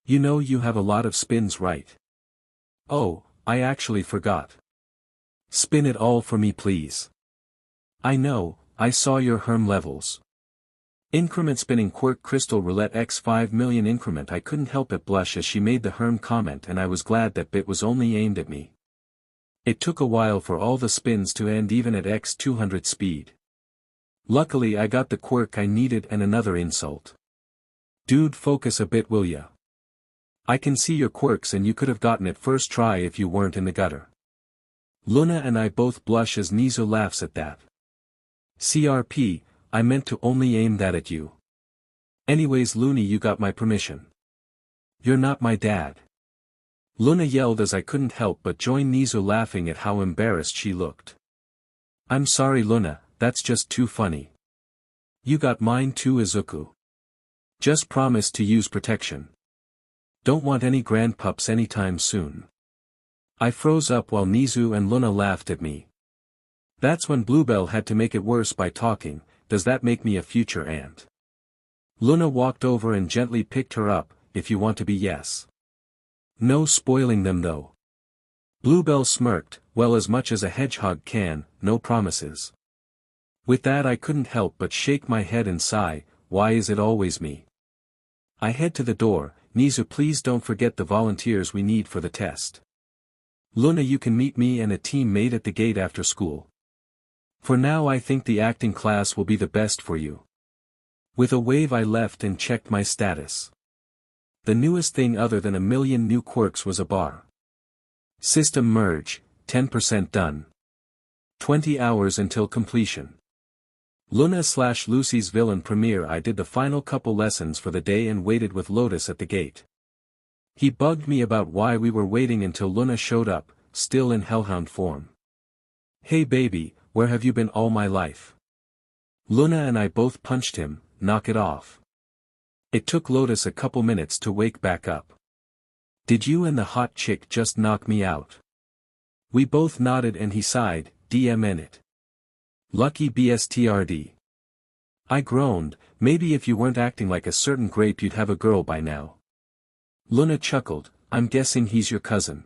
You know you have a lot of spins right? Oh, I actually forgot. Spin it all for me please. I know, I saw your herm levels. Increment spinning quirk crystal roulette x 5 million increment. I couldn't help but blush as she made the herm comment and I was glad that bit was only aimed at me. It took a while for all the spins to end even at x 200 speed. Luckily I got the quirk I needed and another insult. Dude focus a bit will ya? I can see your quirks and you could have gotten it first try if you weren't in the gutter. Luna and I both blush as Nizu laughs at that. CRP, I meant to only aim that at you. Anyways Looney you got my permission. You're not my dad. Luna yelled as I couldn't help but join Nizu laughing at how embarrassed she looked. I'm sorry Luna, that's just too funny. You got mine too Izuku. Just promise to use protection. Don't want any grandpups anytime soon. I froze up while Nizu and Luna laughed at me. That's when Bluebell had to make it worse by talking, does that make me a future aunt? Luna walked over and gently picked her up, if you want to be yes. No spoiling them though. Bluebell smirked, well as much as a hedgehog can, no promises. With that I couldn't help but shake my head and sigh, why is it always me? I head to the door, Nizu please don't forget the volunteers we need for the test. Luna you can meet me and a teammate at the gate after school. For now I think the acting class will be the best for you. With a wave I left and checked my status. The newest thing other than a million new quirks was a bar. System merge, 10% done. 20 hours until completion. Luna/Lucy's villain premiere. I did the final couple lessons for the day and waited with Lotus at the gate. He bugged me about why we were waiting until Luna showed up, still in hellhound form. Hey baby, where have you been all my life? Luna and I both punched him, knock it off. It took Lotus a couple minutes to wake back up. Did you and the hot chick just knock me out? We both nodded and he sighed, DM in it. Lucky BSTRD. I groaned, maybe if you weren't acting like a certain grape you'd have a girl by now. Luna chuckled, I'm guessing he's your cousin.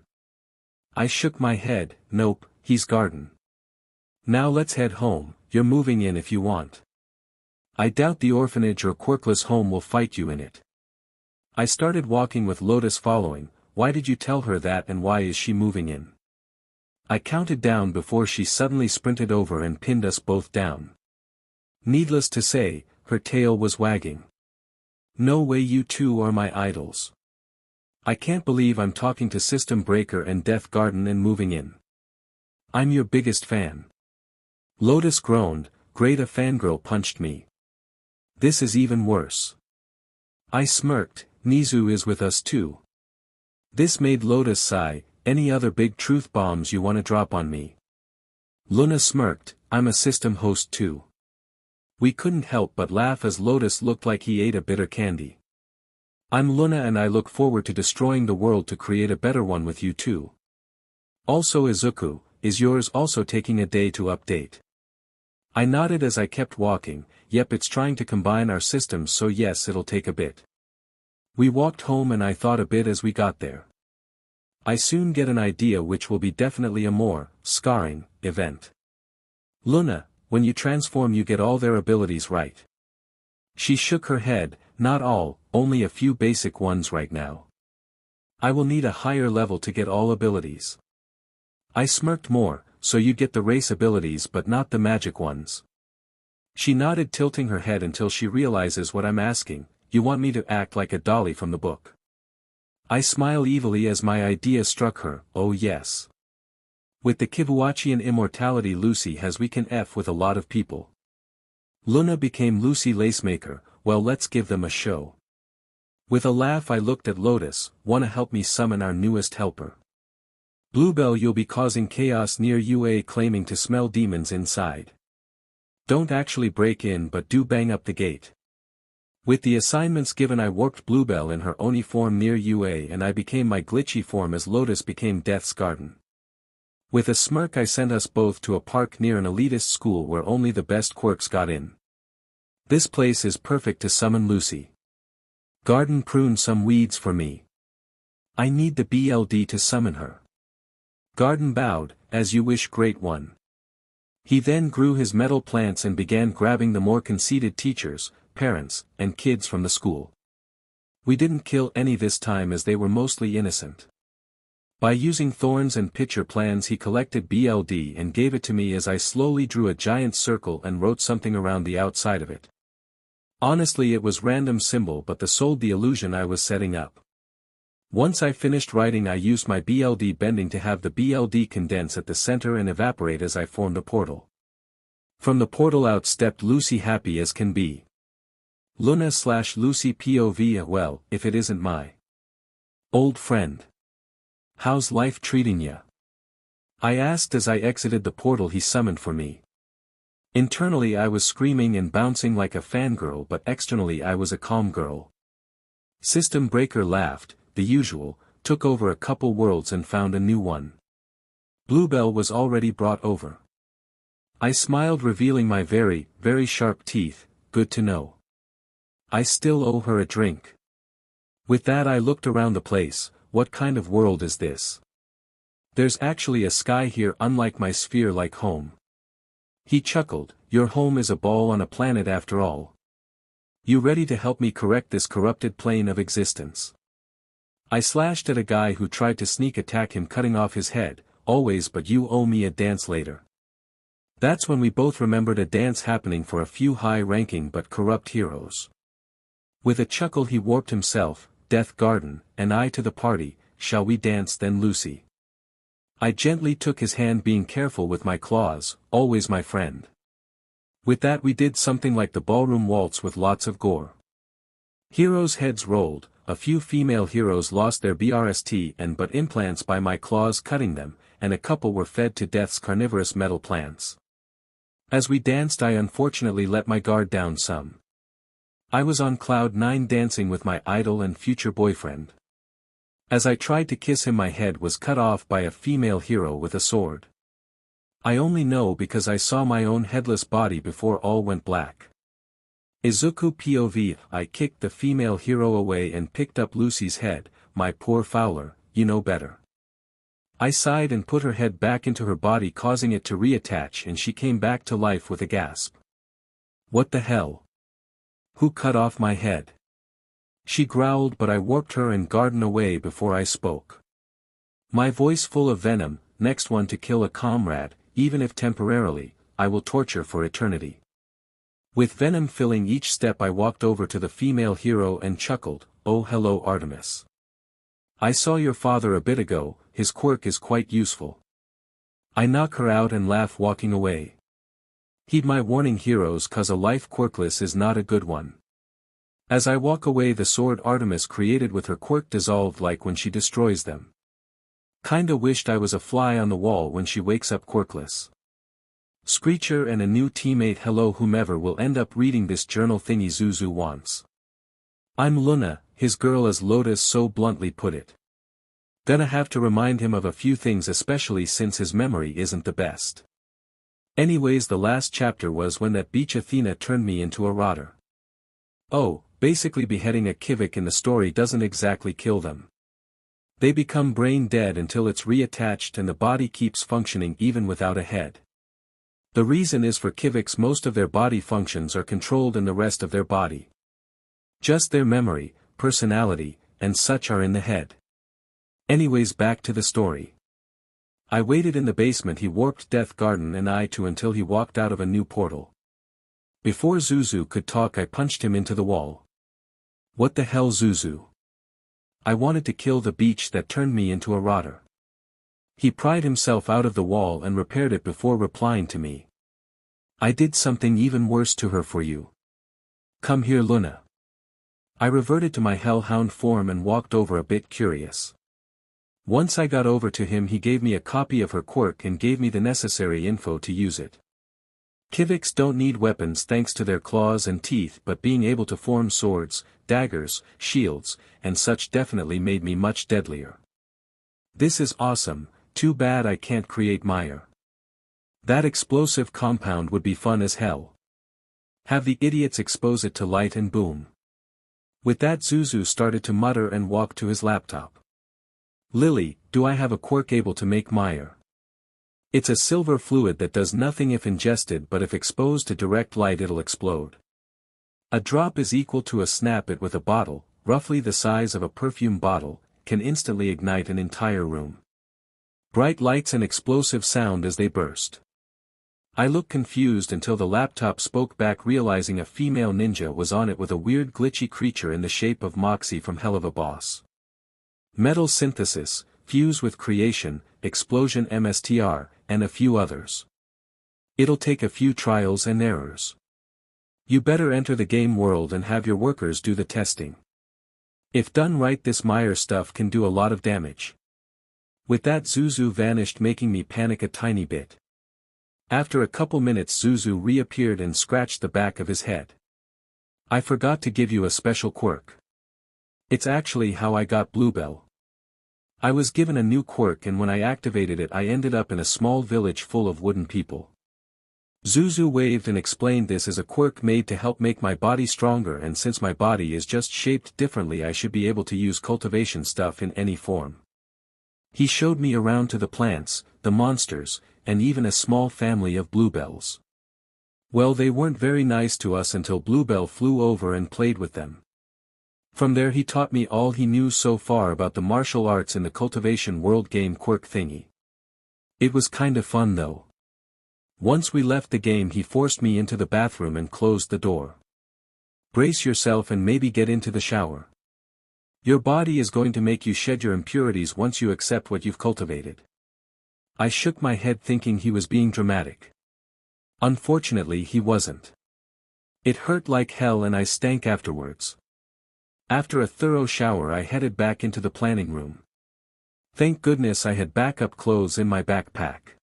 I shook my head, nope, he's Garden. Now let's head home, you're moving in if you want. I doubt the orphanage or quirkless home will fight you in it. I started walking with Lotus following, why did you tell her that and why is she moving in? I counted down before she suddenly sprinted over and pinned us both down. Needless to say, her tail was wagging. No way you two are my idols. I can't believe I'm talking to System Breaker and Death Garden and moving in. I'm your biggest fan. Lotus groaned, great a fangirl punched me. This is even worse. I smirked, Nizu is with us too. This made Lotus sigh, any other big truth bombs you wanna drop on me? Luna smirked, I'm a system host too. We couldn't help but laugh as Lotus looked like he ate a bitter candy. I'm Luna and I look forward to destroying the world to create a better one with you too. Also Izuku, is yours also taking a day to update? I nodded as I kept walking. Yep, it's trying to combine our systems, so yes, it'll take a bit. We walked home and I thought a bit as we got there. I soon get an idea which will be definitely a more scarring event. Luna, when you transform you get all their abilities right. She shook her head. Not all, only a few basic ones right now. I will need a higher level to get all abilities. I smirked more. So you get the race abilities but not the magic ones. She nodded, tilting her head until she realizes what I'm asking. You want me to act like a dolly from the book? I smile evilly as my idea struck her. Oh yes. With the Kibuachian immortality Lucy has, we can F with a lot of people. Luna became Lucy Lacemaker. Well, let's give them a show. With a laugh I looked at Lotus. Wanna help me summon our newest helper? Bluebell, you'll be causing chaos near UA, claiming to smell demons inside. Don't actually break in but do bang up the gate. With the assignments given I warped Bluebell in her Oni form near UA and I became my glitchy form as Lotus became Death's Garden. With a smirk I sent us both to a park near an elitist school where only the best quirks got in. This place is perfect to summon Lucy. Garden, prune some weeds for me. I need the BLD to summon her. Garden bowed. As you wish, Great One. He then grew his metal plants and began grabbing the more conceited teachers, parents, and kids from the school. We didn't kill any this time as they were mostly innocent. By using thorns and pitcher plans he collected BLD and gave it to me as I slowly drew a giant circle and wrote something around the outside of it. Honestly, it was random symbol but sold the illusion I was setting up. Once I finished writing I used my BLD bending to have the BLD condense at the center and evaporate as I formed a portal. From the portal out stepped Lucy, happy as can be. Luna/Lucy POV. Well, if it isn't my old friend. How's life treating ya? I asked as I exited the portal he summoned for me. Internally I was screaming and bouncing like a fangirl but externally I was a calm girl. System Breaker laughed. The usual, took over a couple worlds and found a new one. Bluebell was already brought over. I smiled, revealing my very, very sharp teeth. Good to know. I still owe her a drink. With that I looked around the place. What kind of world is this? There's actually a sky here, unlike my sphere-like home. He chuckled. Your home is a ball on a planet after all. You ready to help me correct this corrupted plane of existence? I slashed at a guy who tried to sneak attack him, cutting off his head. Always, but you owe me a dance later. That's when we both remembered a dance happening for a few high-ranking but corrupt heroes. With a chuckle he warped himself, Death Garden, and I to the party. Shall we dance then, Lucy? I gently took his hand, being careful with my claws. Always my friend. With that we did something like the ballroom waltz with lots of gore. Heroes' heads rolled. A few female heroes lost their BRST and but implants by my claws cutting them, and a couple were fed to Death's carnivorous metal plants. As we danced I unfortunately let my guard down some. I was on cloud 9 dancing with my idol and future boyfriend. As I tried to kiss him my head was cut off by a female hero with a sword. I only know because I saw my own headless body before all went black. Izuku POV. I kicked the female hero away and picked up Lucy's head. My poor Fowler, you know better. I sighed and put her head back into her body, causing it to reattach, and she came back to life with a gasp. What the hell? Who cut off my head? She growled, but I warped her and Garden away before I spoke. My voice full of venom. Next one to kill a comrade, even if temporarily, I will torture for eternity. With venom filling each step I walked over to the female hero and chuckled. Oh hello Artemis. I saw your father a bit ago, his quirk is quite useful. I knock her out and laugh, walking away. Heed my warning heroes, cause a life quirkless is not a good one. As I walk away the sword Artemis created with her quirk dissolved like when she destroys them. Kinda wished I was a fly on the wall when she wakes up quirkless. Screecher and a new teammate. Hello whomever will end up reading this journal thingy Zuzu wants. I'm Luna, his girl, as Lotus so bluntly put it. Gonna have to remind him of a few things, especially since his memory isn't the best. Anyways, the last chapter was when that beach Athena turned me into a rotter. Oh, basically beheading a Quirk in the story doesn't exactly kill them. They become brain dead until it's reattached and the body keeps functioning even without a head. The reason is for Quirks, most of their body functions are controlled in the rest of their body. Just their memory, personality, and such are in the head. Anyways, back to the story. I waited in the basement he warped Death Garden and I too until he walked out of a new portal. Before Zuzu could talk, I punched him into the wall. What the hell, Zuzu? I wanted to kill the beach that turned me into a rotter. He pried himself out of the wall and repaired it before replying to me. I did something even worse to her for you. Come here, Luna. I reverted to my hellhound form and walked over a bit curious. Once I got over to him, he gave me a copy of her quirk and gave me the necessary info to use it. Quirks don't need weapons thanks to their claws and teeth, but being able to form swords, daggers, shields, and such definitely made me much deadlier. This is awesome, too bad I can't create mire. That explosive compound would be fun as hell. Have the idiots expose it to light and boom. With that, Zuzu started to mutter and walk to his laptop. Lily, do I have a quirk able to make mire? It's a silver fluid that does nothing if ingested, but if exposed to direct light it'll explode. A drop is equal to a snap it with a bottle, roughly the size of a perfume bottle, can instantly ignite an entire room. Bright lights and explosive sound as they burst. I looked confused until the laptop spoke back, realizing a female ninja was on it with a weird glitchy creature in the shape of Moxie from Hell of a Boss. Metal synthesis, fuse with creation, explosion MSTR, and a few others. It'll take a few trials and errors. You better enter the game world and have your workers do the testing. If done right, this mire stuff can do a lot of damage. With that, Zuzu vanished, making me panic a tiny bit. After a couple minutes, Zuzu reappeared and scratched the back of his head. I forgot to give you a special quirk. It's actually how I got Bluebell. I was given a new quirk, and when I activated it I ended up in a small village full of wooden people. Zuzu waved and explained this is a quirk made to help make my body stronger, and since my body is just shaped differently I should be able to use cultivation stuff in any form. He showed me around to the plants, the monsters, and even a small family of bluebells. Well, they weren't very nice to us until Bluebell flew over and played with them. From there he taught me all he knew so far about the martial arts in the Cultivation world game quirk thingy. It was kinda fun though. Once we left the game he forced me into the bathroom and closed the door. Brace yourself and maybe get into the shower. Your body is going to make you shed your impurities once you accept what you've cultivated. I shook my head thinking he was being dramatic. Unfortunately he wasn't. It hurt like hell and I stank afterwards. After a thorough shower I headed back into the planning room. Thank goodness I had backup clothes in my backpack.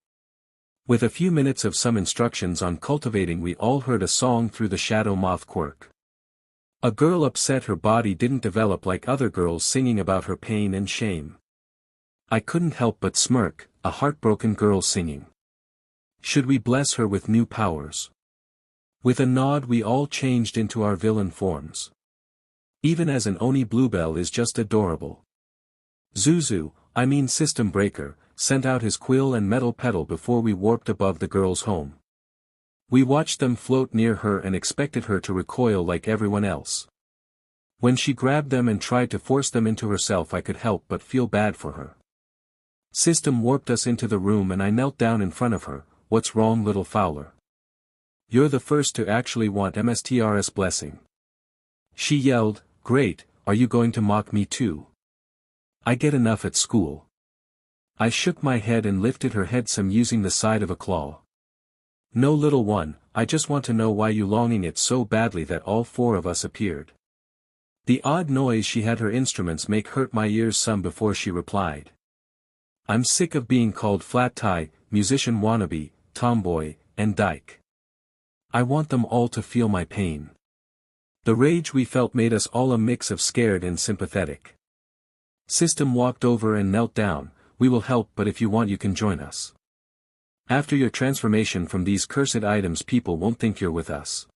With a few minutes of some instructions on cultivating we all heard a song through the Shadow Moth quirk. A girl upset her body didn't develop like other girls singing about her pain and shame. I couldn't help but smirk, a heartbroken girl singing. Should we bless her with new powers? With a nod we all changed into our villain forms. Even as an Oni, Bluebell is just adorable. Zuzu, I mean System Breaker, sent out his quill and metal pedal before we warped above the girl's home. We watched them float near her and expected her to recoil like everyone else. When she grabbed them and tried to force them into herself I could help but feel bad for her. System warped us into the room and I knelt down in front of her. What's wrong, little Fowler? You're the first to actually want MSTR's blessing. She yelled. Great, are you going to mock me too? I get enough at school. I shook my head and lifted her head some using the side of a claw. No, little one, I just want to know why you longing it so badly that all four of us appeared. The odd noise she had her instruments make hurt my ears some before she replied. I'm sick of being called flat tie, musician wannabe, tomboy, and dyke. I want them all to feel my pain. The rage we felt made us all a mix of scared and sympathetic. System walked over and knelt down. We will help, but if you want you can join us. After your transformation from these cursed items, people won't think you're with us.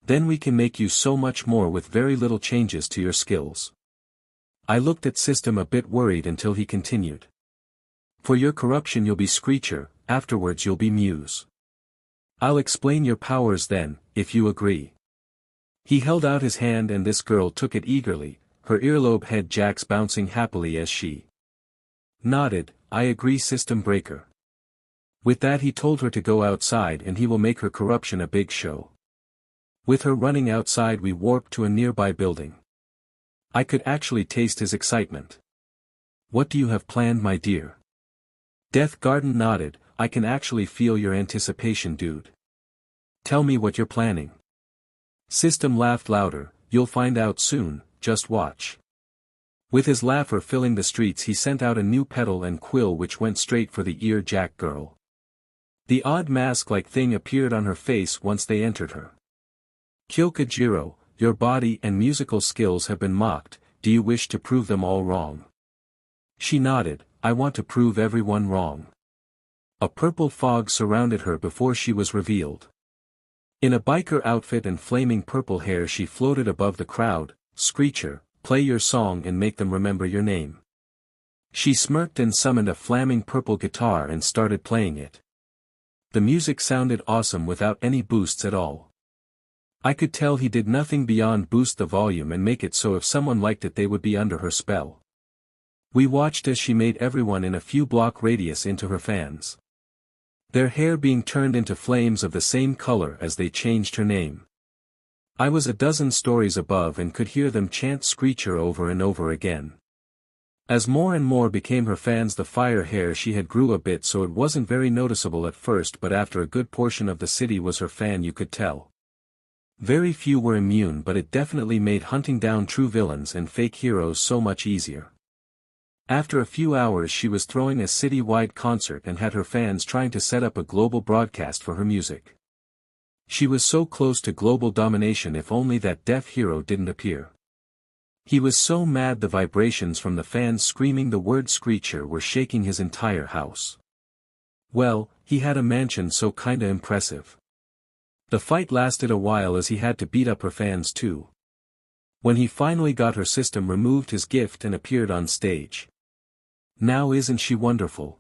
Then we can make you so much more with very little changes to your skills. I looked at System a bit worried until he continued. For your corruption you'll be Screecher, afterwards you'll be Muse. I'll explain your powers then, if you agree. He held out his hand and this girl took it eagerly, her earlobe head jacks bouncing happily as she nodded. I agree, System Breaker. With that he told her to go outside and he will make her corruption a big show. With her running outside we warped to a nearby building. I could actually taste his excitement. What do you have planned, my dear? Death Garden nodded. I can actually feel your anticipation, dude. Tell me what you're planning. System laughed louder. You'll find out soon, just watch. With his laughter filling the streets he sent out a new petal and quill which went straight for the ear jack girl. The odd mask-like thing appeared on her face once they entered her. Kyokujiro, your body and musical skills have been mocked, do you wish to prove them all wrong? She nodded. I want to prove everyone wrong. A purple fog surrounded her before she was revealed. In a biker outfit and flaming purple hair she floated above the crowd. Screecher, play your song and make them remember your name. She smirked and summoned a flaming purple guitar and started playing it. The music sounded awesome without any boosts at all. I could tell he did nothing beyond boost the volume and make it so if someone liked it they would be under her spell. We watched as she made everyone in a few block radius into her fans. Their hair being turned into flames of the same color as they changed her name. I was a dozen stories above and could hear them chant Screecher over and over again. As more and more became her fans the fire hair she had grew a bit so it wasn't very noticeable at first but after a good portion of the city was her fan you could tell. Very few were immune but it definitely made hunting down true villains and fake heroes so much easier. After a few hours she was throwing a city-wide concert and had her fans trying to set up a global broadcast for her music. She was so close to global domination if only that deaf hero didn't appear. He was so mad the vibrations from the fans screaming the word Screecher were shaking his entire house. Well, he had a mansion so kinda impressive. The fight lasted a while as he had to beat up her fans too. When he finally got her system removed his gift and appeared on stage. Now isn't she wonderful?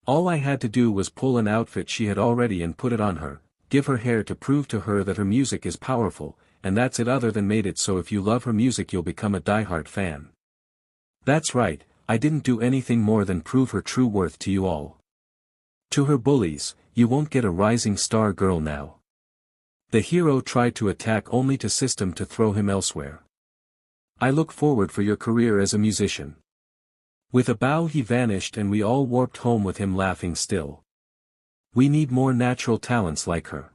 All I had to do was pull an outfit she had already and put it on her, give her hair to prove to her that her music is powerful, and that's it other than made it so if you love her music you'll become a diehard fan. That's right, I didn't do anything more than prove her true worth to you all. To her bullies, you won't get a rising star girl now. The hero tried to attack only to System to throw him elsewhere. I look forward for your career as a musician. With a bow he vanished and we all warped home with him laughing still. We need more natural talents like her.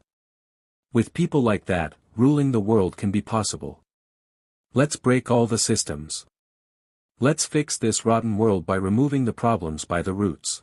With people like that, ruling the world can be possible. Let's break all the systems. Let's fix this rotten world by removing the problems by the roots.